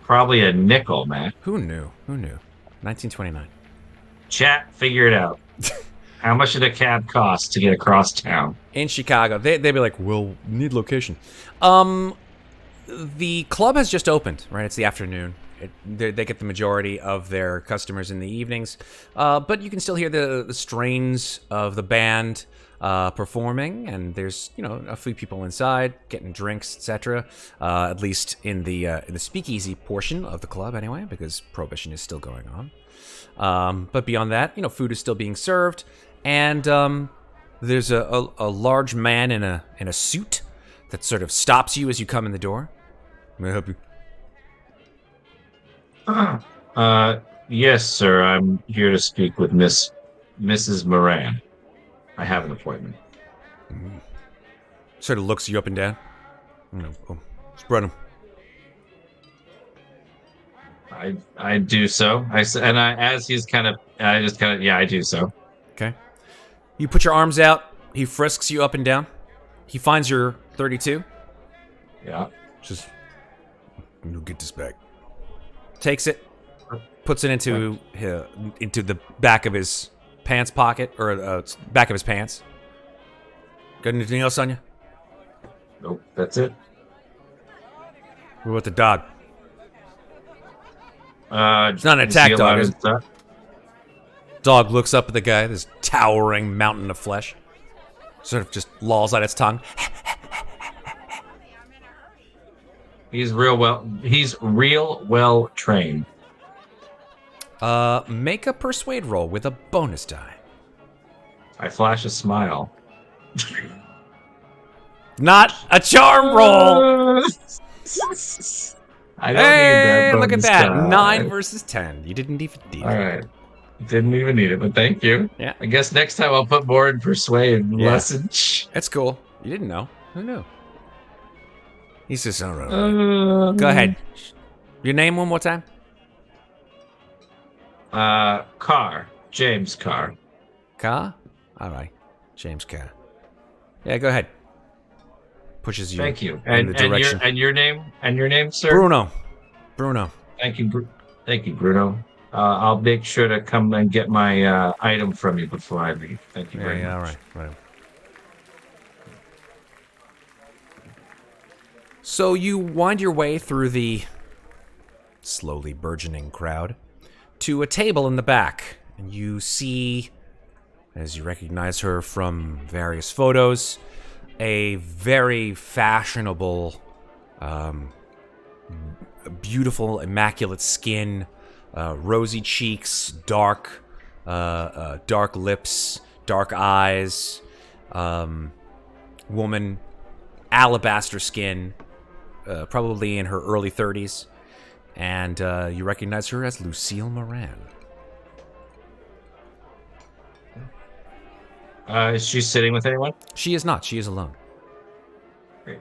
Probably a nickel, man. Who knew? 1929. Chat, figure it out. How much did a cab cost to get across town? In Chicago. They'd be like, well, need location. The club has just opened, right? It's the afternoon. They get the majority of their customers in the evenings. But you can still hear the strains of the band performing, and there's, a few people inside getting drinks, etc. At least in the speakeasy portion of the club anyway, because prohibition is still going on. But beyond that, food is still being served. And there's a large man in a suit that sort of stops you as you come in the door. May I help you? Yes, sir. I'm here to speak with Mrs. Moran. I have an appointment. Sort of looks you up and down. Spread him. I do so. I do so. Okay. You put your arms out. He frisks you up and down. He finds your 32. Yeah. Just, get this back. Takes it, puts it into the back of his pants pocket, or back of his pants. Got anything else on you? Nope, that's it. What about the dog? It's not an attack dog, is it? Dog looks up at the guy, this towering mountain of flesh. Sort of just lolls out its tongue. He's real well trained. Make a persuade roll with a bonus die. I flash a smile. Not a charm roll! I don't need that look at bonus that. die. 9 versus 10. You didn't even need it. Alright. Didn't even need it, but thank you. Yeah. I guess next time I'll put more in persuade. Yeah. Less in That's cool. You didn't know. Who knew? He says, all right. Go ahead. Your name one more time? Carr. James Carr. Carr? All right. James Carr. Yeah, go ahead. pushes you Thank you. in the direction. And your name, sir? Bruno. Bruno. Thank you, thank you, Bruno. I'll make sure to come and get my item from you before I leave. Thank you very much. All right. Right. So you wind your way through the slowly burgeoning crowd to a table in the back, and you see, as you recognize her from various photos, a very fashionable, beautiful, immaculate skin, rosy cheeks, dark lips, dark eyes, woman, alabaster skin, probably in her early 30s, and you recognize her as Lucille Moran. Is she sitting with anyone? She is not. She is alone. Great.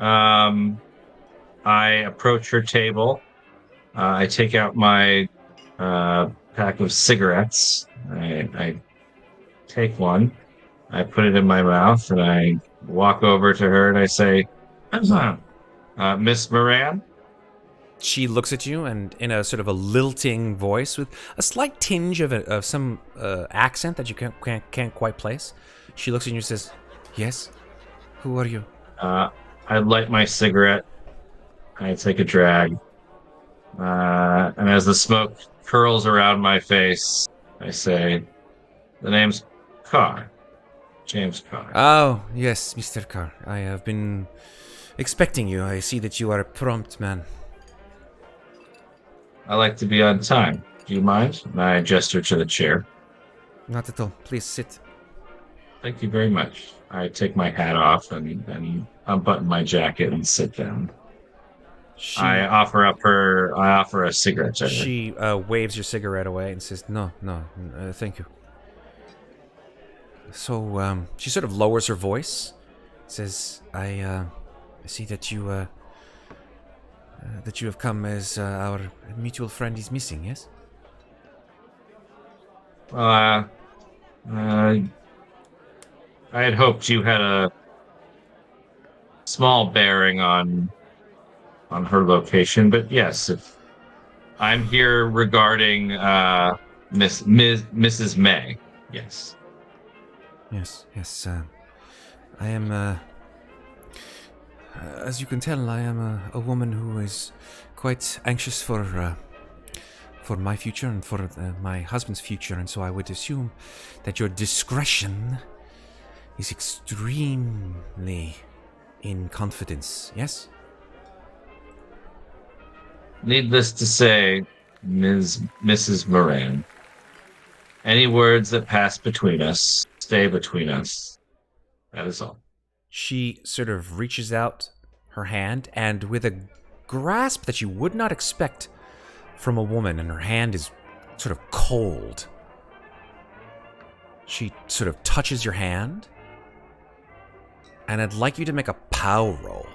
I approach her table. I take out my pack of cigarettes. I take one. I put it in my mouth, and I walk over to her, and I say, Miss Moran? She looks at you, and in a sort of a lilting voice with a slight tinge of some accent that you can't quite place, she looks at you and says, "Yes? Who are you?" I light my cigarette. I take a drag. And as the smoke curls around my face, I say, the name's Carr. James Carr. Oh, yes, Mr. Carr. I have been expecting you. I see that you are a prompt man. I like to be on time. Do you mind? And I gesture to the chair. Not at all. Please sit. Thank you very much. I take my hat off and unbutton my jacket and sit down. I offer a cigarette to her. She waves your cigarette away and says, No, thank you. So she sort of lowers her voice, says, I see that you have come as our mutual friend is missing, yes? I had hoped you had a small bearing on her location, but yes, if I'm here regarding Mrs. May. Yes. Yes. I am. As you can tell, I am a woman who is quite anxious for my future and for my husband's future, and so I would assume that your discretion is extremely in confidence. Yes. Needless to say, Mrs. Moran, any words that pass between us stay between us. That is all. She sort of reaches out her hand, and with a grasp that you would not expect from a woman, and her hand is sort of cold, she sort of touches your hand, and I'd like you to make a POW roll.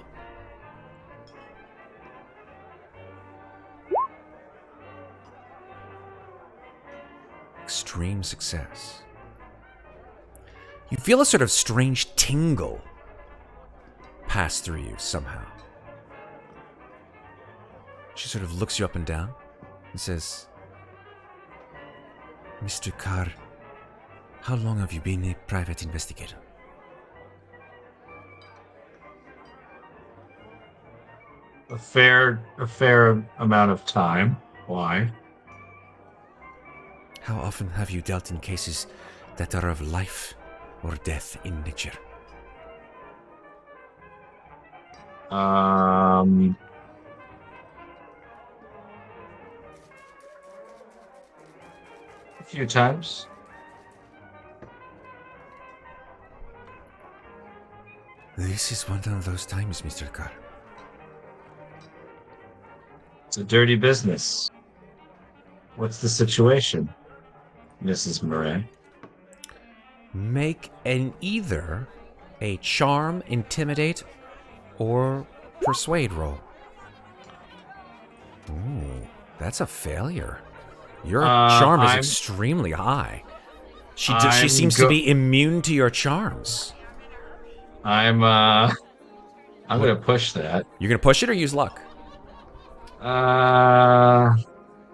Extreme success. You feel a sort of strange tingle pass through you somehow. She sort of looks you up and down and says, Mr. Carr, how long have you been a private investigator? A fair amount of time. Why? How often have you dealt in cases that are of life or death in nature? A few times. This is one of those times, Mr. Carr. It's a dirty business. What's the situation, Mrs. Moran? Make either a charm, intimidate, or persuade roll. Ooh, that's a failure. Your charm is extremely high. She seems to be immune to your charms. I'm I'm going to push that. You're going to push it or use luck?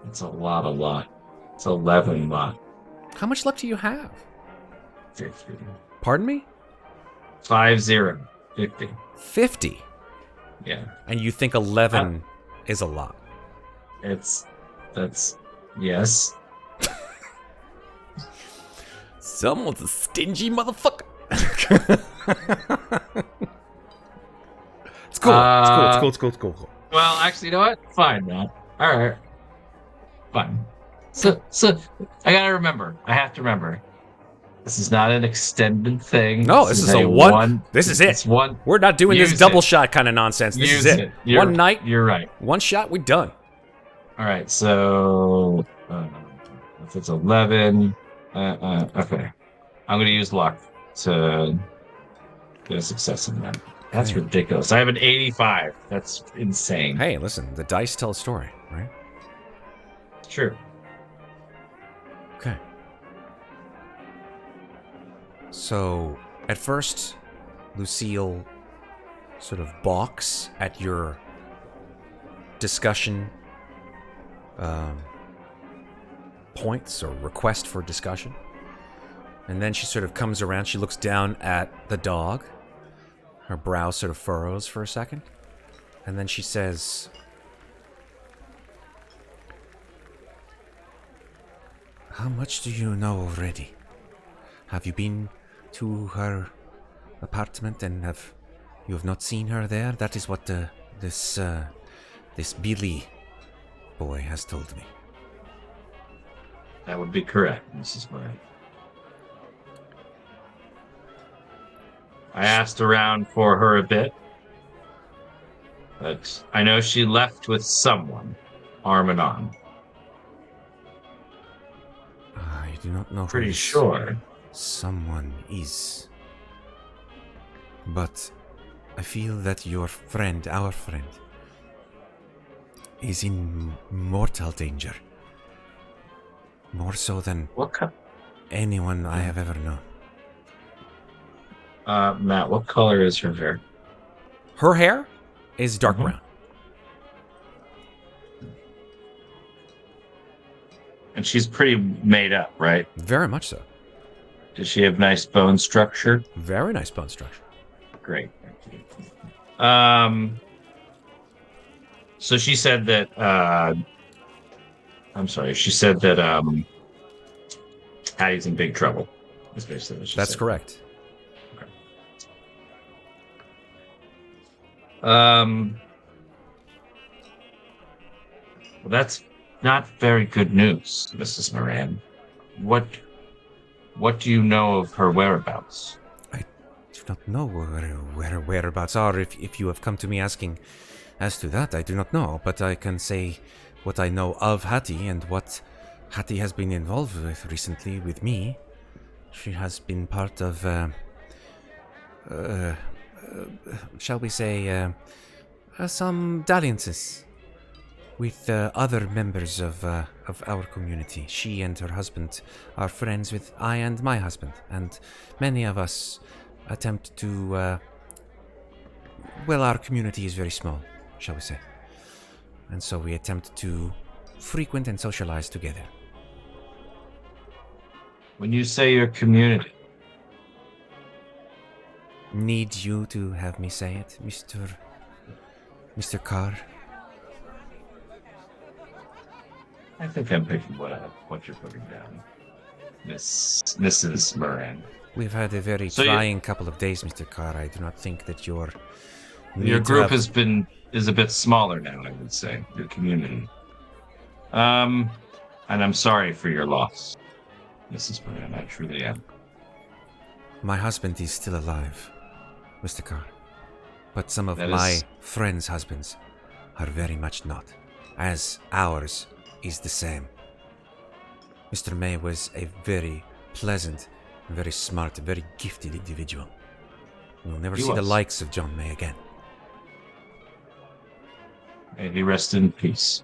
It's a lot of luck. It's 11 luck. How much luck do you have? 50. Pardon me? 50. 50. 50. Yeah. And you think 11 is a lot? Yes. Someone's a stingy motherfucker. It's cool. Well, actually, you know what? Fine, man. All right. Fine. So I gotta remember. I have to remember. This is not an extended thing. No, this is a one. This is it. It's one. We're not doing this double shot kind of nonsense. This is it. One night. You're right. One shot. We done. All right. So if it's 11, okay. I'm gonna use luck to get a success in that. That's ridiculous. I have an 85. That's insane. Hey, listen. The dice tell a story, right? True. Okay. So, at first, Lucille sort of balks at your discussion points or request for discussion. And then she sort of comes around. She looks down at the dog. Her brow sort of furrows for a second. And then she says, "How much do you know already? Have you been to her apartment and you have not seen her there? That is what this Billy boy has told me." That would be correct, Mrs. Murray. I asked around for her a bit, but I know she left with someone, arm in arm. I do not know. Pretty sure. Someone is. But I feel that your friend, our friend, is in mortal danger. More so than anyone I have ever known. Matt, what color is her hair? Her hair is dark brown. And she's pretty made up, right? Very much so. Does she have nice bone structure? Very nice bone structure. Great. So she said that I'm sorry, she said that Hattie's in big trouble. That's basically what she That's said. correct. Okay. Well, that's not very good news, Mrs. Moran. What do you know of her whereabouts? I do not know where her whereabouts are. If you have come to me asking as to that, I do not know. But I can say what I know of Hattie and what Hattie has been involved with recently with me. She has been part of, shall we say, some dalliances with other members of our community. She and her husband are friends with I and my husband, and many of us attempt to, well, our community is very small, shall we say. And so we attempt to frequent and socialize together. When you say your community, Need you to have me say it, Mr. Carr? I think I'm picking what you're putting down, Mrs. Moran. We've had a very trying couple of days, Mr. Carr. I do not think that your group is a bit smaller now, I would say, your community. And I'm sorry for your loss, Mrs. Moran. I truly am. My husband is still alive, Mr. Carr. But some of my friends' husbands are very much not, as ours is the same. Mr. May was a very pleasant, very smart, very gifted individual. We'll never see the likes of John May again. May he rest in peace.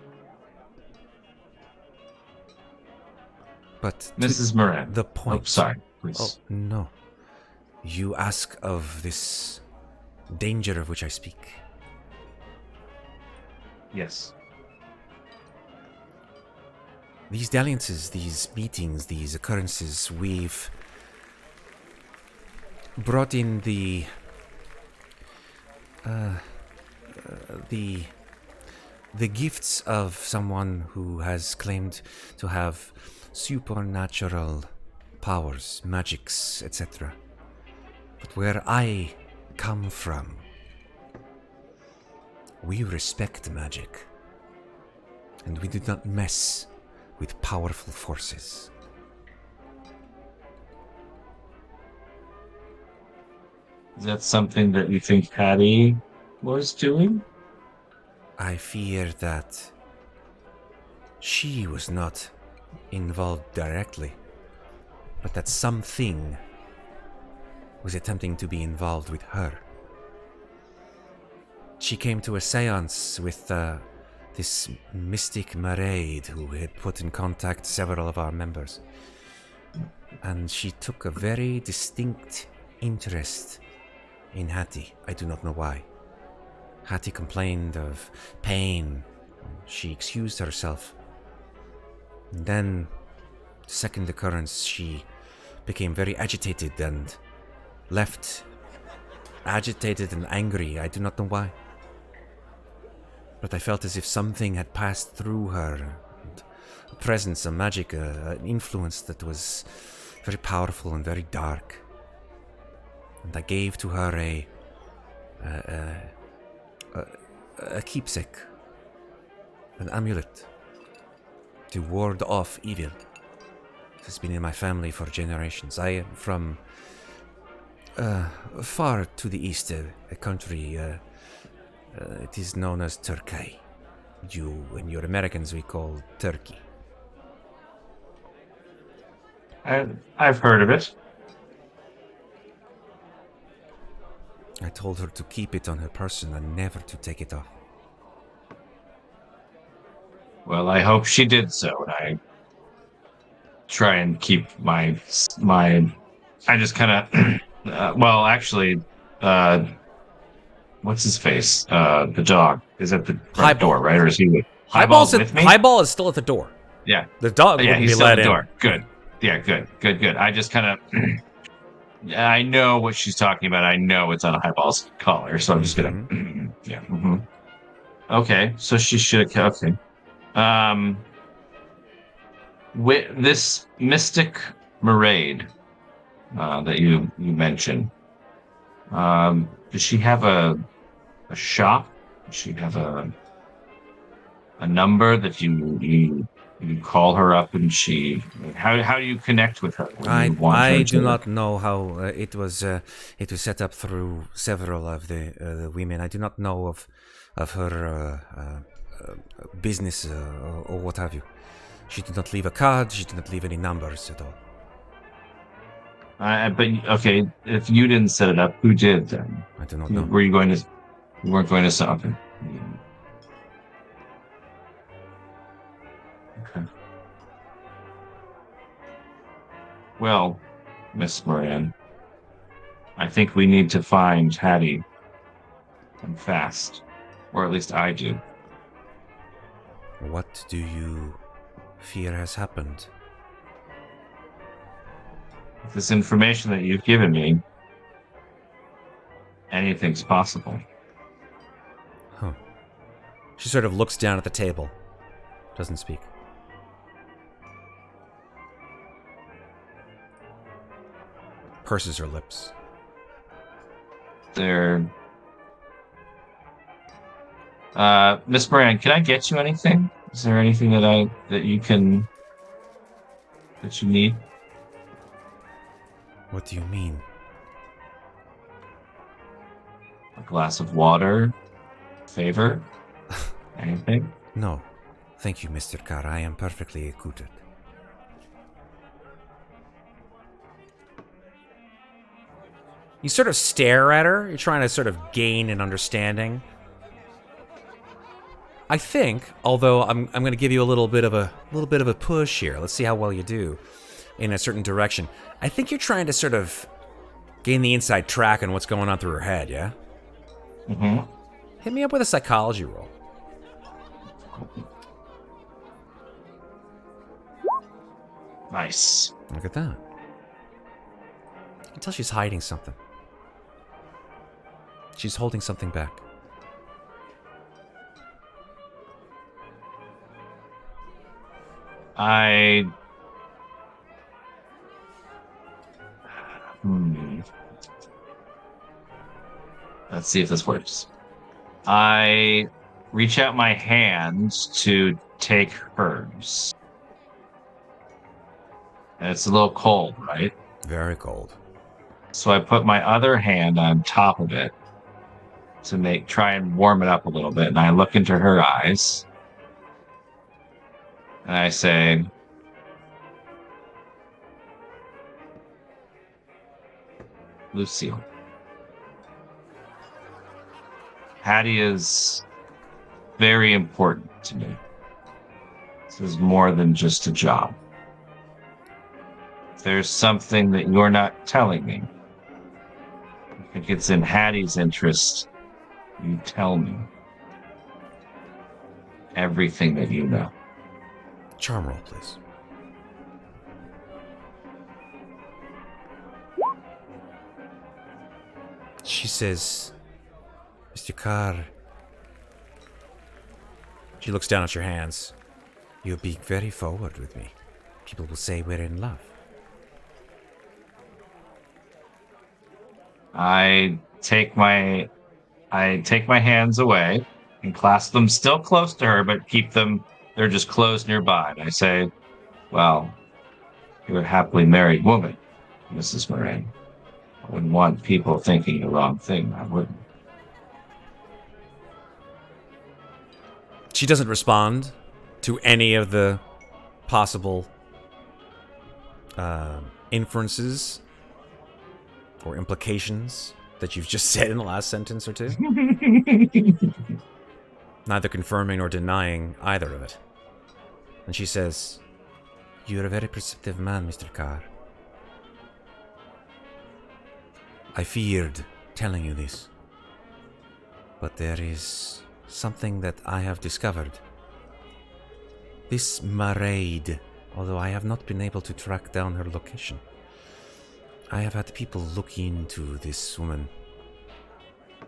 But Mrs. Moran. The point. Oh, sorry, please. Oh, no. You ask of this danger of which I speak. Yes. These dalliances, these meetings, these occurrences, we've brought in the gifts of someone who has claimed to have supernatural powers, magics, etc. But where I come from, we respect magic, and we do not mess with powerful forces. Is that something that you think Hattie was doing? I fear that she was not involved directly, but that something was attempting to be involved with her. She came to a seance with this mystic Maraid who had put in contact several of our members. And she took a very distinct interest in Hattie. I do not know why. Hattie complained of pain. She excused herself. And then, the second occurrence, she became very agitated and left. Agitated and angry. I do not know why. But I felt as if something had passed through her. And a presence, a magic, an influence that was very powerful and very dark. And I gave to her a keepsake, an amulet, to ward off evil. It has been in my family for generations. I am from far to the east, a country. It is known as Turkey. And your Americans we call Turkey. I've heard of it. I told her to keep it on her person and never to take it off. Well, I hope she did so, and I try and keep my. I just kind of. Well, actually, what's his face? The dog is at the front door, right? Or is he with Highball's with me? Highball is still at the door. Yeah, the dog wouldn't he's be still let at the in. door. Good. Yeah, good. I just kind of. I know what she's talking about. I know it's on Highball's collar, so I'm just gonna. Yeah. Mm-hmm. Okay, so she should have. Okay. With this mystic Maraid that you mentioned, does she have a shop? Does she have a number that you call her up and she? How do you connect with her? I do not know how it was set up through several of the women. I do not know of her business or what have you. She did not leave a card. She did not leave any numbers at all. But okay, if you didn't set it up, who did then? I do not know. Were you going to? You weren't going to something. Okay. Well, Miss Moran, I think we need to find Hattie, and fast, or at least I do. What do you fear has happened? This information that you've given me, anything's possible. Huh. She sort of looks down at the table. Doesn't speak. Purses her lips. Miss Moran, can I get you anything? Is there anything that you need? What do you mean? A glass of water? Favor? Anything? No. Thank you, Mr. Carr. I am perfectly accoutred. You sort of stare at her. You're trying to sort of gain an understanding. I think, although I'm going to give you a little bit of a push here. Let's see how well you do in a certain direction. I think you're trying to sort of gain the inside track on what's going on through her head, yeah? Mm-hmm. Hit me up with a psychology roll. Nice. Look at that. You can tell she's hiding something. She's holding something back. Let's see if this works. I reach out my hand to take hers. And it's a little cold, right? Very cold. So I put my other hand on top of it to try and warm it up a little bit. And I look into her eyes. And I say, Lucille, Hattie is very important to me. This is more than just a job. If there's something that you're not telling me, I think it's in Hattie's interest you tell me everything that you know. Charm roll, please. She says, Mr. Carr. She looks down at your hands. You're being very forward with me. People will say we're in love. I take my hands away and clasp them still close to her, but keep them, they're just closed nearby. And I say, well, you're a happily married woman, Mrs. Moran. I wouldn't want people thinking the wrong thing. I wouldn't. She doesn't respond to any of the possible inferences or implications that you've just said in the last sentence or two. Neither confirming nor denying either of it. And she says, "You're a very perceptive man, Mr. Carr. I feared telling you this, but there is something that I have discovered. This Maraid, although I have not been able to track down her location, I have had people look into this woman,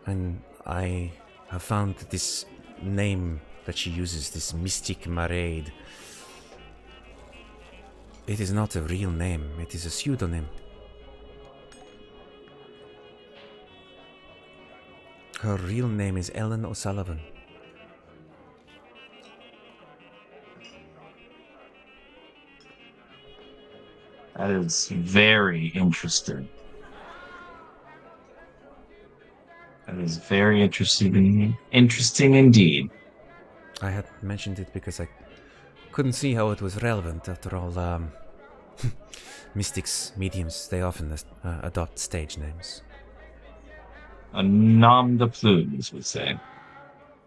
and I have found that this name that she uses, this Mystic Maraid, it is not a real name, it is a pseudonym. Her real name is Ellen O'Sullivan. That is very interesting. That is very interesting indeed. I had mentioned it because I couldn't see how it was relevant. After all, mystics, mediums, they often adopt stage names. A nom de plume, as we say.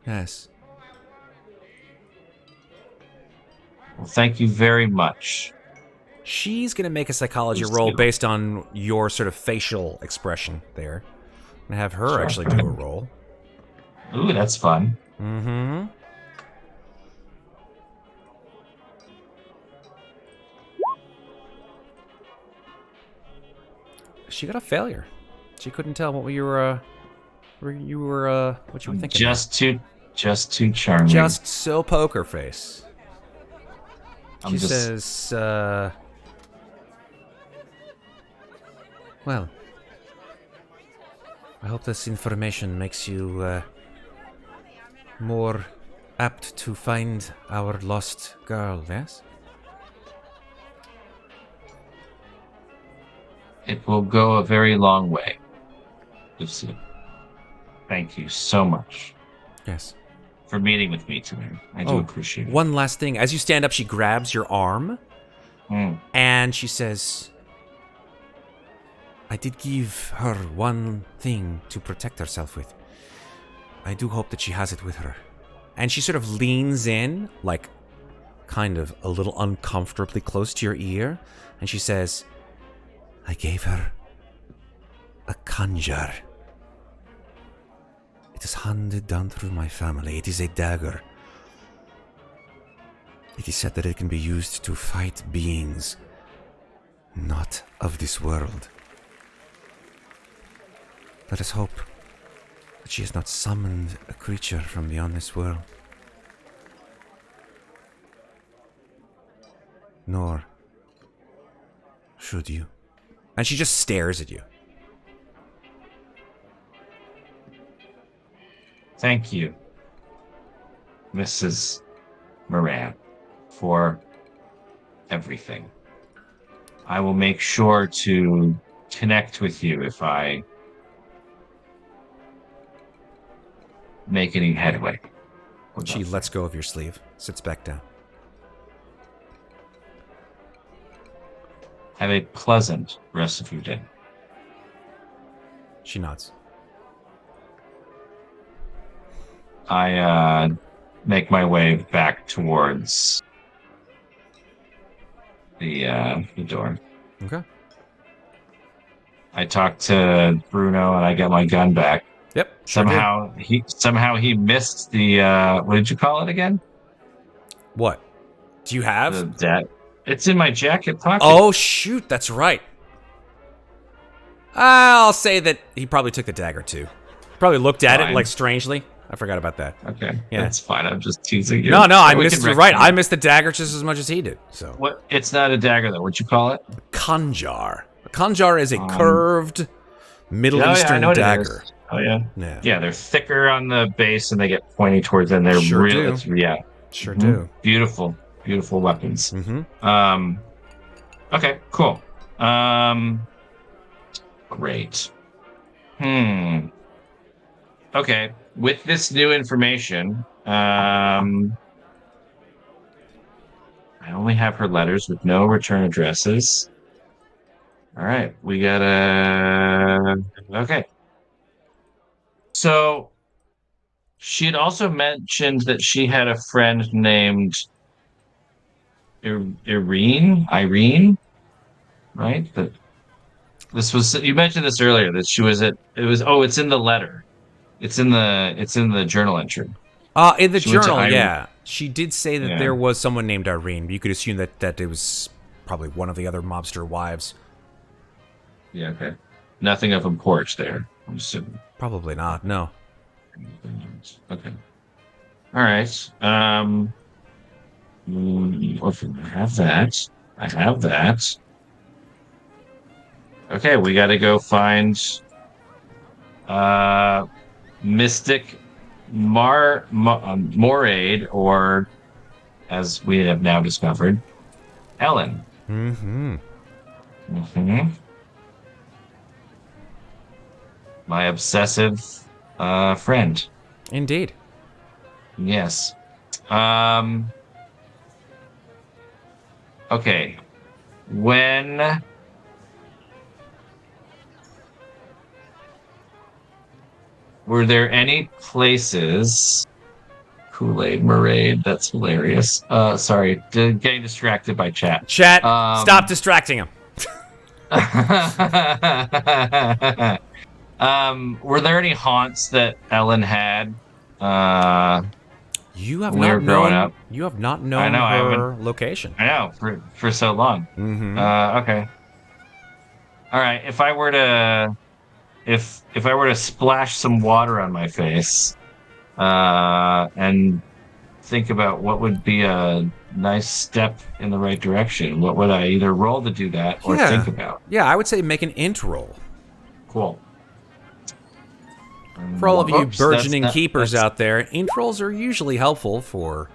Yes. Well, thank you very much. She's going to make a psychology roll based on your sort of facial expression there. And have her actually do a roll. Ooh, that's fun. Mm-hmm. She got a failure. She couldn't tell what you were thinking. Just too charming. Just so poker face. She says, well, I hope this information makes you more apt to find our lost girl, yes? It will go a very long way, Lucy. Thank you so much. Yes. For meeting with me today. I do appreciate it. One last thing. As you stand up, she grabs your arm and she says, I did give her one thing to protect herself with. I do hope that she has it with her. And she sort of leans in, like kind of a little uncomfortably close to your ear, and she says, I gave her a conjure. It is handed down through my family. It is a dagger. It is said that it can be used to fight beings not of this world. Let us hope that she has not summoned a creature from beyond this world. Nor should you. And she just stares at you. Thank you, Mrs. Moran, for everything. I will make sure to connect with you if I make any headway. She lets go of your sleeve, sits back down. Have a pleasant rest of your day. She nods. I make my way back towards the door. Okay. I talk to Bruno and I get my gun back. Yep. Somehow he missed the what did you call it again? What? Do you have? The it's in my jacket pocket. Oh, shoot. That's right. I'll say that he probably took the dagger, too. Probably looked at it, like, strangely. I forgot about that. Okay. Yeah. That's fine. I'm just teasing you. No, I missed it. Right. I missed the dagger just as much as he did. So. What? It's not a dagger, though. What'd you call it? Khanjar. A Khanjar is a curved Middle Eastern dagger. Oh, yeah? Yeah. Yeah, they're thicker on the base and they get pointy towards them. They're Sure really, do. yeah. Sure do. Beautiful. Beautiful weapons. Mm-hmm. Okay, cool. Great. Okay, with this new information, I only have her letters with no return addresses. All right, we gotta... Okay. So, she had also mentioned that she had a friend named Irene, right? That this was, you mentioned this earlier, that she was it's in the letter. It's in the journal entry. In the journal, yeah. She did say that there was someone named Irene, but you could assume that it was probably one of the other mobster wives. Yeah, okay. Nothing of importance there, I'm assuming. Probably not, no. Okay. All right. I have that. I have that. Okay, we got to go find Mystic Moraid, or as we have now discovered, Ellen. Mm-hmm. Mm-hmm. My obsessive friend. Indeed. Yes. Okay. When were there any places? Kool-Aid Moraid. That's hilarious. Sorry, getting distracted by chat. Chat, stop distracting him. Were there any haunts that Ellen had? You have when we were growing up. You have not known her location. I know for so long. Mm-hmm. Okay. All right. If I were to splash some water on my face, and think about what would be a nice step in the right direction, what would I either roll to do that or think about? Yeah, I would say make an int roll. Cool. For all of you burgeoning keepers out there, int rolls are usually helpful for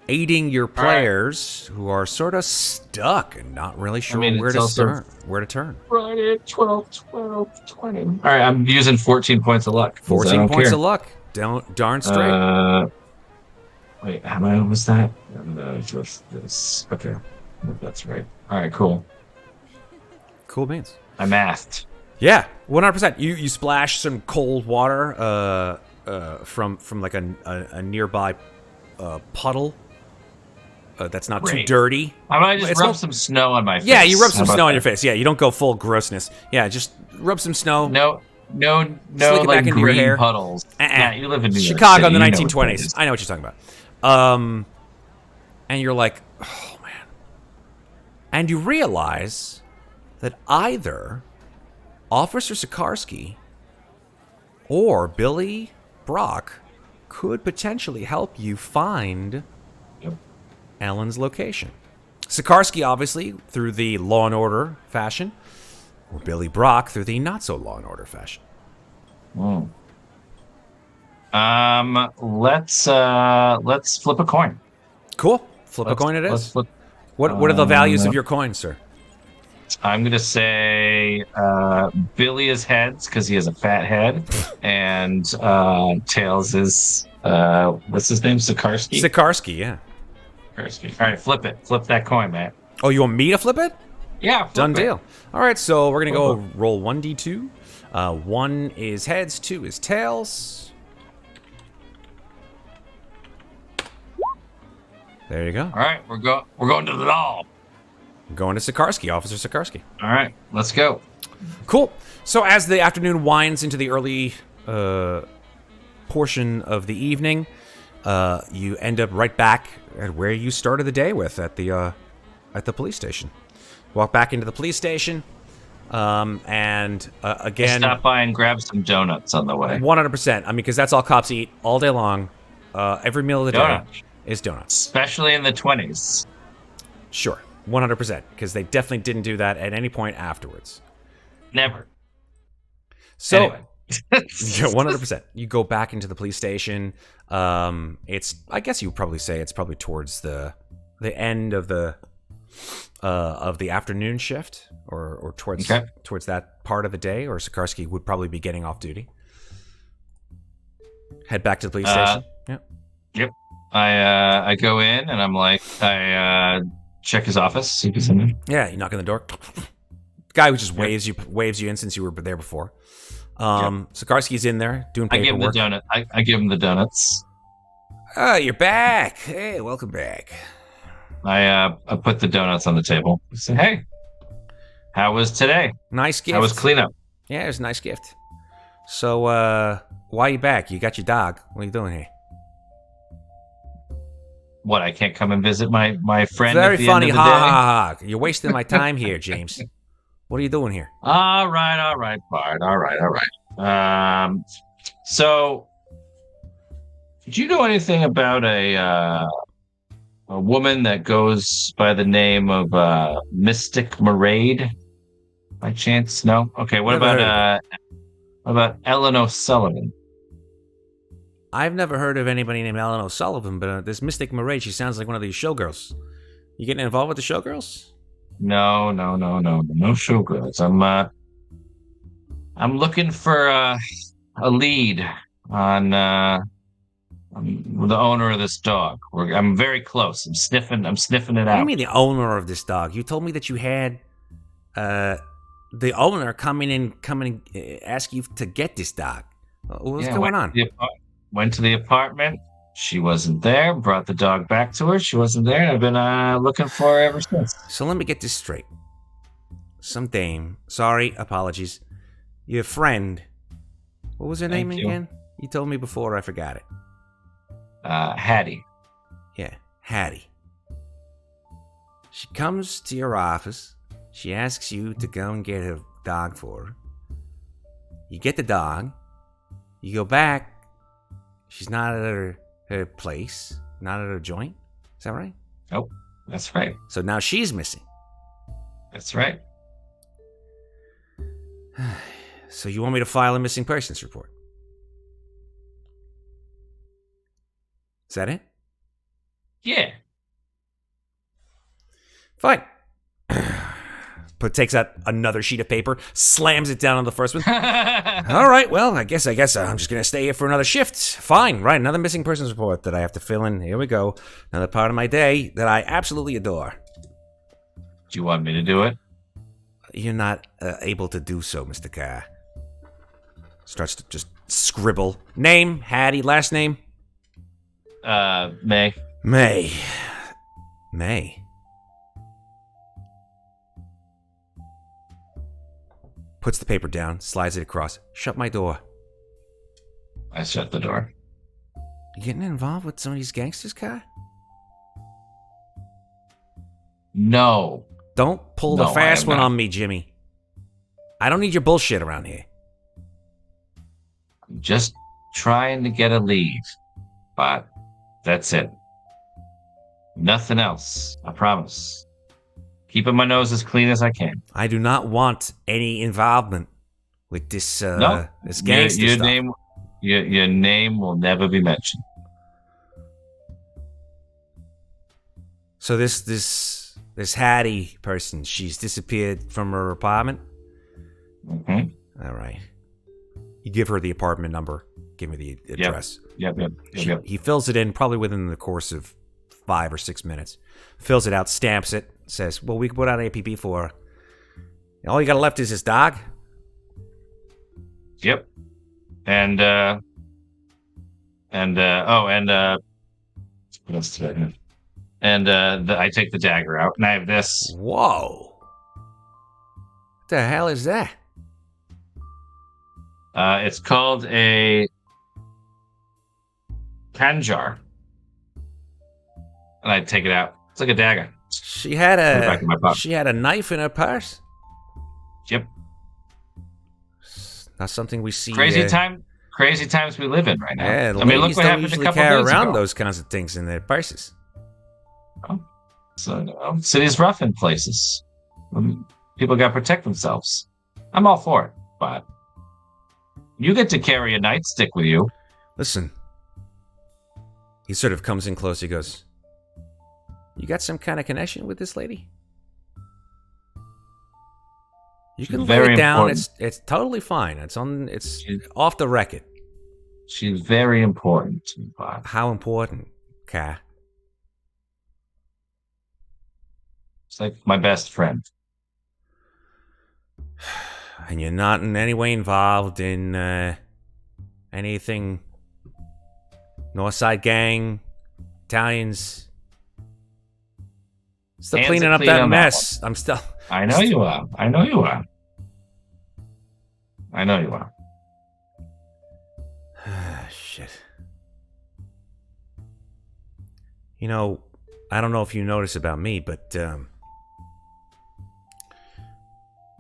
aiding your players who are sort of stuck and not really sure where to turn. Friday, 12, 20. All right, I'm using 14 points of luck. 14 points of luck. Darn straight. Wait, how many was that? Just this. Okay, that's right. All right, cool. Cool beans. I mathed. Yeah, 100%. You splash some cold water from like a nearby puddle that's not too dirty. I might just rub some snow on my face. Yeah, you rub some snow on your face. Yeah, you don't go full grossness. Yeah, just rub some snow. No Slick it back like into your green hair. puddles. Yeah, you live in New York Chicago in City. the You know what that 1920s. is. I know what you're talking about. And you're like, oh man. And you realize that either Officer Sikarsky or Billy Brock could potentially help you find Yep. Ellen's location. Sikarsky, obviously, through the Law and Order fashion, or Billy Brock through the not so Law and Order fashion. Mm. Let's flip a coin. Cool. Flip a coin it Let's is. flip. What are the values of your coins, sir? I'm gonna say Billy is heads because he has a fat head, and tails is what's his name? Sikarsky. Sikarsky, yeah. Sikarsky. All right, flip it. Flip that coin, man. Oh, you want me to flip it? Yeah, flip Done it. deal. All right, so we're going to go Flip roll 1d2. 1 is heads, 2 is tails. There you go. All right, we're going to the doll. Going to Sikarsky, Officer Sikarsky. All right, let's go. Cool. So as the afternoon winds into the early portion of the evening, you end up right back at where you started the day with at the police station. Walk back into the police station, and again, Stop by and grab some donuts on the way. 100%. I mean, because that's all cops eat all day long. Every meal of the Donut. day is donuts. Especially in the 20s. Sure, 100%, because they definitely didn't do that at any point afterwards. Never. So, Anyway. yeah, 100%. You go back into the police station. I guess you would probably say it's probably towards the end of the afternoon shift, or towards that part of the day, or Sikarsky would probably be getting off duty. Head back to the police station. Yeah. Yep. I go in and I'm like, I check his office, see if he's in there. Yeah, you knock on the door. Guy who just waves you in since you were there before. Sikarsky's in there doing I give him the paperwork. donut. I give him the donuts. Oh, you're back. Hey, welcome back. I put the donuts on the table. I say, hey, how was today? Nice gift. How was cleanup? Yeah, it was a nice gift. So, why are you back? You got your dog. What are you doing here? What, I can't come and visit my friend Very at the funny. end Ha of the day? ha ha. You're wasting my time here, James. What are you doing here? All right, Bart. All right. So, do you know anything about a woman that goes by the name of Mystic Maraid? By chance? No. Okay. What Never heard about Ellen O'Sullivan? I've never heard of anybody named Ellen O'Sullivan, but this Mystic Marie, she sounds like one of these showgirls. You getting involved with the showgirls? No showgirls. I'm looking for a lead on the owner of this dog. I'm very close. I'm sniffing it What do out. you mean the owner of this dog? You told me that you had the owner come in and ask you to get this dog. What's going on? Went to the apartment. She wasn't there. Brought the dog back to her. She wasn't there. I've been looking for her ever since. So let me get this straight. Some dame. Sorry, apologies. Your friend. What was her name Thank you. again? You told me before. I forgot it. Hattie. Yeah, Hattie. She comes to your office. She asks you to go and get a dog for her. You get the dog. You go back. She's not at her place. Not at her joint. Is that right? Nope. That's right. So now she's missing. That's right. So you want me to file a missing persons report? Is that it? Yeah. Fine. Takes out another sheet of paper, slams it down on the first one. All right, well, I guess I'm just gonna stay here for another shift. Fine, right? Another missing persons report that I have to fill in. Here we go. Another part of my day that I absolutely adore. Do you want me to do it? You're not able to do so, Mr. Carr. Starts to just scribble. Name, Hattie. Last name? May. May. puts the paper down, slides it across. Shut my door. I shut the door. You getting involved with some of these gangsters, Carr? No. Don't pull the No, I fast am one not. on me, Jimmy. I don't need your bullshit around here. I'm just trying to get a lead. But that's it. Nothing else. I promise. Keeping my nose as clean as I can. I do not want any involvement with this No. this gangster your stuff. Your name will never be mentioned. So this Hattie person, she's disappeared from her apartment? Mm-hmm. All right. You give her the apartment number. Give me the address. Yep. He fills it in probably within the course of 5 or 6 minutes. Fills it out, stamps it, says, well, we can put out APB for her. All you got left is this dog? Yep. And what else did I have? And I take the dagger out, and I have this. Whoa. What the hell is that? It's called a Kanjar. And I take it out. It's like a dagger. She had Put it back in my pocket. she had a knife in her purse. Yep. Not something we see. Crazy times we live in right now. Yeah, I mean, look ladies what don't happened a usually couple carry days around ago. those kinds of things in their purses. So, city's rough in places. People got to protect themselves. I'm all for it, but you get to carry a nightstick with you. Listen. He sort of comes in close. He goes, you got some kind of connection with this lady? You can lay it down. Important. It's totally fine. It's off the record. She's very important to me, Bob. How important, Carr? It's like my best friend. And you're not in any way involved in anything? Northside Gang, Italians. Still Hands cleaning are up clean that on mess. I'm still. I know you are. I know you are. Shit. You know, I don't know if you notice about me, but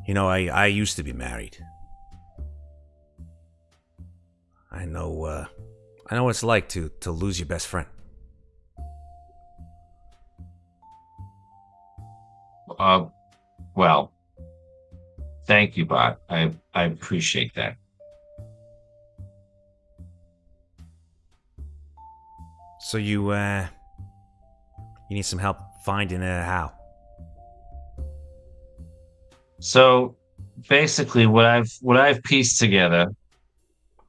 you know, I used to be married. I know what it's like to lose your best friend. Well, thank you, Bot. I appreciate that. So you need some help finding how? So basically, what I've pieced together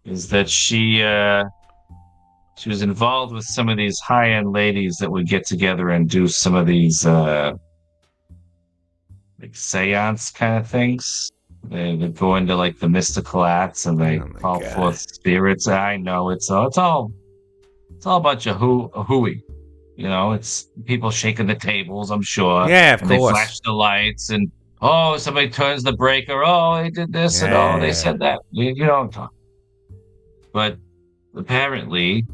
is that she was involved with some of these high-end ladies that would get together and do some of these like seance kind of things. They go into like the mystical acts and they call forth spirits. I know it's all a bunch of hooey. You know, it's people shaking the tables, I'm sure. Yeah, of and course. They flash the lights and somebody turns the breaker. Oh, they did this and they said that. You don't talk. But apparently,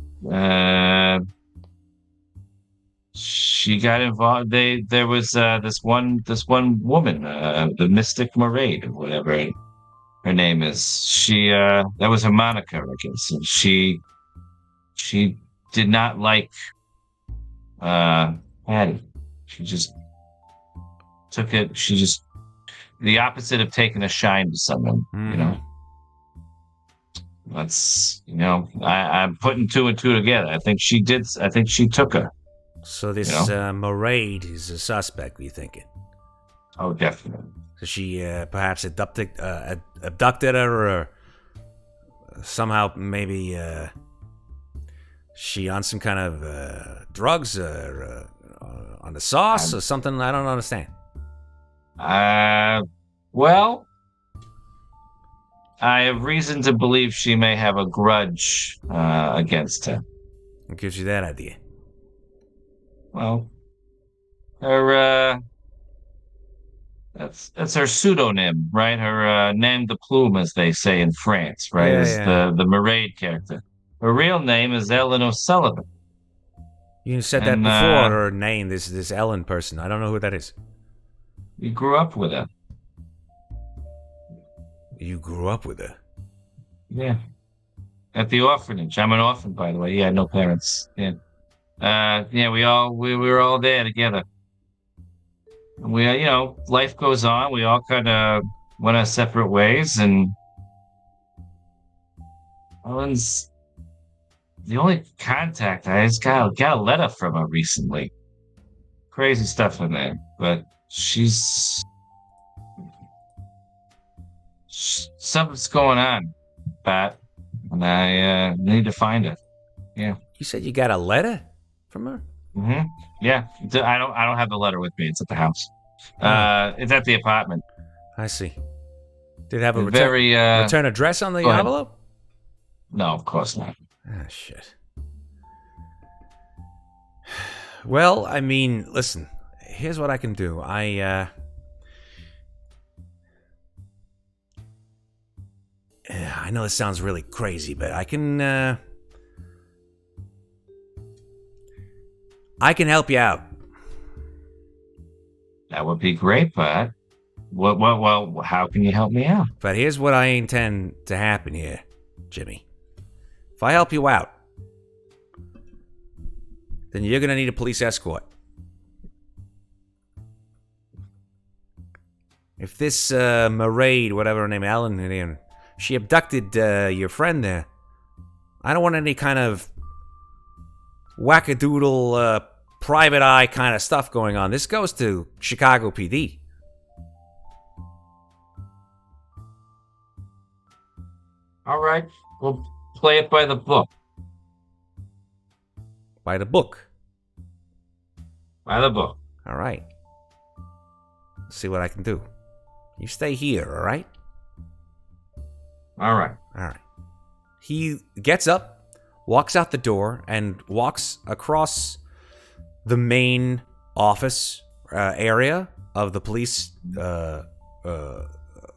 she got involved. There was this one woman, the Mystic Maraid or whatever her name is. She that was her moniker, I guess. And she did not like Hattie. She just took it. She just the opposite of taking a shine to someone. Mm-hmm. You know. That's I'm putting two and two together. I think she took her. So this Maraid is a suspect, we thinking? Oh, definitely. So she perhaps abducted her, or somehow maybe she on some kind of drugs or on the sauce or something. I don't understand. Well, I have reason to believe she may have a grudge against him. What gives you that idea? Well, her That's her pseudonym, right? Her name de plume, as they say in France, right? Yeah, Is yeah. the Maraid character. Her real name is Ellen O'Sullivan. You said that And before, her name, this Ellen person. I don't know who that is. we grew up with her. You grew up with her. Yeah. At the orphanage. I'm an orphan, by the way. Yeah, no parents. Yeah. Yeah, we were all there together. We, life goes on. We all kind of went our separate ways, and Ellen's the only contact I just got a letter from her recently. Crazy stuff in there, but something's going on, Pat, and I need to find it. Yeah. You said you got a letter from her? Mm-hmm. Yeah. I don't have the letter with me. It's at the house. It's at the apartment. I see. Did it have a Very return address on the go ahead. envelope? No, of course not. Ah, shit. Well, I mean, listen. Here's what I can do. I know this sounds really crazy, but I can help you out. That would be great, but well, how can you help me out? But here's what I intend to happen here, Jimmy. If I help you out, then you're going to need a police escort. If this Maraid, whatever her name, Ellen, she abducted your friend there, I don't want any kind of wackadoodle, private eye kind of stuff going on. This goes to Chicago PD. All right, we'll play it by the book. By the book. By the book. All right. Let's see what I can do. You stay here, all right? All right. All right. He gets up, walks out the door, and walks across the main office area of the police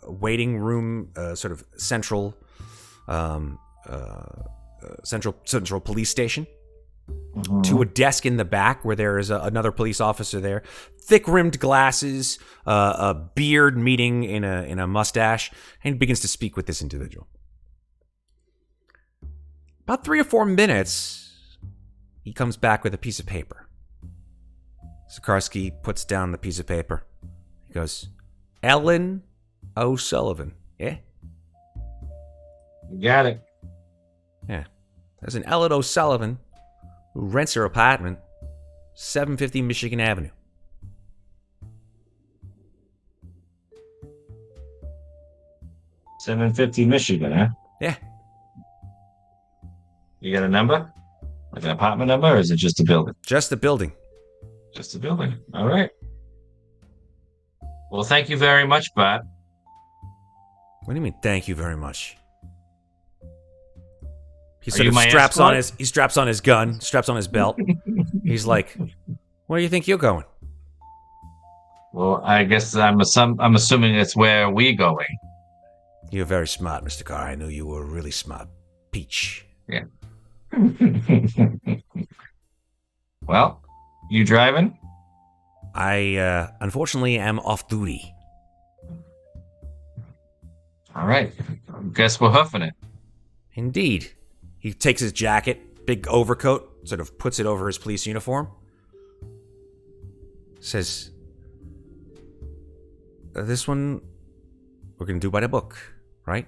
waiting room, sort of central police station, to a desk in the back where there is another police officer there. Thick-rimmed glasses, a beard meeting in a mustache, and begins to speak with this individual. About 3 or 4 minutes, he comes back with a piece of paper. Sikorsky puts down the piece of paper. He goes, Ellen O'Sullivan. Yeah? You got it. Yeah. There's an Ellen O'Sullivan who rents her apartment, 750 Michigan Avenue. $750 Michigan, huh? Yeah. You got a number? Like an apartment number, or is it just a building? Just the building. Just a building. All right. Well, thank you very much, Bart. What do you mean, thank you very much? He Are sort you of my straps escort? on his gun, straps on his belt. He's like, where do you think you're going? Well, I guess I'm assuming it's where we going. You're very smart, Mr. Carr. I knew you were really smart. Peach. Yeah. Well, you driving? I, unfortunately, am off duty. All right. Guess we're huffing it. Indeed. He takes his jacket, big overcoat, sort of puts it over his police uniform. Says, this one, we're going to do by the book, right?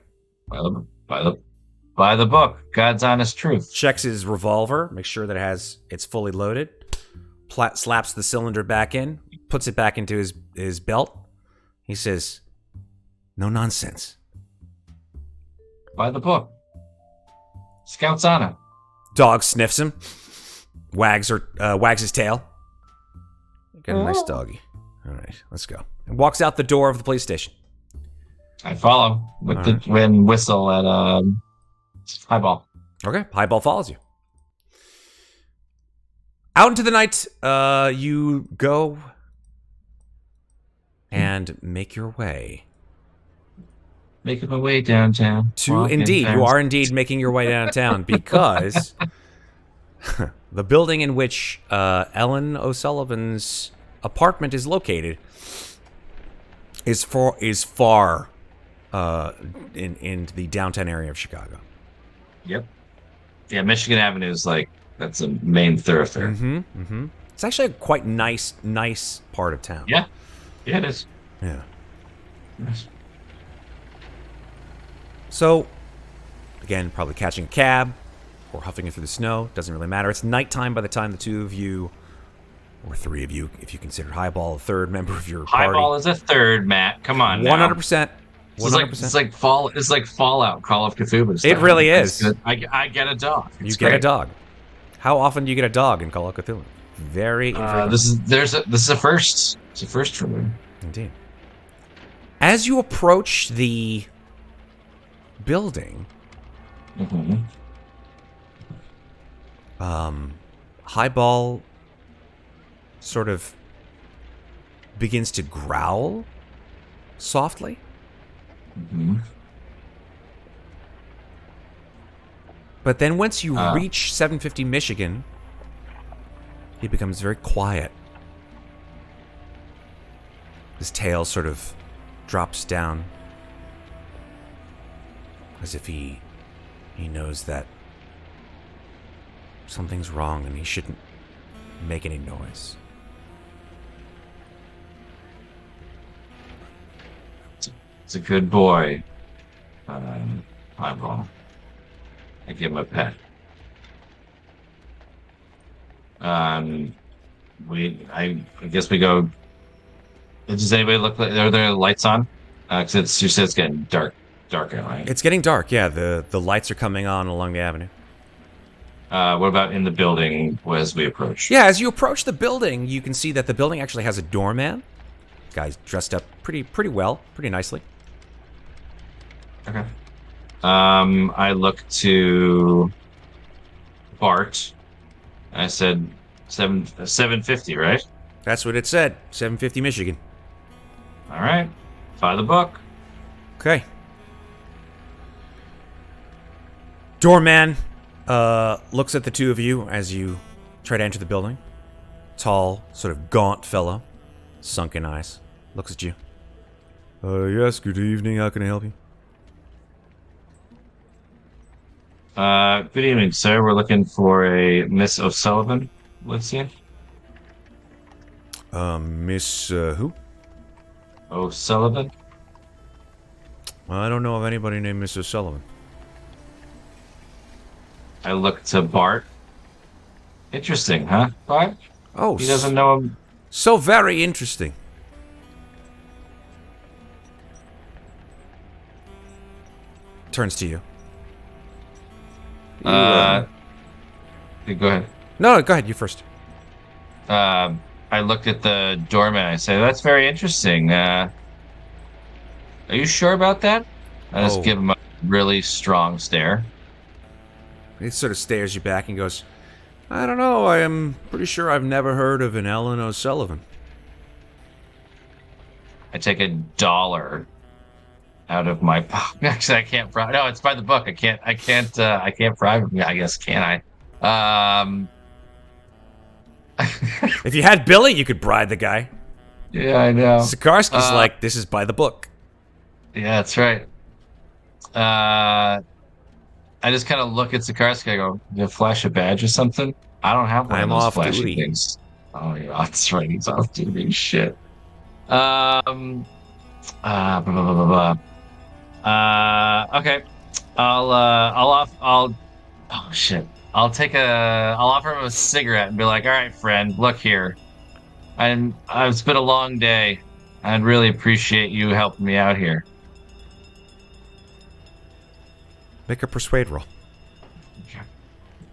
By the book. God's honest truth. Checks his revolver, makes sure that it's fully loaded. Slaps the cylinder back in, puts it back into his belt. He says, no nonsense. By the book. Scout's honor. Dog sniffs him, wags his tail. Got a nice doggy. All right, let's go. And walks out the door of the police station. I follow with the whistle at Highball. Okay, Highball follows you. Out into the night, you go. and make your way Making my way downtown. to. Indeed, you are indeed making your way downtown because the building in which Ellen O'Sullivan's apartment is located is far in the downtown area of Chicago. Yep. Yeah, Michigan Avenue is like, that's a main thoroughfare. It's actually a quite nice part of town. Yeah. Yeah, it is. Yeah. Yes. So, again, probably catching a cab or huffing it through the snow. Doesn't really matter. It's nighttime by the time the two of you, or three of you, if you consider Highball a third member of your party. Highball is a third, Matt. Come on, 100%. 100%. It's like Fallout, Call of Cthulhu style. It really is. I get a dog. You get a dog. How often do you get a dog in Call of Cthulhu? Very infrequent. This is a first. It's a first for me. Indeed. As you approach the building, Highball sort of begins to growl softly. But then once you reach 750 Michigan, he becomes very quiet. His tail sort of drops down as if he knows that something's wrong and he shouldn't make any noise. It's a good boy. Highball. I give him a pet. I guess we go. Does anybody look like, are there lights on? Because you said it's getting darker, right? It's getting dark, yeah. The lights are coming on along the avenue. What about in the building as we approach? Yeah, as you approach the building, you can see that the building actually has a doorman. Guy's dressed up pretty well, pretty nicely. Okay. I look to Bart. I said 750, right? That's what it said. 750 Michigan. All right. By the book. Okay. Doorman looks at the two of you as you try to enter the building. Tall, sort of gaunt fellow. Sunken eyes. Looks at you. Yes, good evening. How can I help you? Good evening, sir. We're looking for a Miss O'Sullivan. Let's see. Miss, who? O'Sullivan? I don't know of anybody named Miss O'Sullivan. I look to Bart. Interesting, huh, Bart? Oh, he doesn't know him. So very interesting. Turns to you. Go ahead. No, go ahead. You first. I looked at the doorman. I say, "That's very interesting. Are you sure about that?" I just give him a really strong stare. He sort of stares you back and goes, "I don't know. I am pretty sure I've never heard of an Ellen O'Sullivan." I take $1 out of my pocket. Actually, I can't bribe. No, it's by the book. I can't bribe him. I guess, can I? If you had Billy, you could bribe the guy. Yeah, I know. Sikarsky's like, this is by the book. Yeah, that's right. I just kind of look at Sikarsky. I go, "You flash a badge or something?" I don't have one of those flashy things. Oh, yeah, that's right. He's off duty. Shit. Blah, blah, blah, blah. Okay. Oh shit. I'll offer him a cigarette and be like, "All right, friend, look here. It's been a long day. I'd really appreciate you helping me out here." Make a persuade roll.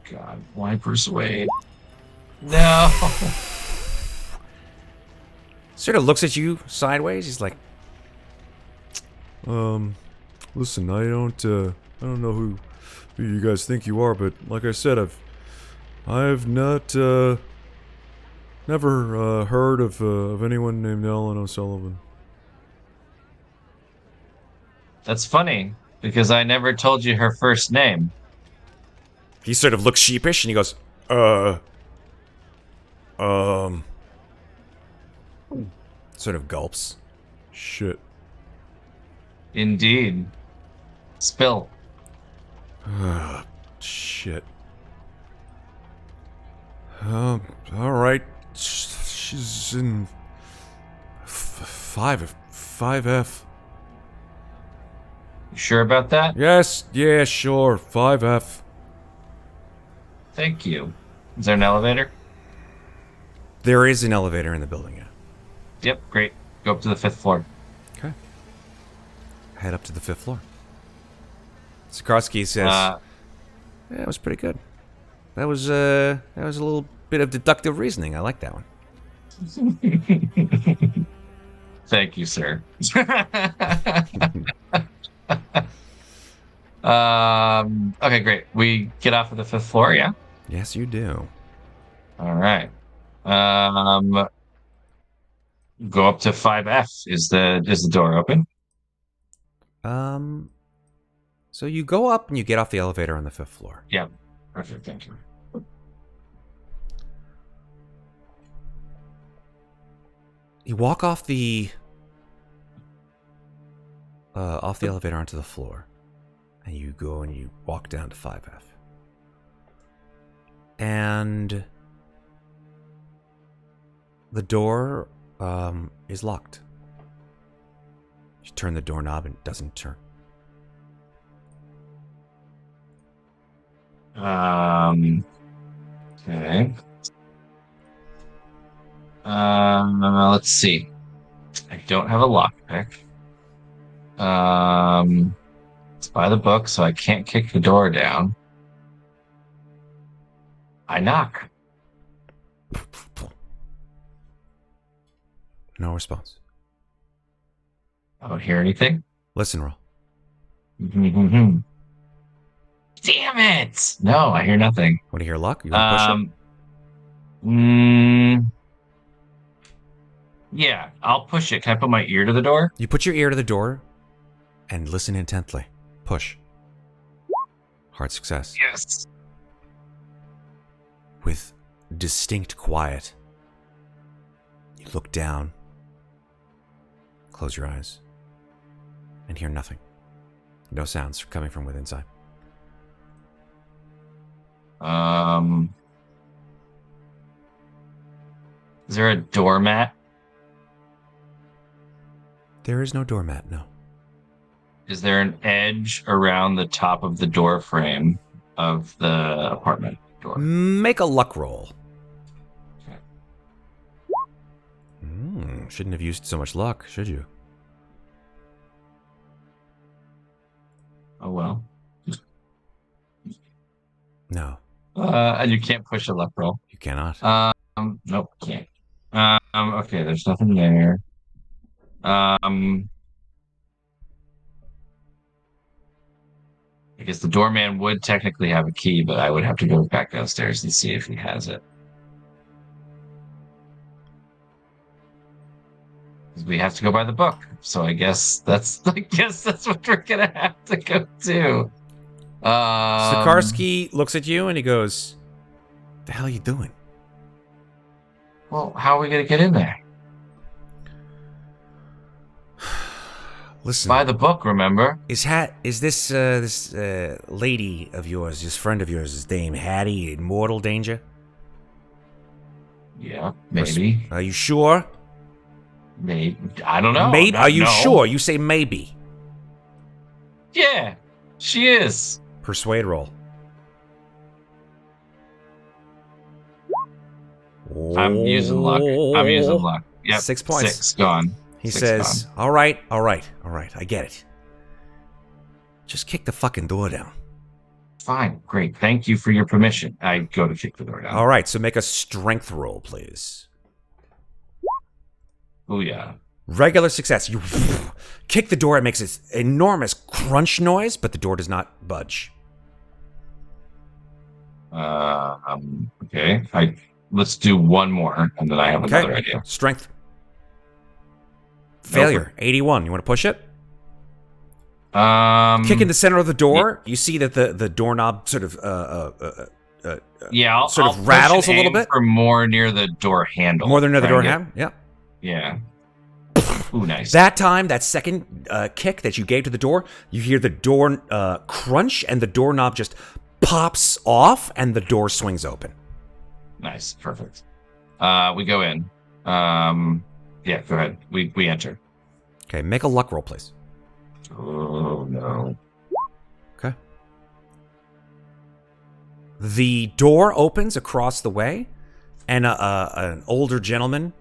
God, why persuade? No. Sort of looks at you sideways. He's like, listen, I don't know who you guys think you are, but like I said, I've not never heard of anyone named Ellen O'Sullivan. That's funny because I never told you her first name. He sort of looks sheepish and he goes, sort of gulps. Shit. Indeed. Spill. Shit. All right. She's in 5F. You sure about that? Yes, yeah, sure. 5F. Thank you. Is there an elevator? There is an elevator in the building, yeah. Yep, great. Go up to the 5th floor. Okay. Head up to the 5th floor. Sikorsky says, yeah, it was pretty good. That was a little bit of deductive reasoning. I like that one. Thank you, sir. Okay, great. We get off of the 5th floor, yeah? Yes, you do. All right. Go up to 5F. Is the door open? So you go up and you get off the elevator on the 5th floor. Yeah. Perfect. Thank you. You walk off the elevator onto the floor, and you go and you walk down to 5F. And the door is locked. You turn the doorknob and it doesn't turn. Okay. Let's see. I don't have a lockpick. It's by the book, so I can't kick the door down. I knock. No response. I don't hear anything. Listen roll. Damn it! No, I hear nothing. Want to hear luck? You want to push it? Yeah, I'll push it. Can I put my ear to the door? You put your ear to the door and listen intently. Push. Hard success. Yes. With distinct quiet, you look down, close your eyes, and hear nothing. No sounds coming from within inside. Is there a doormat? There is no doormat, no. Is there an edge around the top of the door frame of the apartment door? Make a luck roll. Okay. Shouldn't have used so much luck, should you? Oh, well. No. And you can't push a luck roll. You cannot. Nope, can't. Okay, there's nothing there. I guess the doorman would technically have a key, but I would have to go back downstairs and see if he has it. We have to go by the book, so I guess that's what we're gonna have to go do. Sikorsky looks at you and he goes, "The hell are you doing?" Well, how are we gonna get in there? Listen. By the book, remember? Is this lady of yours, this friend of yours, is Dame Hattie in mortal danger? Yeah, maybe. Are you sure? Maybe. I don't know. Are you sure? You say maybe. Yeah, she is. Persuade roll. I'm using luck. Yep. 6 points. 6 gone. He 6 says, gone. all right, I get it. Just kick the fucking door down. Fine, great. Thank you for your permission. I go to kick the door down. All right, so make a strength roll, please. Oh, yeah. Regular success. You kick the door. It makes this enormous crunch noise, but the door does not budge. Okay. Let's do one more, and then I have another idea. Strength. Failure. 81. You want to push it? Kick in the center of the door. You see that the doorknob sort of I'll rattles a little bit. For more near the door handle. More than near the door handle. Yeah. Yeah. Ooh, nice. That time, that second kick that you gave to the door, you hear the door crunch, and the doorknob just pops off, and the door swings open. Nice, perfect. We go in. Yeah, go ahead. We enter. Okay, make a luck roll, please. Oh no. Okay. The door opens across the way, and an older gentleman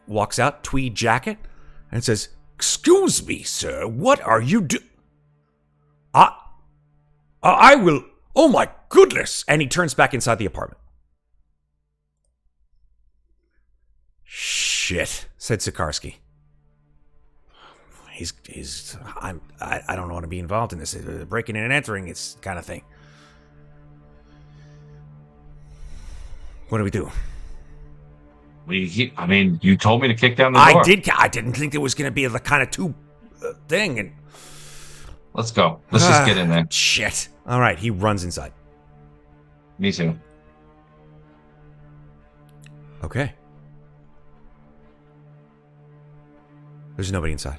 walks out, tweed jacket, and says, "Excuse me, sir, what are you doing?" I will. Oh my goodness! And he turns back inside the apartment. Shit, said Sikarsky. I don't want to be involved in this. Breaking in and entering, it's kind of thing. What do we do? You told me to kick down the door. I didn't think there was going to be the kind of two thing. And let's go. Let's just get in there. Shit. All right, he runs inside. Me too. Okay. There's nobody inside.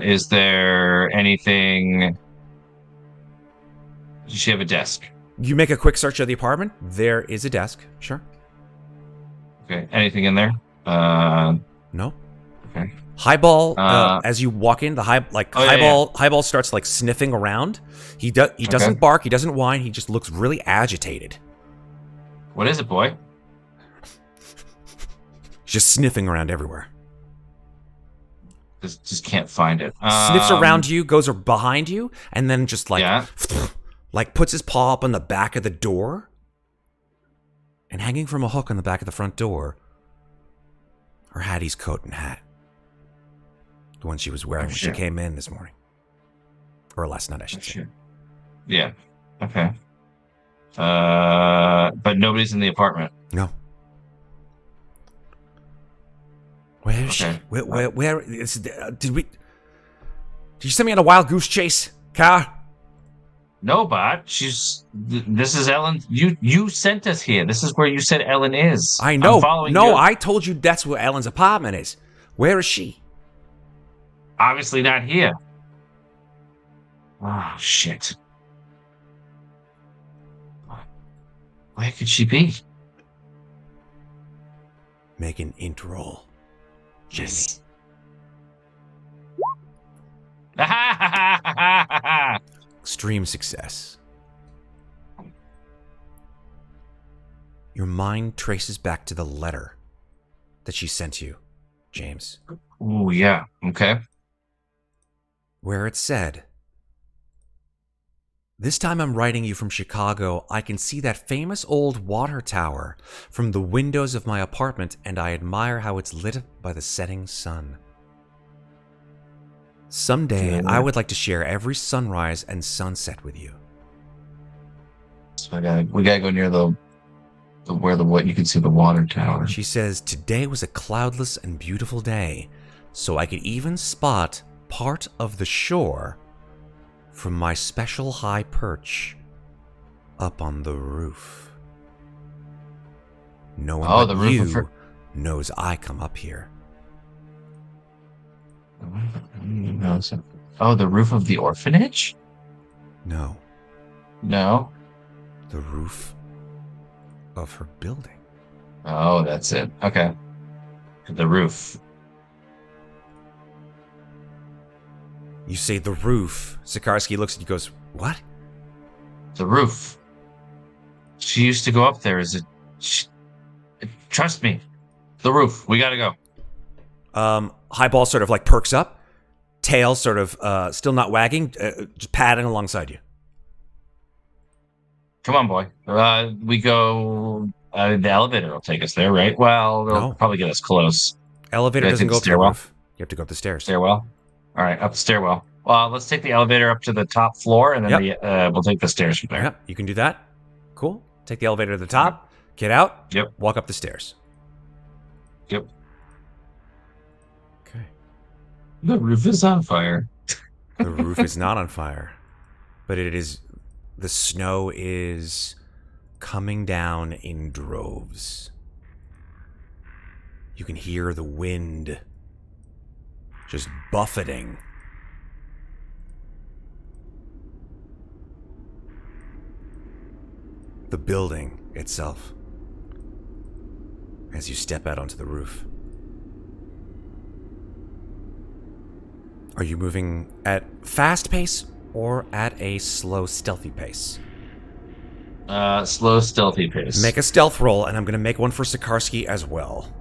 Is there anything? Does she have a desk? You make a quick search of the apartment. There is a desk. Sure. Okay. Anything in there? No. Okay. Highball, as you walk in, Highball starts like sniffing around. He doesn't bark. He doesn't whine. He just looks really agitated. What is it, boy? He's just sniffing around everywhere. Just can't find it. Sniffs around you, goes behind you, and then just like puts his paw up on the back of the door. And hanging from a hook on the back of the front door are Hattie's coat and hat. The one she was wearing when she came in this morning. Or last night, I should say. Yeah. Okay. But nobody's in the apartment. No. Where is she? Where is, did you send me on a wild goose chase, Carr? No, Bart. This is Ellen. You sent us here. This is where you said Ellen is. I know. I told you that's where Ellen's apartment is. Where is she? Obviously not here. Oh, shit. Where could she be? Make an int roll. Yes. Extreme success. Your mind traces back to the letter that she sent you, James. Oh, yeah. Okay. Where it said, "This time I'm writing you from Chicago. I can see that famous old water tower from the windows of my apartment, and I admire how it's lit up by the setting sun. Someday, I would like to share every sunrise and sunset with you." So we gotta go near what you can see the water tower. She says, "Today was a cloudless and beautiful day, so I could even spot part of the shore from my special high perch up on the roof. No one but you knows I come up here." Oh, the roof of the orphanage? No. No? The roof of her building. Oh, that's it. Okay. The roof. You say the roof. Sikarsky looks at you and goes, "What?" The roof. She used to go up there. Trust me. The roof. We gotta go. Highball sort of like perks up. Tail sort of still not wagging, just padding alongside you. Come on, boy. We go... the elevator will take us there, right? Well, it'll probably get us close. Elevator doesn't go up the roof. You have to go up the stairs. Stairwell? All right, up the stairwell. Well, let's take the elevator up to the top floor, and then we'll take the stairs from there. Yep, you can do that. Cool. Take the elevator to the top, get out, Yep. walk up the stairs. Yep. The roof is on fire. The roof is not on fire, but it is. The snow is coming down in droves. You can hear the wind just buffeting. The building itself as you step out onto the roof. Are you moving at fast pace or at a slow, stealthy pace? Slow, stealthy pace. Make a stealth roll, and I'm going to make one for Sikarsky as well.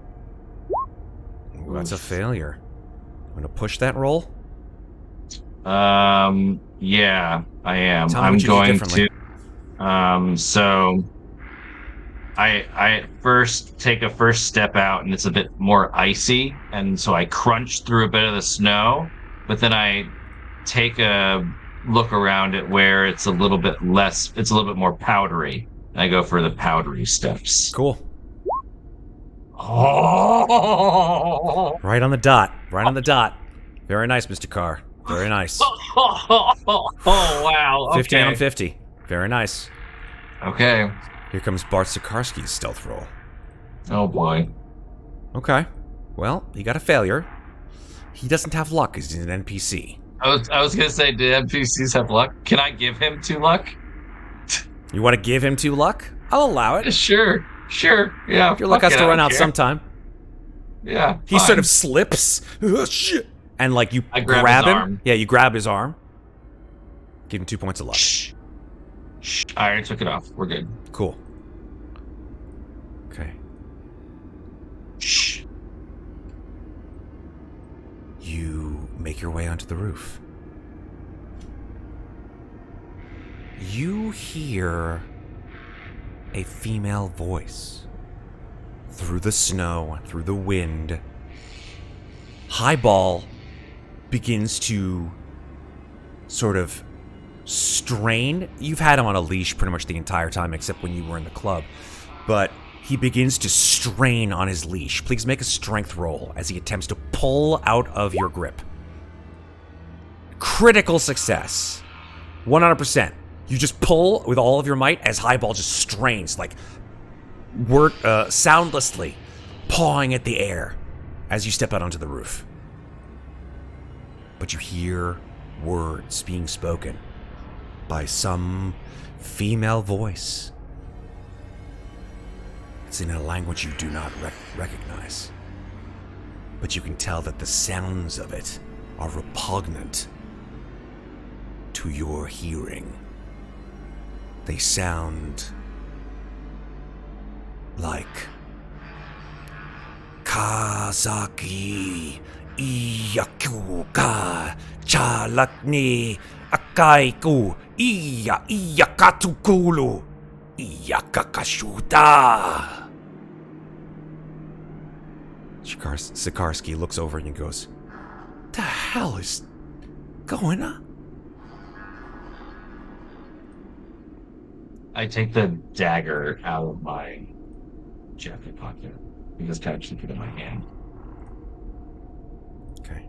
Ooh, that's a failure. I'm going to push that roll. Yeah, I am. Tell me I'm what you do going differently. So I first take a first step out, and it's a bit more icy, and so I crunch through a bit of the snow, but then I take a look around it where it's a little bit less, it's a little bit more powdery. I go for the powdery steps. Cool. Oh, Right on the dot. Right on the dot. Very nice, Mr. Carr. Very nice. wow. 50 Okay. on 50. Very nice. Okay. Here comes Bart Sikarsky's stealth roll. Oh boy. Okay. Well, he got a failure. He doesn't have luck because he's an NPC. I was gonna say, do NPCs have luck? Can I give him 2 luck? You want to give him 2 luck? I'll allow it. Sure. Yeah. Your luck fuck has it, to I run don't out care. sometime. Yeah. He fine. sort of slips. Oh, shit. And like you I grab grab his him. arm. Yeah, you grab his arm. Give him 2 points of luck. Shh. I already took it off. We're good. Cool. Okay. Shh. You make your way onto the roof. You hear a female voice through the snow, through the wind. Highball begins to sort of strain. You've had him on a leash pretty much the entire time except when you were in the club. But he begins to strain on his leash. Please make a strength roll as he attempts to pull out of your grip. Critical success. 100%. You just pull with all of your might as Highball just strains, like soundlessly pawing at the air as you step out onto the roof. But you hear words being spoken by some female voice. It's in a language you do not recognize. But you can tell that the sounds of it are repugnant to your hearing. They sound like Kazaki Iyakuka Chalakni Akaiku Iya Iyakatukulu Iyakakashuta. Sikarsky looks over and goes, "The hell is going on?" I take the dagger out of my jacket pocket and just kind of keep it in my hand. Okay.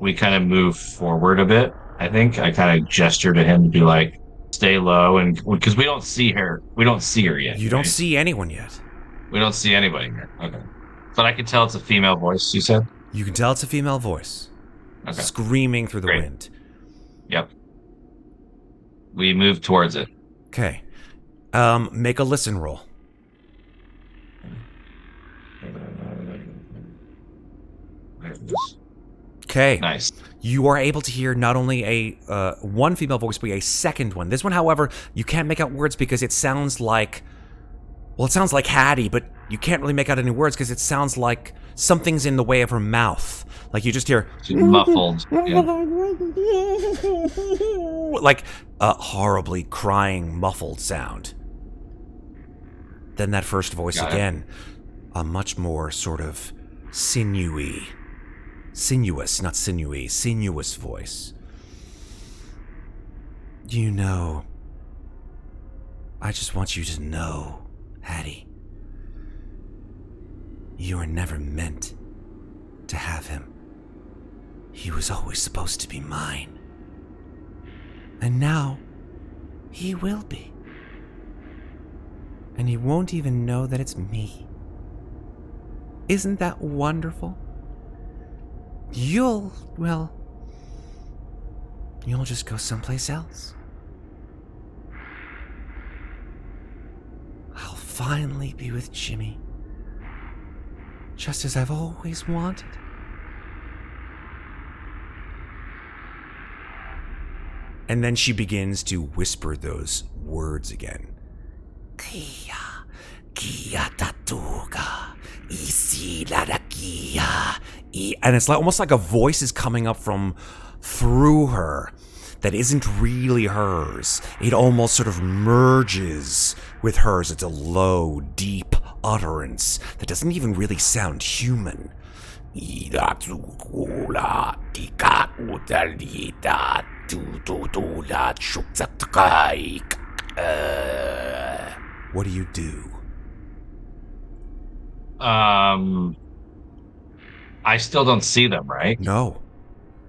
We kind of move forward a bit. I think I kind of gesture to him to be like, stay low, and because we don't see her yet. You don't right? see anyone yet. We don't see anybody here. Okay, but I can tell it's a female voice. You said. You can tell it's a female voice. Okay. Screaming through the Great. wind. Yep. We move towards it. Okay. Make a listen roll. Okay. Nice. You are able to hear not only a one female voice, but a second one. This one, however, you can't make out words because it sounds like, well, it sounds like Hattie, but you can't really make out any words because it sounds like something's in the way of her mouth. Like you just hear, She's muffled. Yeah. like a horribly crying, muffled sound. Then that first voice Got it. again, a much more sort of sinuous, not sinewy, sinuous voice. You know, I just want you to know, Hattie, you are never meant to have him. he was always supposed to be mine. And now, he will be. And he won't even know that it's me. Isn't that wonderful? You'll just go someplace else. I'll finally be with Jimmy, just as I've always wanted. And then she begins to whisper those words again. Kia, kia tatuga, isi larakia. And it's like almost like a voice is coming up from through her that isn't really hers. It almost sort of merges with hers. It's a low, deep utterance that doesn't even really sound human. What do you do? I still don't see them, right? No.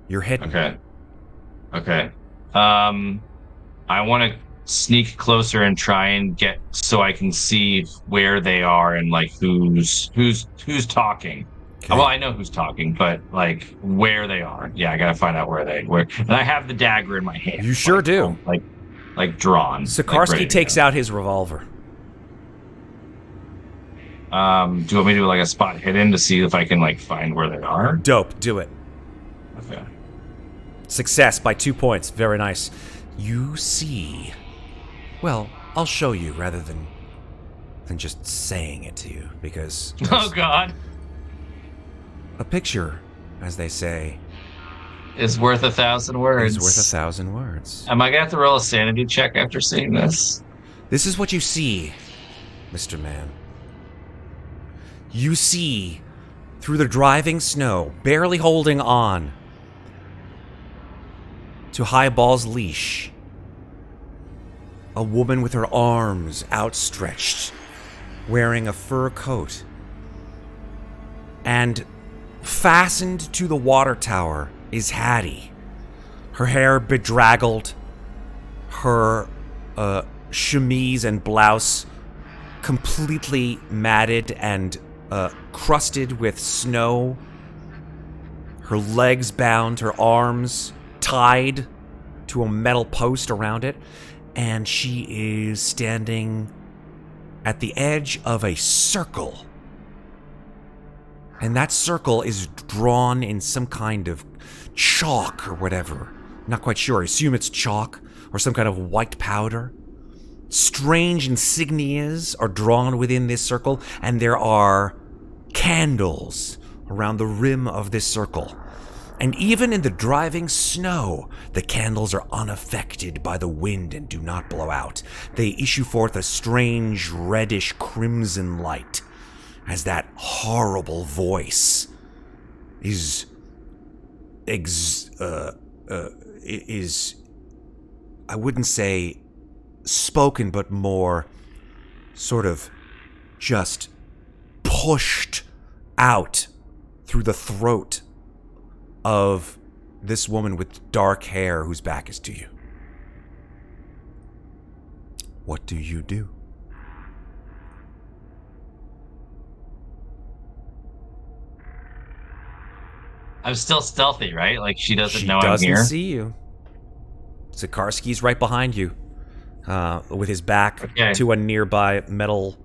You're hidden. Okay. I want to sneak closer and try and get so I can see where they are and like who's talking. Okay. Well, I know who's talking, but like where they are. Yeah, I gotta find out where. And I have the dagger in my hand. You sure do. Like drawn. Sikorsky takes out his revolver. Do you want me to do like a spot hidden to see if I can like find where they are? Dope. Do it. Okay. Success by 2 points. Very nice. You see... Well, I'll show you rather than just saying it to you, because... Oh, God. A picture, as they say... is worth 1,000 words. Is worth 1,000 words. Am I going to have to roll a sanity check after seeing this? This is what you see, Mr. Man. You see, through the driving snow, barely holding on to Highball's leash, a woman with her arms outstretched, wearing a fur coat, and fastened to the water tower is Hattie, her hair bedraggled, her chemise and blouse completely matted and crusted with snow, her legs bound, her arms tied to a metal post around it, and she is standing at the edge of a circle. And that circle is drawn in some kind of chalk or whatever. Not quite sure. I assume it's chalk or some kind of white powder. Strange insignias are drawn within this circle, and there are candles around the rim of this circle. And even in the driving snow, the candles are unaffected by the wind and do not blow out. They issue forth a strange reddish crimson light as that horrible voice is I wouldn't say spoken, but more sort of just pushed out through the throat of this woman with dark hair whose back is to you. What do you do? I'm still stealthy, right? Like she doesn't know I'm here. She I'm doesn't see you. Sikorsky's right behind you, with his back to a nearby metal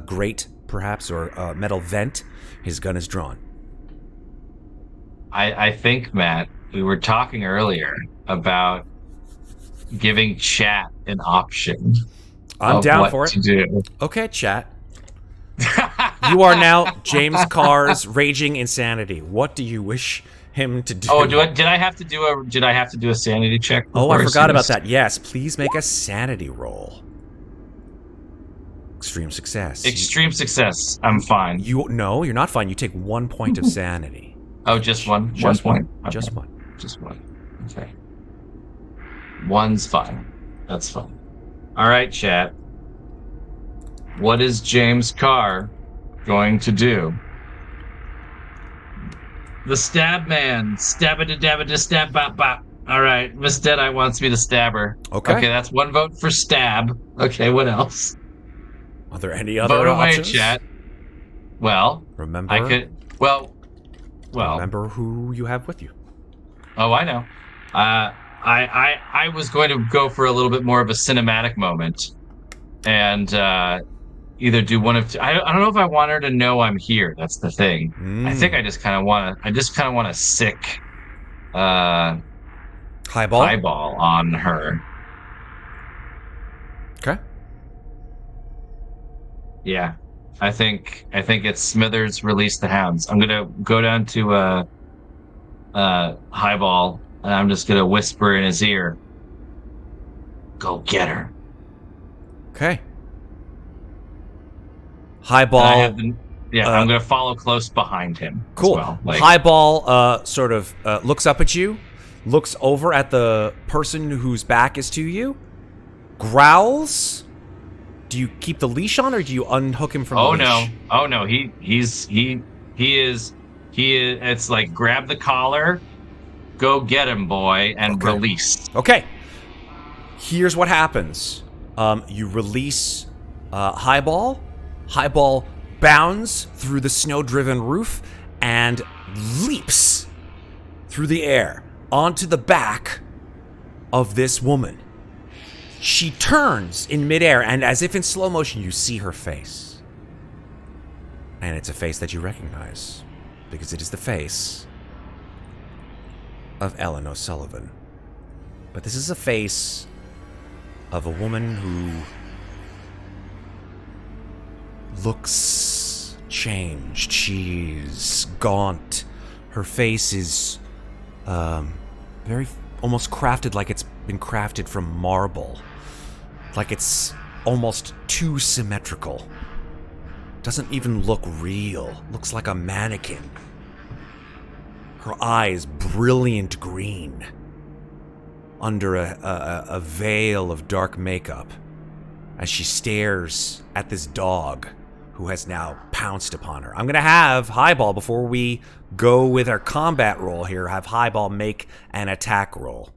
grate, perhaps, or metal vent. His gun is drawn. I think, Matt, we were talking earlier about giving chat an option. I'm down for it. To do. Okay, chat. You are now James Carr's raging insanity. What do you wish him to do? Oh, did I have to do a sanity check? Oh, I forgot about that. Yes, please make a sanity roll. Extreme success. Extreme success. I'm fine. No, you're not fine. You take 1 point of sanity. Oh, just one? Just one point? Okay. Just one. Just one. Okay. One's fine. That's fine. All right, chat. What is James Carr going to do? The stab man. Stab it, dab it, stab bop bop. All right, Miss Deadeye wants me to stab her. Okay. Okay, that's one vote for stab. Okay, what else? Are there any other Vote away, options? chat. Well, Remember. I could. Well. Remember who you have with you. Oh, I know. I was going to go for a little bit more of a cinematic moment, and either do one of. I don't know if I want her to know I'm here. That's the thing. I think I just kind of want to. I just kind of want a sick, highball on her. Okay. Yeah, I think it's Smithers release the hounds. I'm gonna go down to highball, and I'm just gonna whisper in his ear, "Go get her." Okay. Highball. I'm gonna follow close behind him. Cool. As well. Highball sort of looks up at you, looks over at the person whose back is to you, growls. Do you keep the leash on, or do you unhook him from the leash? Oh no! He is. It's like grab the collar, go get him, boy, and release. Okay. Here's what happens. You release Highball. Highball bounds through the snow-driven roof and leaps through the air onto the back of this woman. She turns in midair, and as if in slow motion, you see her face. And it's a face that you recognize, because it is the face of Ellen O'Sullivan. But this is a face of a woman who looks changed. She's gaunt. Her face is very almost crafted like it's been crafted from marble. Like it's almost too symmetrical. Doesn't even look real. Looks like a mannequin. Her eyes brilliant green under a veil of dark makeup as she stares at this dog who has now pounced upon her. I'm going to have Highball, before we go with our combat roll here, have Highball make an attack roll.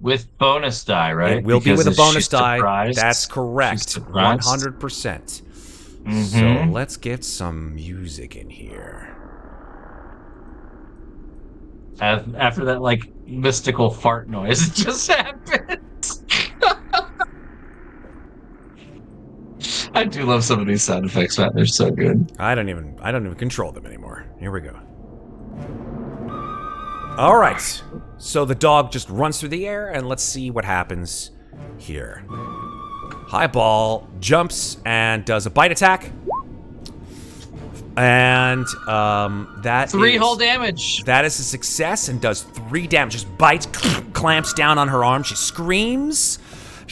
With bonus die, right? It will be with a bonus die. Surprised? That's correct. 100%. Mm-hmm. So let's get some music in here. After that, like, mystical fart noise just happened. I do love some of these sound effects, man. They're so good. I don't even control them anymore. Here we go. All right. So the dog just runs through the air, and let's see what happens here. Highball jumps and does a bite attack. And that 3 whole damage. That is a success and does 3 damage. Just bites, clamps down on her arm. She screams.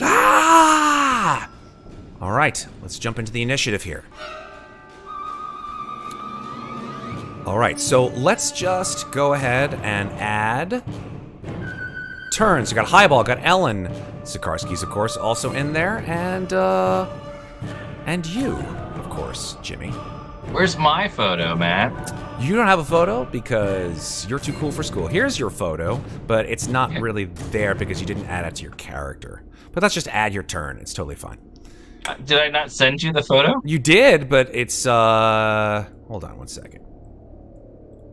Ah! All right, let's jump into the initiative here. All right, so let's just go ahead and add turns. We got Highball, got Ellen. Sikarsky's, of course, also in there, and you, of course, Jimmy. Where's my photo, Matt? You don't have a photo because you're too cool for school. Here's your photo, but it's not really there because you didn't add it to your character. But let's just add your turn. It's totally fine. Did I not send you the photo? You did, but it's, hold on one second.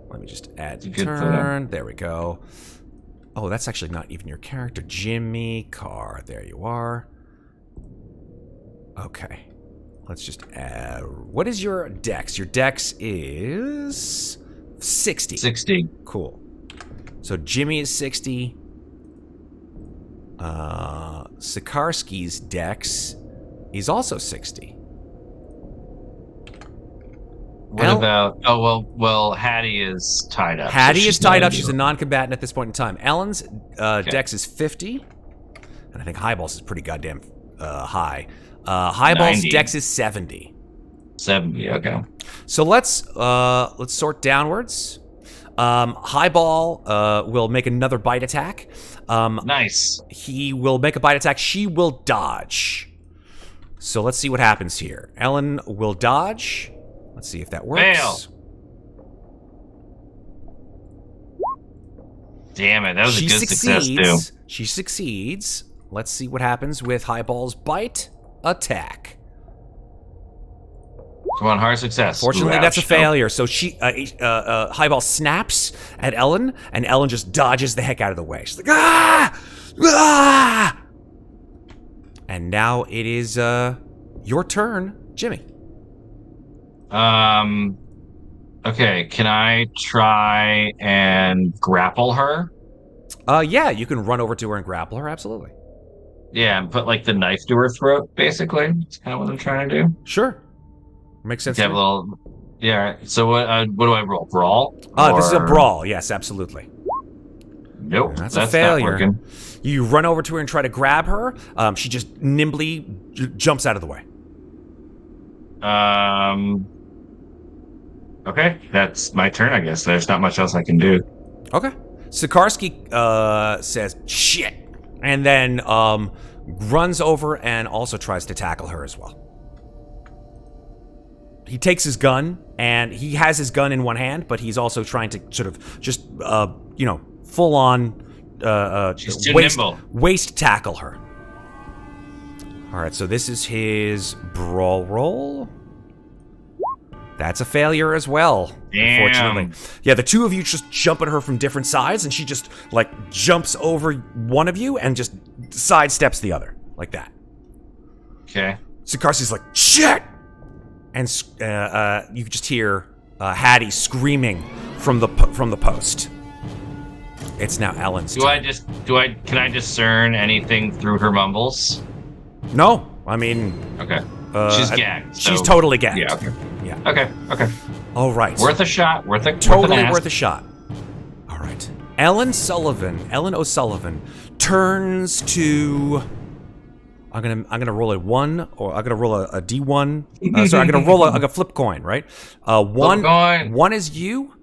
Let me just add turn. There we go. Oh, that's actually not even your character. Jimmy Carr. There you are. Okay. Let's just add... What is your dex? Your dex is 60. 60. Cool. So Jimmy is 60. Sikarsky's dex is also 60. What about... Oh, well, Hattie is tied up. Hattie is tied up. She's a non-combatant at this point in time. Ellen's dex is 50. And I think Highball's is pretty goddamn high. Highball's 90. dex is 70. 70, okay. So let's sort downwards. Highball will make another bite attack. Nice. He will make a bite attack. She will dodge. So let's see what happens here. Ellen will dodge. Let's see if that works. Fail. Damn it, that was a good success, too. She succeeds. Let's see what happens with Highball's bite attack. Come on, hard success. Fortunately, that's a failure. So she, Highball snaps at Ellen, and Ellen just dodges the heck out of the way. She's like, ah! Ah! And now it is your turn, Jimmy. Okay, can I try and grapple her? Yeah, you can run over to her and grapple her, absolutely. Yeah, and put like the knife to her throat, basically. That's kind of what I'm trying to do. Sure. Makes sense. Yeah, yeah. So what do I roll? Brawl? This is a brawl. Yes, absolutely. Nope, that's a failure. Not working. You run over to her and try to grab her. She just nimbly jumps out of the way. Okay, that's my turn, I guess. There's not much else I can do. Okay. Sikarsky says, shit, and then runs over and also tries to tackle her as well. He takes his gun, and he has his gun in one hand, but he's also trying to sort of just, full on She's too nimble. Waist tackle her. All right, so this is his brawl roll. That's a failure as well, unfortunately. Yeah, the two of you just jump at her from different sides, and she just, like, jumps over one of you and just sidesteps the other, like that. Okay. Sikarsky's like, shit! And you just hear Hattie screaming from the post. It's now Ellen's turn. Can I discern anything through her mumbles? No, I mean... Okay. She's gagged. She's totally gagged. Yeah, okay. Yeah. Okay. All right. Worth a shot. Totally worth a shot. All right. Ellen O'Sullivan turns to... I'm gonna roll a 1, or I'm gonna roll a D1. Sorry, I'm gonna roll a flip coin, right? One is you,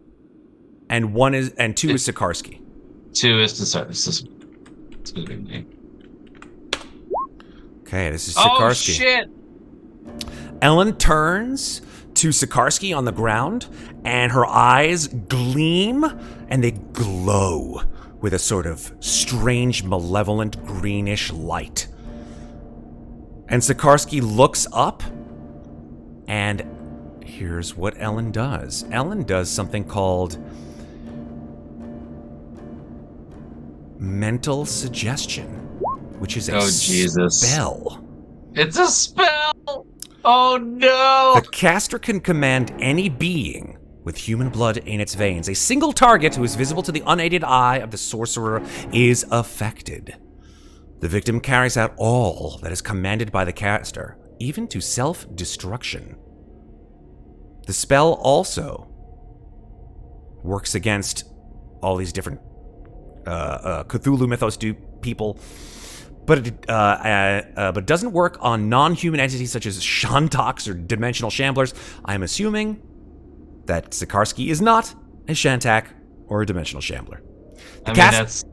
and 2 is Sikarsky. 2 is to Okay, this is Sikarsky. Oh shit! Ellen turns to Sikarsky on the ground, and her eyes gleam, and they glow with a sort of strange, malevolent, greenish light. And Sikarsky looks up, and here's what Ellen does. Ellen does something called mental suggestion, which is a spell. It's a spell! Oh no! The caster can command any being with human blood in its veins. A single target who is visible to the unaided eye of the sorcerer is affected. The victim carries out all that is commanded by the caster, even to self-destruction. The spell also works against all these different Cthulhu mythos people, but it doesn't work on non-human entities such as Shantoks or dimensional shamblers. I'm assuming that Sikarsky is not a Shantak or a dimensional shambler. That's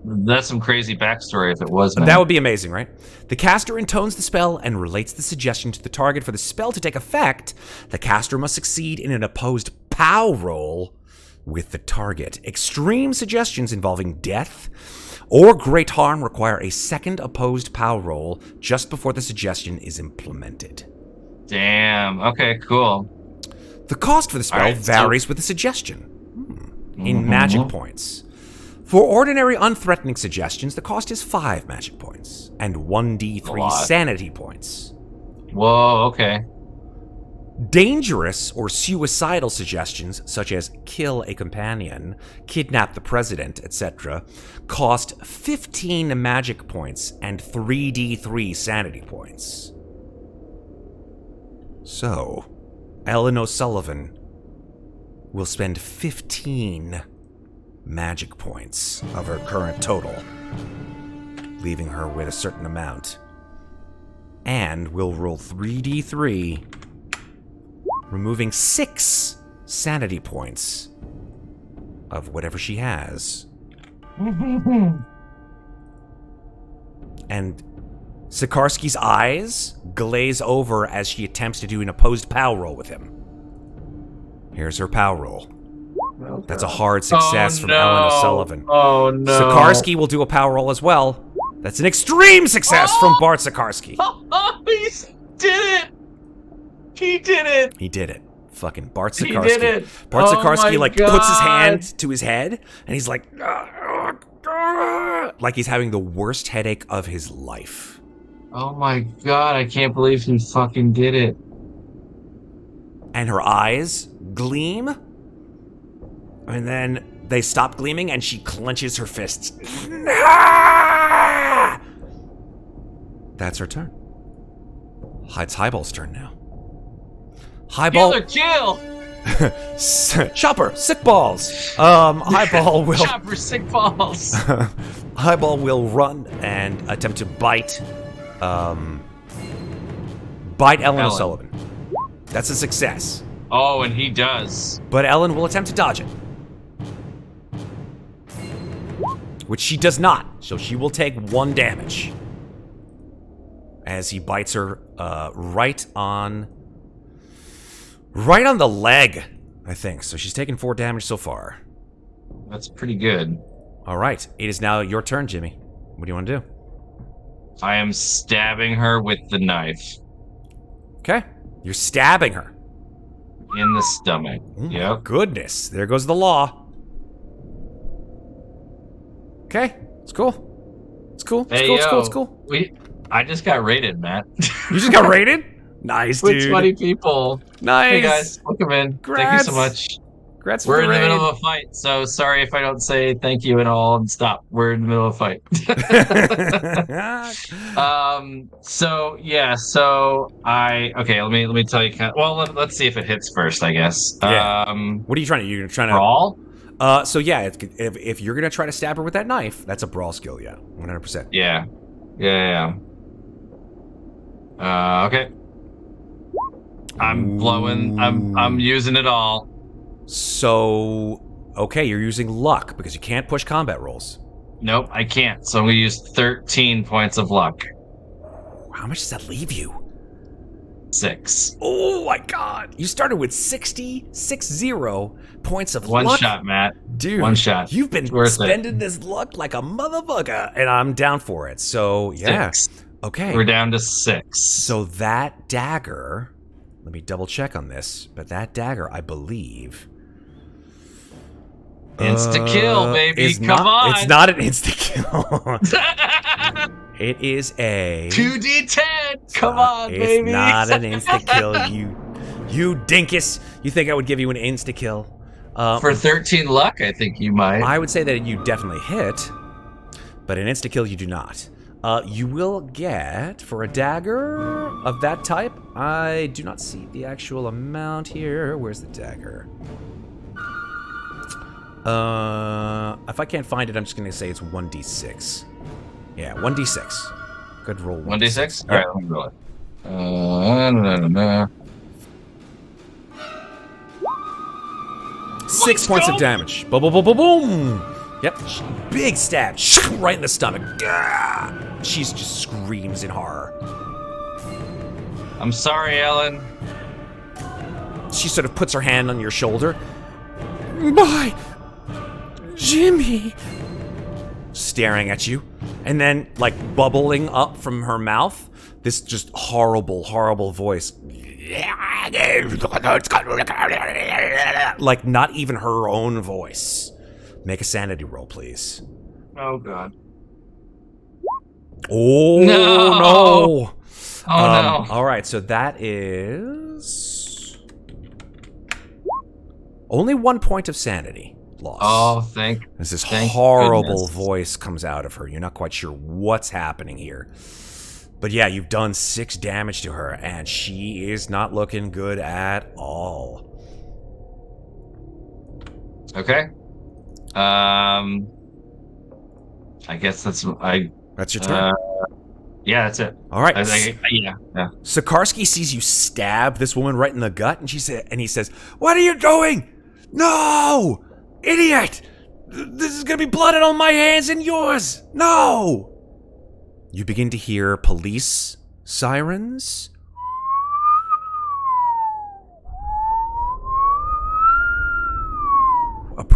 some crazy backstory if it was. That would be amazing, right? The caster intones the spell and relates the suggestion to the target. For the spell to take effect, the caster must succeed in an opposed POW roll with the target. Extreme suggestions involving death or great harm require a second opposed POW roll just before the suggestion is implemented. Damn. Okay, cool. The cost for the spell varies with the suggestion in magic points. For ordinary unthreatening suggestions, the cost is 5 magic points and 1d3 sanity points. Whoa, okay. Dangerous or suicidal suggestions, such as kill a companion, kidnap the president, etc., cost 15 magic points and 3d3 sanity points. So, Ellen O'Sullivan will spend 15 magic points of her current total, leaving her with a certain amount, and will roll 3d3, removing 6 sanity points of whatever she has. And Sikarsky's eyes glaze over as she attempts to do an opposed POW roll with him. Here's her POW roll. Oh, That's a hard success from Ellen O'Sullivan. Oh, no. Sikarsky will do a power roll as well. That's an extreme success from Bart Sikarsky. Oh, he did it! He did it! He did it. Fucking Bart He Sikarsky. did it! Bart Oh Sikarsky, my like, God. puts his hand to his head, and he's like he's having the worst headache of his life. Oh my God, I can't believe he fucking did it. And her eyes gleam, and then they stop gleaming, and she clenches her fists. That's her turn. It's Highball's turn now. Highball. Kill! Chopper, sick balls. Highball will. Chopper, sick balls. Highball will run and attempt to bite Ellen O'Sullivan. That's a success. Oh, and he does. But Ellen will attempt to dodge it. Which she does not, so she will take 1 damage. As he bites her right on the leg, I think. So she's taken 4 damage so far. That's pretty good. All right, it is now your turn, Jimmy. What do you want to do? I am stabbing her with the knife. Okay, you're stabbing her. In the stomach. Yep. Goodness, there goes the law. Okay, it's cool. It's cool. It's Hey, cool. It's yo. cool. It's cool. I just got raided, Matt. You just got raided? Nice, With dude. 20 people. Nice. Hey guys, welcome in. Thank you so much. Congrats for We're the in the raid. middle of a fight, so sorry if I don't say thank you and all and stop. We're in the middle of a fight. Okay, let me tell you let's see if it hits first, I guess. Yeah. What are you trying to? You're trying to brawl? So yeah, if you're gonna try to stab her with that knife, that's a brawl skill, yeah, 100%. Yeah. Okay. I'm blowing. I'm using it all. So okay, you're using luck because you can't push combat rolls. Nope, I can't. So I'm gonna use 13 points of luck. How much does that leave you? 6. Oh my God! You started with 60 points of luck. One shot, Matt. Dude, one shot. You've been spending this luck like a motherfucker, and I'm down for it. So yeah, 6. Okay. We're down to 6. So that dagger, let me double check on this, but that dagger, I believe, insta kill, baby. Come on. on. It's not an insta kill. It is a 2d10. Come on, baby. It's not an insta kill. You dinkus. You think I would give you an insta kill? For 13 luck, I think you might. I would say that you definitely hit, but an insta kill you do not. You will get, for a dagger of that type, I do not see the actual amount here. Where's the dagger? If I can't find it, I'm just going to say it's 1d6. Yeah, 1d6. Good roll. 1d6? All right, let me roll it. 6 points of damage. Boom, boom, boom, boom, boom. Yep, big stab, right in the stomach. She just screams in horror. I'm sorry, Ellen. She sort of puts her hand on your shoulder. My Jimmy. Staring at you. And then, like, bubbling up from her mouth, this just horrible, horrible voice. Like, not even her own voice. Make a sanity roll, please. Oh, God. Oh, no. No. Oh, no. All right, so that is only 1 point of sanity loss. Oh, thank As this horrible goodness. voice comes out of her. You're not quite sure what's happening here. But yeah, you've done 6 damage to her, and she is not looking good at all. Okay. I guess that's your turn. Yeah, that's it. All right. Yeah. Sikarsky sees you stab this woman right in the gut, and he says, "What are you doing? No, idiot! This is gonna be blood on my hands and yours. No!" You begin to hear police sirens.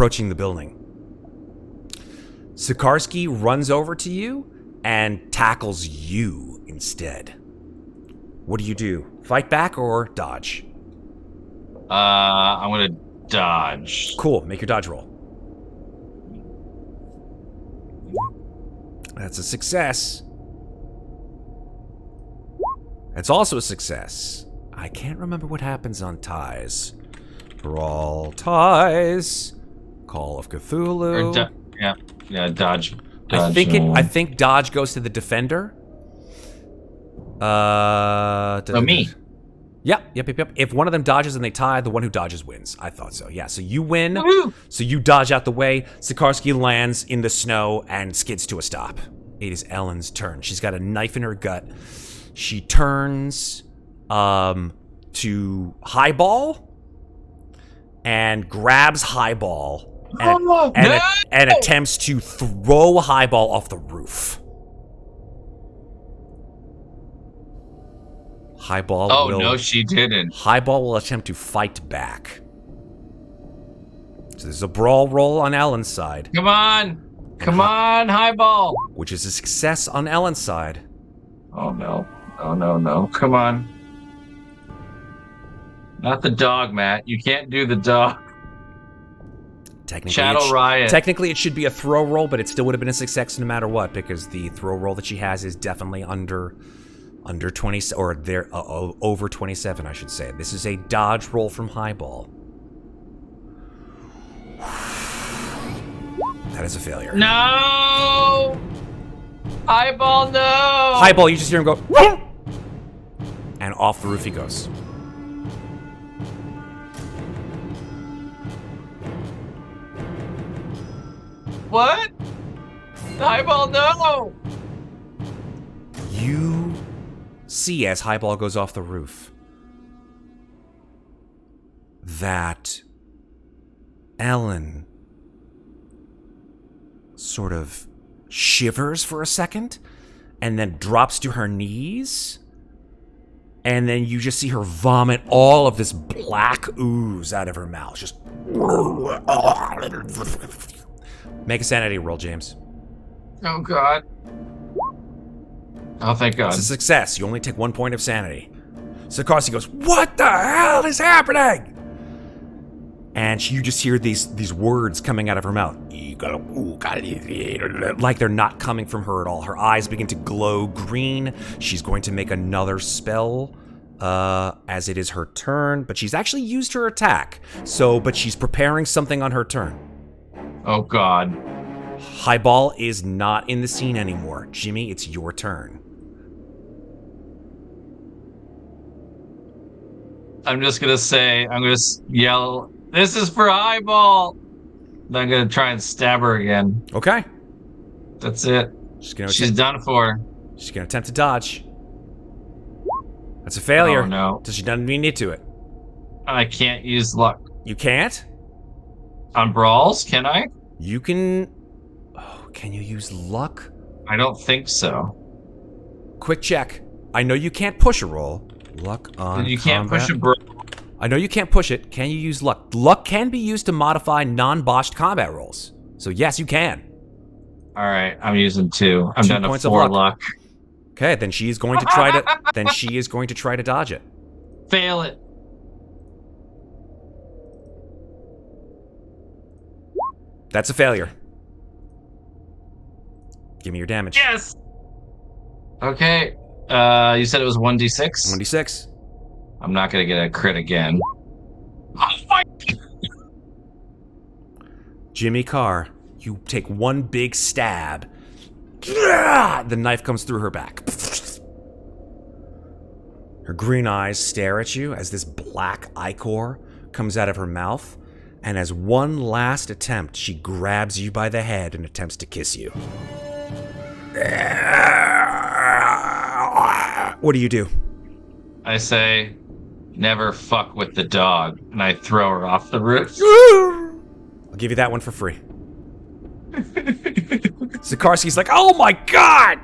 approaching the building. Sikarsky runs over to you and tackles you instead. What do you do? Fight back or dodge? I'm gonna dodge. Cool. Make your dodge roll. That's a success. That's also a success. I can't remember what happens on ties. Brawl ties. Call of Cthulhu. Dodge. I think dodge goes to the defender. Me. Yep. If one of them dodges and they tie, the one who dodges wins. I thought so. Yeah, so you win. Woo-hoo! So you dodge out the way. Sikarsky lands in the snow and skids to a stop. It is Ellen's turn. She's got a knife in her gut. She turns to Highball and grabs Highball and attempts to throw Highball off the roof. Highball no, she didn't. Highball will attempt to fight back. So there's a brawl roll on Ellen's side. Come on, Highball. Which is a success on Ellen's side. Oh no. Come on. Not the dog, Matt. You can't do the dog. Technically, it should be a throw roll, but it still would have been a success no matter what, because the throw roll that she has is definitely under 20, or there over 27, I should say. This is a dodge roll from Highball. That is a failure. No! Highball, no! Highball, you just hear him go, "Whoop!" And off the roof he goes. What? Highball, no! You see, as Highball goes off the roof, that Ellen sort of shivers for a second and then drops to her knees, and then you just see her vomit all of this black ooze out of her mouth. Just make a sanity roll, James. Oh, God. Oh, thank God. It's a success. You only take 1 point of sanity. Sikarsky goes, "What the hell is happening?" And you just hear these words coming out of her mouth. Like they're not coming from her at all. Her eyes begin to glow green. She's going to make another spell as it is her turn. But she's actually used her attack. But she's preparing something on her turn. Oh, God. Highball is not in the scene anymore. Jimmy, it's your turn. I'm just going to yell, "This is for Highball!" And I'm going to try and stab her again. Okay. That's it. She's done for. She's going to attempt to dodge. That's a failure. Oh, no. So she doesn't even need to it. I can't use luck. You can't? On brawls, can I? You can... Oh, can you use luck? I don't think so. Quick check. I know you can't push a roll. Luck on You can't combat. push a brawl. I know you can't push it. Can you use luck? Luck can be used to modify non-botched combat rolls. So yes, you can. All right, I'm using 2. I'm 2 down to points of 4 luck. luck. Okay, then she is going to try to. Then she is going to try to dodge it. Fail it. That's a failure. Give me your damage. Yes. Okay. You said it was 1d6? 1d6. I'm not gonna get a crit again. Oh my! Jimmy Carr, you take one big stab. The knife comes through her back. Her green eyes stare at you as this black ichor comes out of her mouth, and as one last attempt, she grabs you by the head and attempts to kiss you. What do you do? I say, "Never fuck with the dog," and I throw her off the roof. I'll give you that one for free. Sikarsky's like, "Oh my God!"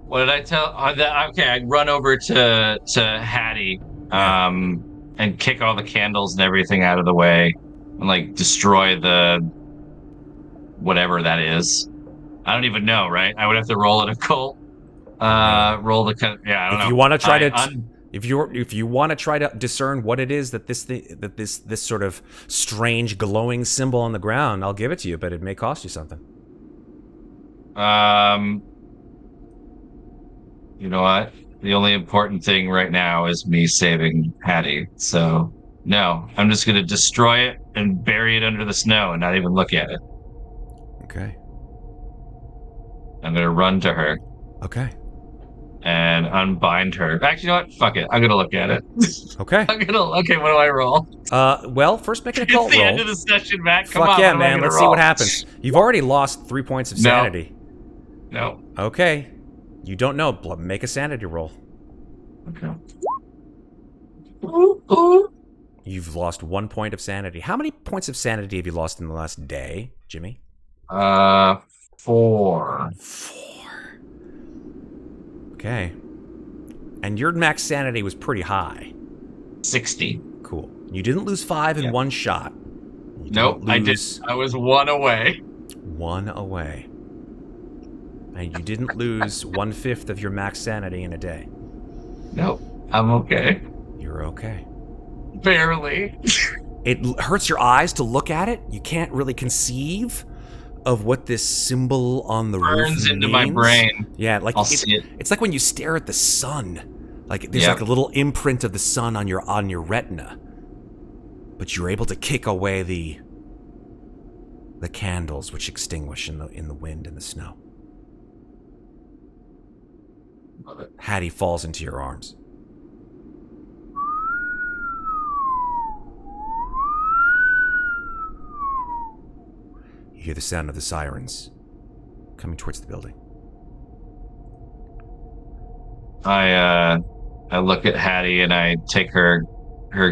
What did I tell? Okay, I run over to Hattie, and kick all the candles and everything out of the way and like destroy the whatever that is. I don't even know, right? I would have to roll an occult. Roll the yeah. I don't If know. you want to try I to, if you want to try to discern what it is that this sort of strange glowing symbol on the ground, I'll give it to you, but it may cost you something. You know what? The only important thing right now is me saving Hattie. So no, I'm just gonna destroy it and bury it under the snow and not even look at it. Okay. I'm gonna run to her Okay. and unbind her. Actually, you know what? Fuck it. I'm gonna look at it. Okay. Okay, what do I roll? Well, first make an It's occult the roll. end of the session, Matt. Come Fuck on, yeah, what am I man. gonna Let's see roll? what happens. You've already lost 3 points of sanity. No. Okay. You don't know. Make a sanity roll. Okay. You've lost 1 point of sanity. How many points of sanity have you lost in the last day, Jimmy? 4. 4. Okay. And your max sanity was pretty high. 60. Cool. You didn't lose 5 in one shot. Nope, I did. I was 1 away. 1 away. And you didn't lose 1/5 of your max sanity in a day. Nope, I'm okay. You're okay. Barely. It hurts your eyes to look at it. You can't really conceive of what this symbol on the roof Burns into means. my brain. Yeah, like I'll see it. It's like when you stare at the sun. Like there's like a little imprint of the sun on your retina. But you're able to kick away the candles which extinguish in the wind and the snow. Love it. Hattie falls into your arms. You hear the sound of the sirens coming towards the building. I look at Hattie and I take her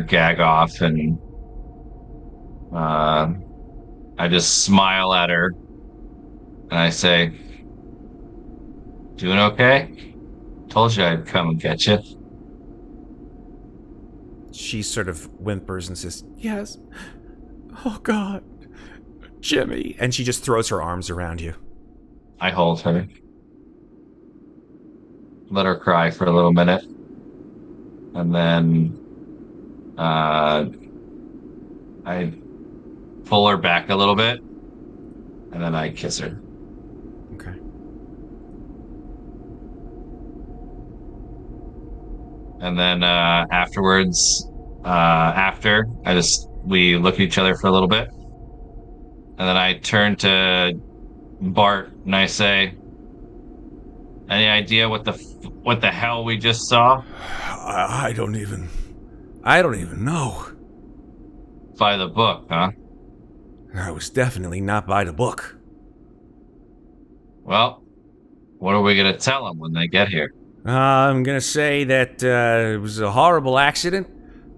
gag off and I just smile at her and I say, "Doing okay? Told you I'd come and get you." She sort of whimpers and says, "Yes. Oh, God. Jimmy." And she just throws her arms around you. I hold her. Let her cry for a little minute. And then I pull her back a little bit. And then I kiss her. Okay. And then afterwards, we look at each other for a little bit. And then I turn to Bart and I say, "Any idea what the hell we just saw?" I don't even know. By the book, huh? I was definitely not by the book. Well, what are we going to tell them when they get here? I'm gonna say that it was a horrible accident.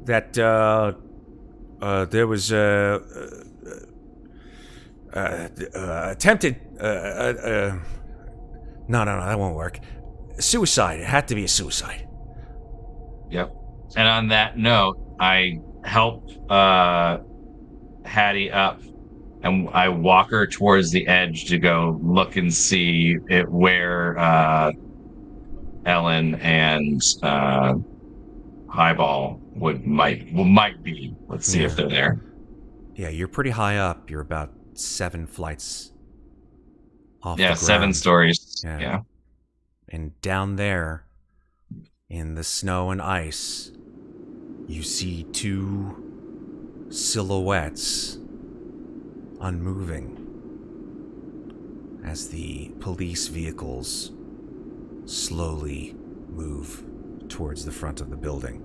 That there was attempted. No, that won't work. Suicide. It had to be a suicide. Yep. And on that note, I help Hattie up and I walk her towards the edge to go look and see where Ellen and Highball might be. Let's see if they're there. Yeah, you're pretty high up. You're about 7 flights off the ground. 7 stories. Yeah. And down there, in the snow and ice, you see 2 silhouettes unmoving as the police vehicles slowly move towards the front of the building.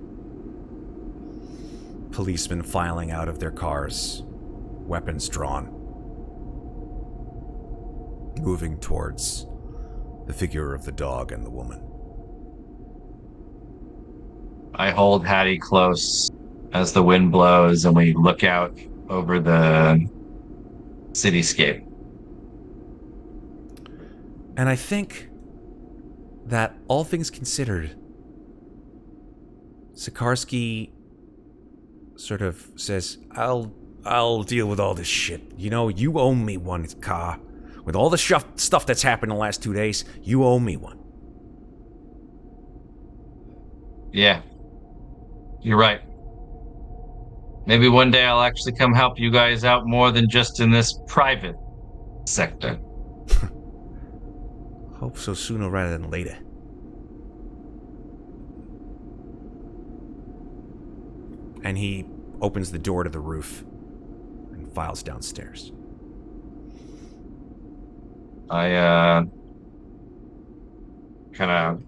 Policemen filing out of their cars, weapons drawn, moving towards the figure of the dog and the woman. I hold Hattie close as the wind blows and we look out over the cityscape. And I think that, all things considered, Sikarsky sort of says, I'll deal with all this shit. You know, you owe me one, Carr. With all the stuff that's happened in the last 2 days, you owe me one. Yeah. You're right. Maybe one day I'll actually come help you guys out more than just in this private sector. Hope so sooner rather than later. And he opens the door to the roof and files downstairs. I kind of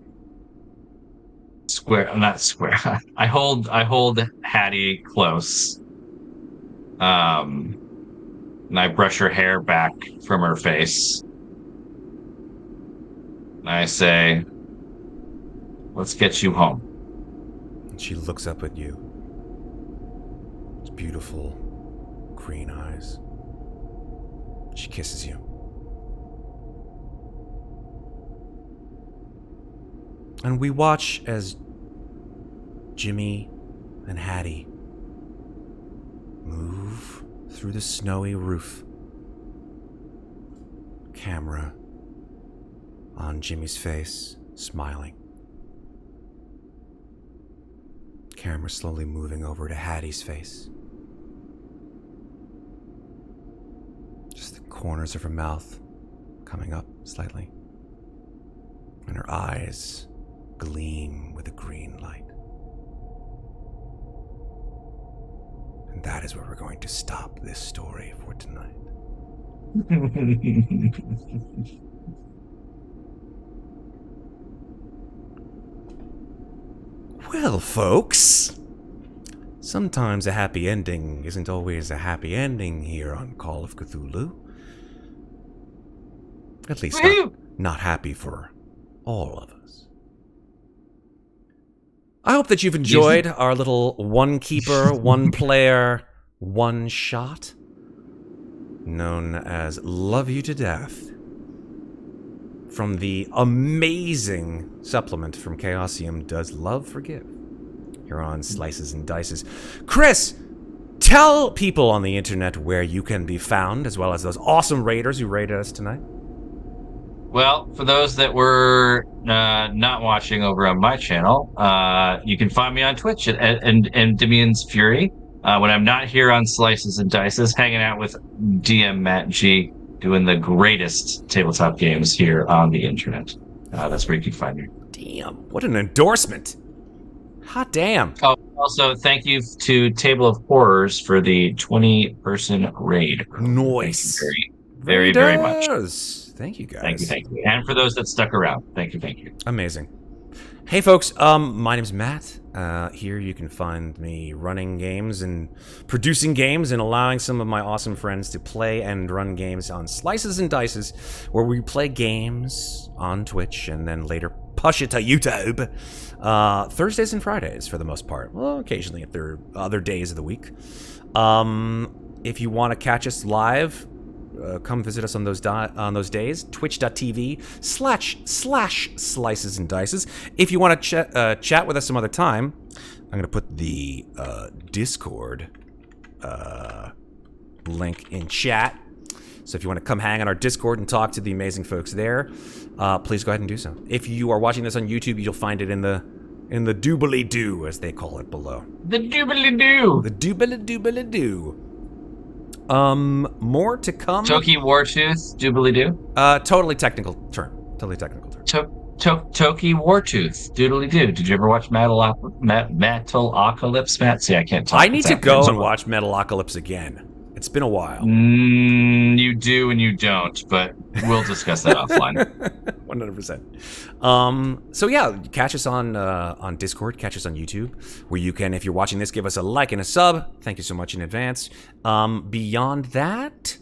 not square. I hold Hattie close. And I brush her hair back from her face. And I say, let's get you home. And she looks up at you. It's beautiful green eyes. She kisses you. And we watch as Jimmy and Hattie move through the snowy roof. Camera on Jimmy's face, smiling. Camera slowly moving over to Hattie's face. Just the corners of her mouth coming up slightly. And her eyes gleam with a green light. And that is where we're going to stop this story for tonight. Well, folks, sometimes a happy ending isn't always a happy ending here on Call of Cthulhu. At least not happy for all of us. I hope that you've enjoyed our little one keeper, one player, one shot, known as Love You to Death, from the amazing supplement from Chaosium, Does Love Forgive? Here on Slices and Dices. Chris, tell people on the internet where you can be found, as well as those awesome raiders who raided us tonight. Well, for those that were not watching over on my channel, you can find me on Twitch at Demian's Fury. When I'm not here on Slices and Dices, hanging out with DM Matt G, doing the greatest tabletop games here on the internet. That's where you can find me. Damn, what an endorsement. Hot damn. Oh, also, thank you to Table of Horrors for the 20-person raid. Nice. Thank you very, very much. Thank you, guys. Thank you. And for those that stuck around, thank you. Amazing. Hey, folks, my name's Matt. Here you can find me running games and producing games and allowing some of my awesome friends to play and run games on Slices and Dices, where we play games on Twitch and then later push it to YouTube. Thursdays and Fridays, for the most part. Well, occasionally if there are other days of the week. If you want to catch us live, come visit us on those days. Twitch.tv/Slices and Dices. If you want to chat with us some other time, I'm going to put the Discord link in chat. So if you want to come hang on our Discord and talk to the amazing folks there, please go ahead and do so. If you are watching this on YouTube, you'll find it in the doobly-doo, as they call it below. The doobly-doo. The doobly-doobly-doo. More to come. Toki Wartooth, doobly-doo. Totally technical term. Toki Wartooth, doodly-doo. Did you ever watch Metalocalypse, Matt? See, I can't talk. I need to go and watch Metalocalypse again. It's been a while. You do and you don't, but we'll discuss that offline. 100%. So yeah, catch us on Discord, catch us on YouTube, where you can, if you're watching this, give us a like and a sub. Thank you so much in advance. Beyond that,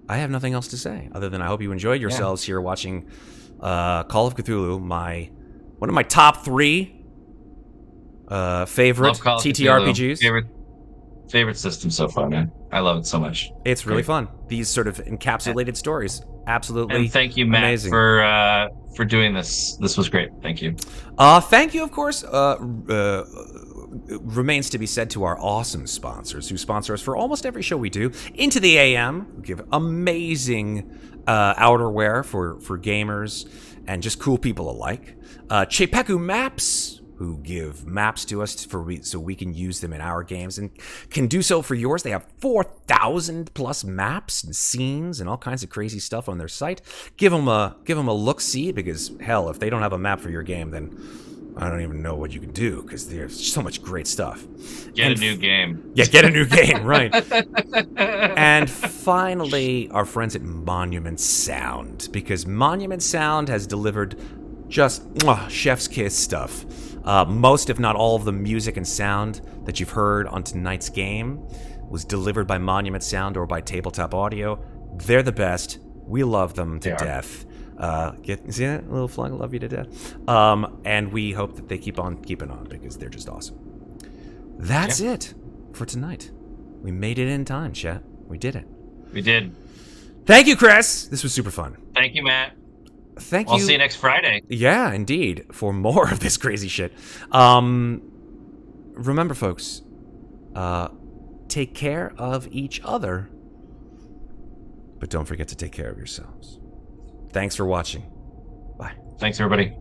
I have nothing else to say, other than I hope you enjoyed yourselves here watching Call of Cthulhu, one of my top 3 favorite TTRPGs. Favorite system so far, man. I love it so much. It's really fun. These sort of encapsulated stories. Absolutely. And thank you, Matt, amazing. for doing this. This was great. Thank you. Thank you, of course. remains to be said to our awesome sponsors who sponsor us for almost every show we do. Into the AM, who give amazing outerwear for gamers and just cool people alike. Czepeku Maps, who give maps to us so we can use them in our games and can do so for yours. They have 4,000 plus maps and scenes and all kinds of crazy stuff on their site. Give them a look-see, because hell, if they don't have a map for your game, then I don't even know what you can do, because there's so much great stuff. Get a new game. Yeah, get a new game, right. And finally, our friends at Monument Sound, because Monument Sound has delivered just chef's kiss stuff. Most, if not all, of the music and sound that you've heard on tonight's game was delivered by Monument Sound or by Tabletop Audio. They're the best. We love them to death. See that little flag? Love you to death. And we hope that they keep on keeping on, because they're just awesome. That's it for tonight. We made it in time, chat. We did it. We did. Thank you, Chris. This was super fun. Thank you, Matt. Thank you. I'll see you next Friday. Yeah, indeed, for more of this crazy shit. Remember, folks, take care of each other, but don't forget to take care of yourselves. Thanks for watching. Bye. Thanks, everybody.